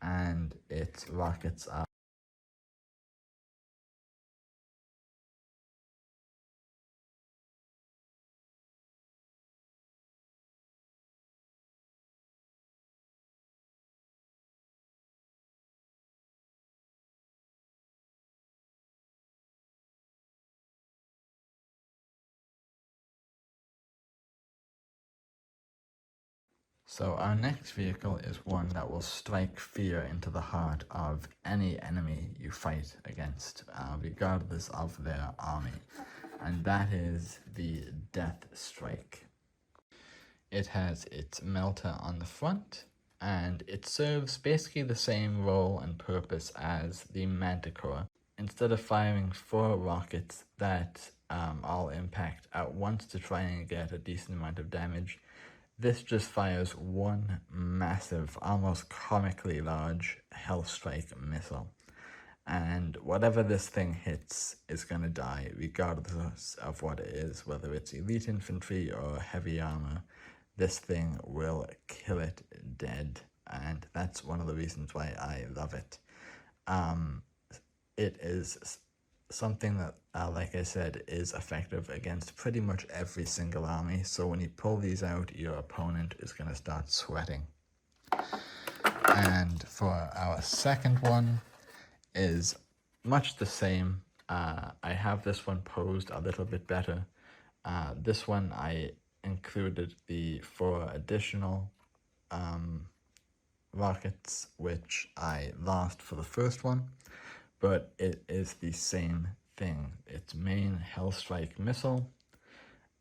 and its rockets are So our next vehicle is one that will strike fear into the heart of any enemy you fight against, regardless of their army, and that is the Death Strike. It has its melter on the front, and it serves basically the same role and purpose as the Manticore. Instead of firing 4 rockets that all impact at once to try and get a decent amount of damage, this just fires one massive, almost comically large Hellstrike missile. And whatever this thing hits is going to die, regardless of what it is, whether it's elite infantry or heavy armor. This thing will kill it dead, and that's one of the reasons why I love it. It is something that, like I said, is effective against pretty much every single army. So when you pull these out, your opponent is going to start sweating. And for our second one is much the same. I have this one posed a little bit better. This one I included the 4 additional rockets, which I lost for the first one, but it is the same thing. Its main Hellstrike missile,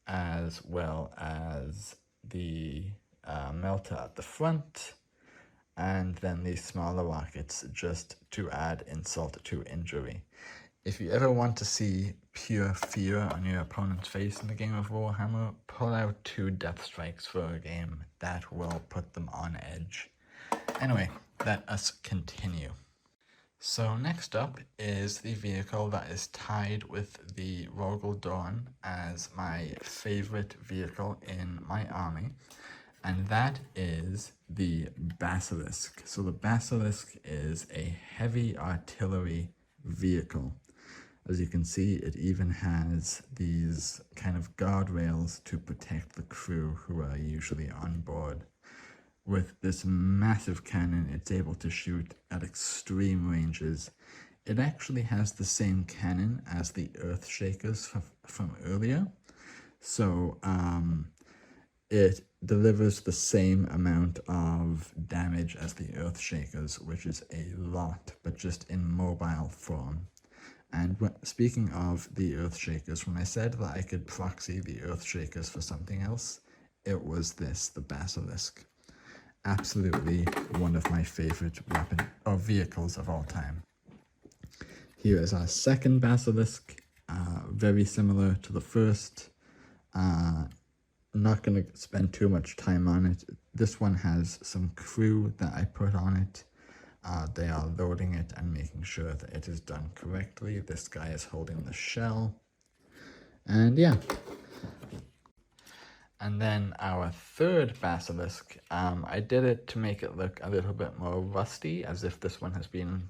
as well as the melter at the front, and then these smaller rockets just to add insult to injury. If you ever want to see pure fear on your opponent's face in the game of Warhammer, pull out 2 Death Strikes for a game. That will put them on edge. Anyway, let us continue. So next up is the vehicle that is tied with the Rogel Dawn as my favorite vehicle in my army, and that is the Basilisk. So the Basilisk is a heavy artillery vehicle. As you can see, it even has these kind of guardrails to protect the crew who are usually on board. With this massive cannon, it's able to shoot at extreme ranges. It actually has the same cannon as the Earthshakers from earlier. So it delivers the same amount of damage as the Earthshakers, which is a lot, but just in mobile form. And speaking of the Earthshakers, when I said that I could proxy the Earthshakers for something else, it was this, the Basilisk. Absolutely one of my favorite vehicles of all time. Here is our second Basilisk, very similar to the first. Not going to spend too much time on it. This one has some crew that I put on it. They are loading it and making sure that it is done correctly. This guy is holding the shell. And yeah. And then our third basilisk, I did it to make it look a little bit more rusty, as if this one has been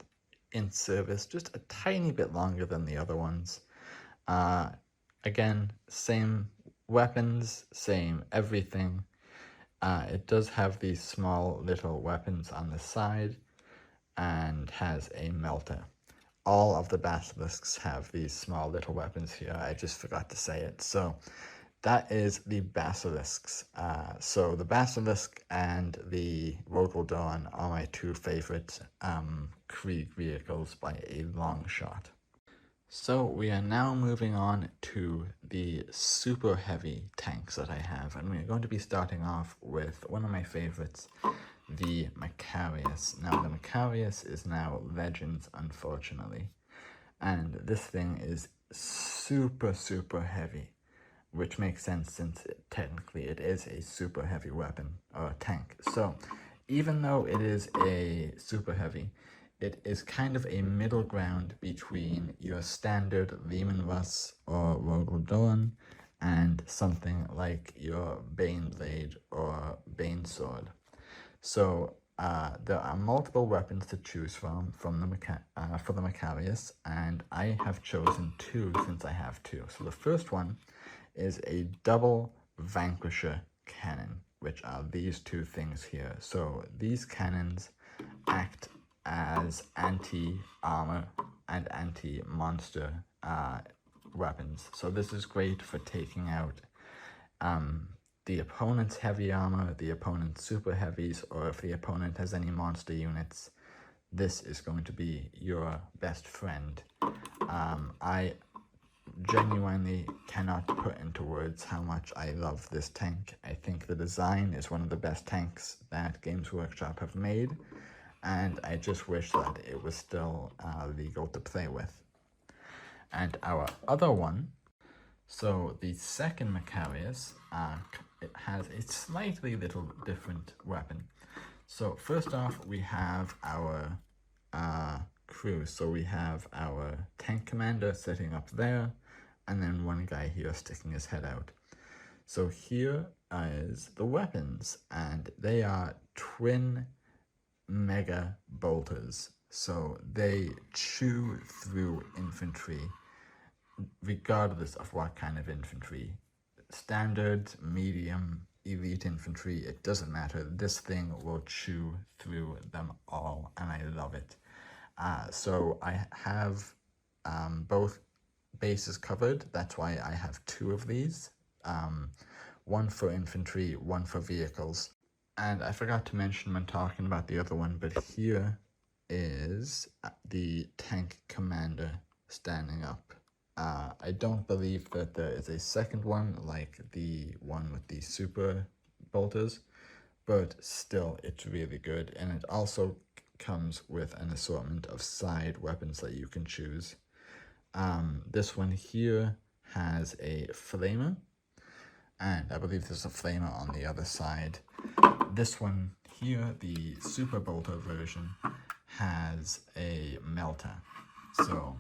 in service just a tiny bit longer than the other ones. Again, same weapons, same everything. It does have these small little weapons on the side and has a melter. All of the basilisks have these small little weapons here. I just forgot to say it. So that is the basilisks. So the basilisk and the Rogel Dawn are my two favorite Krieg vehicles by a long shot. So we are now moving on to the super heavy tanks that I have, and we're going to be starting off with one of my favorites, the Macarius. Now the Macarius is now Legends, unfortunately, and this thing is super heavy, which makes sense since technically it is a super heavy weapon or tank. So even though it is a super heavy, it is kind of a middle ground between your standard Leman Russ or Rogel Dawn and something like your Bane Blade or Bane Sword. So there are multiple weapons to choose from for the Macarius, and I have chosen two since I have two. So the first one is a double Vanquisher cannon, which are these two things here. So these cannons act as anti-armor and anti-monster weapons. So this is great for taking out the opponent's heavy armor, the opponent's super heavies, or if the opponent has any monster units, this is going to be your best friend. I genuinely cannot put into words how much I love this tank. I think the design is one of the best tanks that Games Workshop have made, and I just wish that it was still legal to play with. And our other one, so the second Macarius, it has a slightly little different weapon. So first off, we have our crew. So we have our tank commander sitting up there, and then one guy here sticking his head out. So here is the weapons, and they are twin mega bolters. So they chew through infantry, regardless of what kind of infantry. Standard, medium, elite infantry, it doesn't matter. This thing will chew through them all, and I love it. So I have both bases covered. That's why I have two of these. One for infantry, one for vehicles. And I forgot to mention when talking about the other one, but here is the tank commander standing up. I don't believe that there is a second one like the one with the super bolters, but still it's really good, and it also comes with an assortment of side weapons that you can choose. This one here has a flamer, and I believe there's a flamer on the other side. This one here, the super bolter version, has a melter. So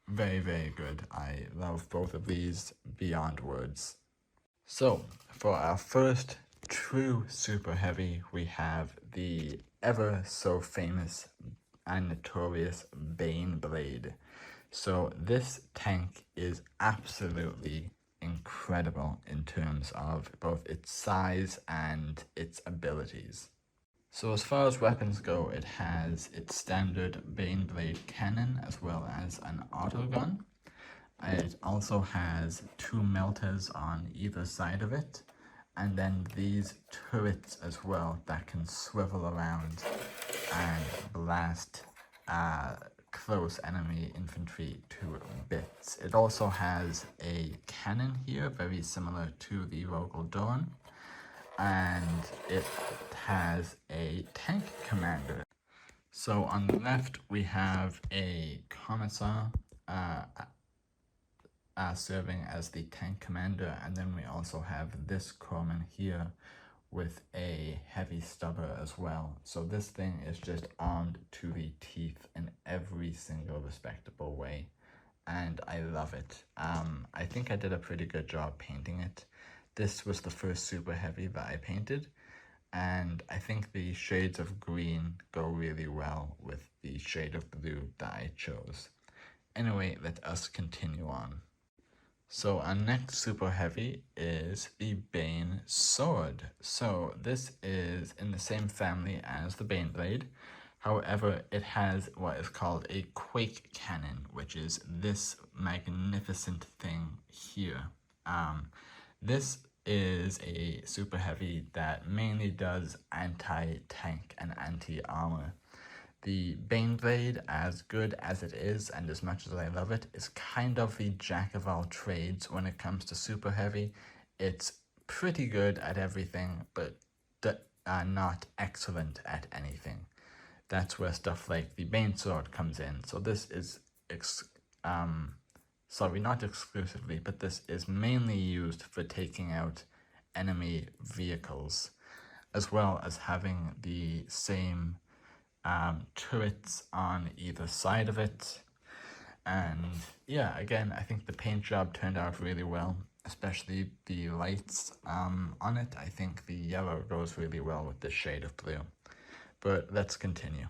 very good. I love both of these beyond words. So for our first true super heavy, we have the ever so famous and notorious Bane Blade. So this tank is absolutely incredible in terms of both its size and its abilities. So as far as weapons go, it has its standard Bane Blade cannon as well as an autogun. It also has two melters on either side of it, and then these turrets as well that can swivel around and blast close enemy infantry to bits. It also has a cannon here, very similar to the Rogel Dawn, and it has a tank commander. So on the left we have a commissar serving as the tank commander, and then we also have this corpsman here with a heavy stubber as well. So this thing is just armed to the teeth in every single respectable way, and I love it. I think I did a pretty good job painting it. This was the first super heavy that I painted, and I think the shades of green go really well with the shade of blue that I chose. Anyway, let us continue on. So our next super heavy is the Bane Sword. So this is in the same family as the Bane Blade. However, it has what is called a Quake Cannon, which is this magnificent thing here. This is a super heavy that mainly does anti-tank and anti-armor. The Bane Blade, as good as it is and as much as I love it, is kind of the jack of all trades when it comes to super heavy. It's pretty good at everything, but not excellent at anything. That's where stuff like the Bane Sword comes in. So this is, sorry, not exclusively, but this is mainly used for taking out enemy vehicles, as well as having the same turrets on either side of it. And yeah, again, I think the paint job turned out really well, especially the lights on it. I think the yellow goes really well with this shade of blue. But let's continue.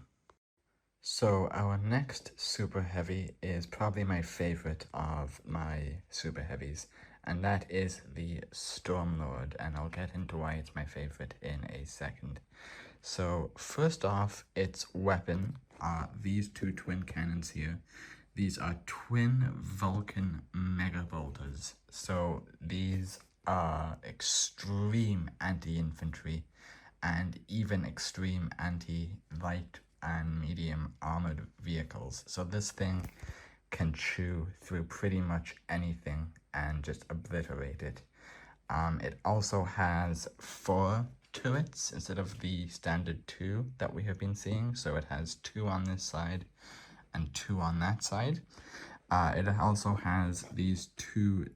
So our next super heavy is probably my favorite of my super heavies, and that is the Stormlord, and I'll get into why it's my favorite in a second. So first off, its weapon are these two twin cannons here. These are twin Vulcan mega bolters. So these are extreme anti-infantry and even extreme anti-light and medium armored vehicles. So this thing can chew through pretty much anything and just obliterate it. It also has 4 turrets instead of the standard 2 that we have been seeing. So it has 2 on this side and 2 on that side. It also has these two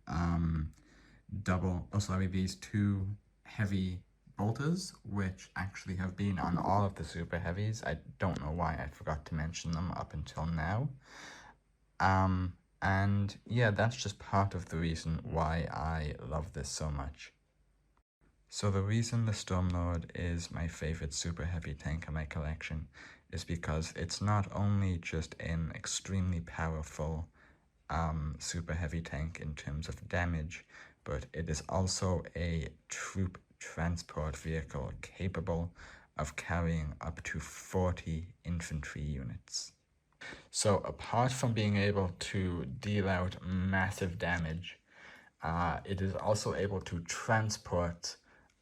these two heavy bolters, which actually have been on all of the super heavies. I don't know why I forgot to mention them up until now. And yeah, that's just part of the reason why I love this so much. So the reason the Stormlord is my favorite super heavy tank in my collection is because it's not only just an extremely powerful super heavy tank in terms of damage, but it is also a troop transport vehicle capable of carrying up to 40 infantry units. So apart from being able to deal out massive damage, it is also able to transport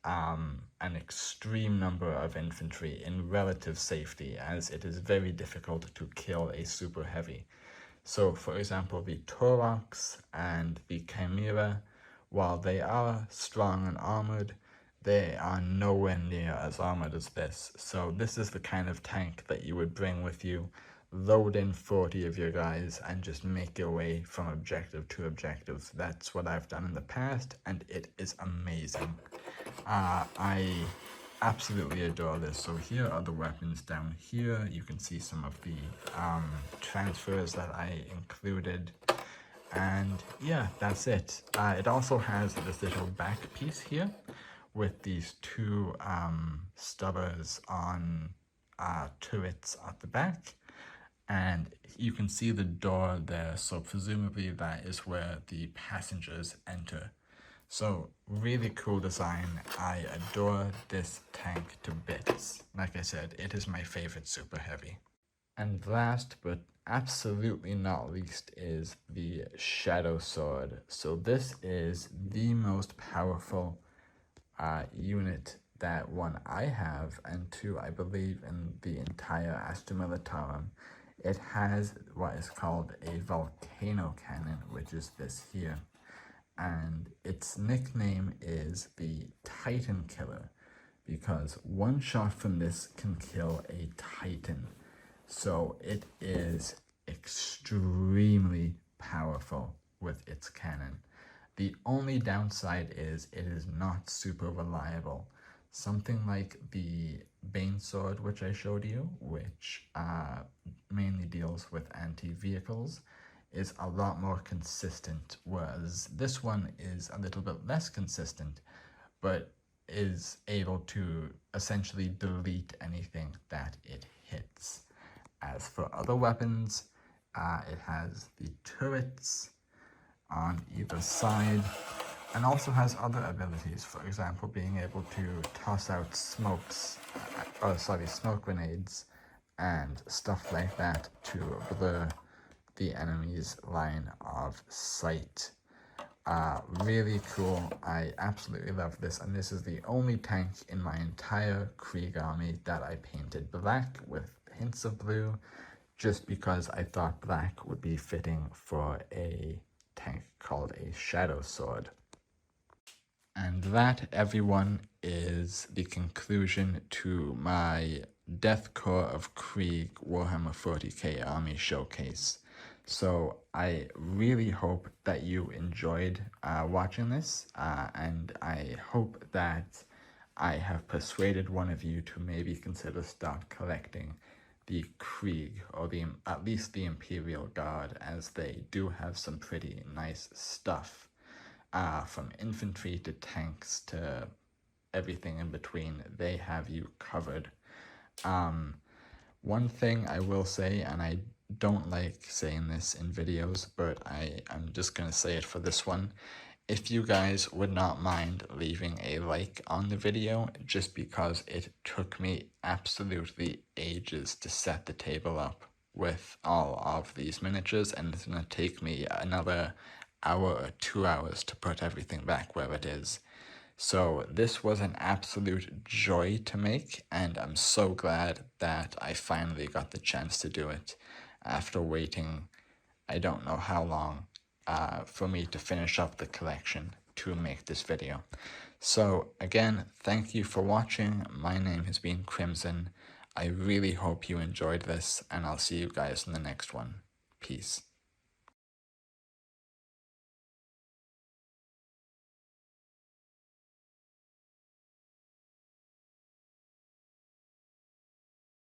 an extreme number of infantry in relative safety, as it is very difficult to kill a super heavy. So for example, the Taurox and the Chimera, while they are strong and armored, they are nowhere near as armored as this. So this is the kind of tank that you would bring with you, load in 40 of your guys, and just make your way from objective to objective. That's what I've done in the past, and it is amazing. I absolutely adore this. So here are the weapons down here. You can see some of the transfers that I included. And yeah, that's it. It also has this little back piece here with these 2 stubbers on turrets at the back. And you can see the door there, so presumably that is where the passengers enter. So really cool design. I adore this tank to bits. Like I said, it is my favorite super heavy. And last but absolutely not least is the Shadow Sword. So this is the most powerful unit that 1, I have, and 2, I believe in the entire Astra Militarum. It has what is called a volcano cannon, which is this here. And its nickname is the Titan Killer, because 1 shot from this can kill a Titan. So it is extremely powerful with its cannon. The only downside is it is not super reliable. Something like the Bane Sword, which I showed you, which mainly deals with anti-vehicles, is a lot more consistent, whereas this one is a little bit less consistent, but is able to essentially delete anything that it hits. As for other weapons, it has the turrets on either side, and also has other abilities, for example being able to toss out smoke grenades and stuff like that to blur the enemy's line of sight. Really cool. I absolutely love this, and this is the only tank in my entire Krieg army that I painted black with hints of blue, just because I thought black would be fitting for a tank called a Shadow Sword. And that, everyone, is the conclusion to my Death Korps of Krieg Warhammer 40K army showcase. So I really hope that you enjoyed watching this, and I hope that I have persuaded one of you to maybe consider start collecting the Krieg, or at least the Imperial Guard, as they do have some pretty nice stuff. From infantry to tanks to everything in between, they have you covered. One thing I will say, and I don't like saying this in videos, but I'm just going to say it for this one. If you guys would not mind leaving a like on the video, just because it took me absolutely ages to set the table up with all of these miniatures, and it's going to take me another hour or 2 hours to put everything back where it is. So this was an absolute joy to make, and I'm so glad that I finally got the chance to do it after waiting I don't know how long for me to finish up the collection to make this video. So again, thank you for watching. My name has been Crimson. I really hope you enjoyed this, and I'll see you guys in the next one. Peace.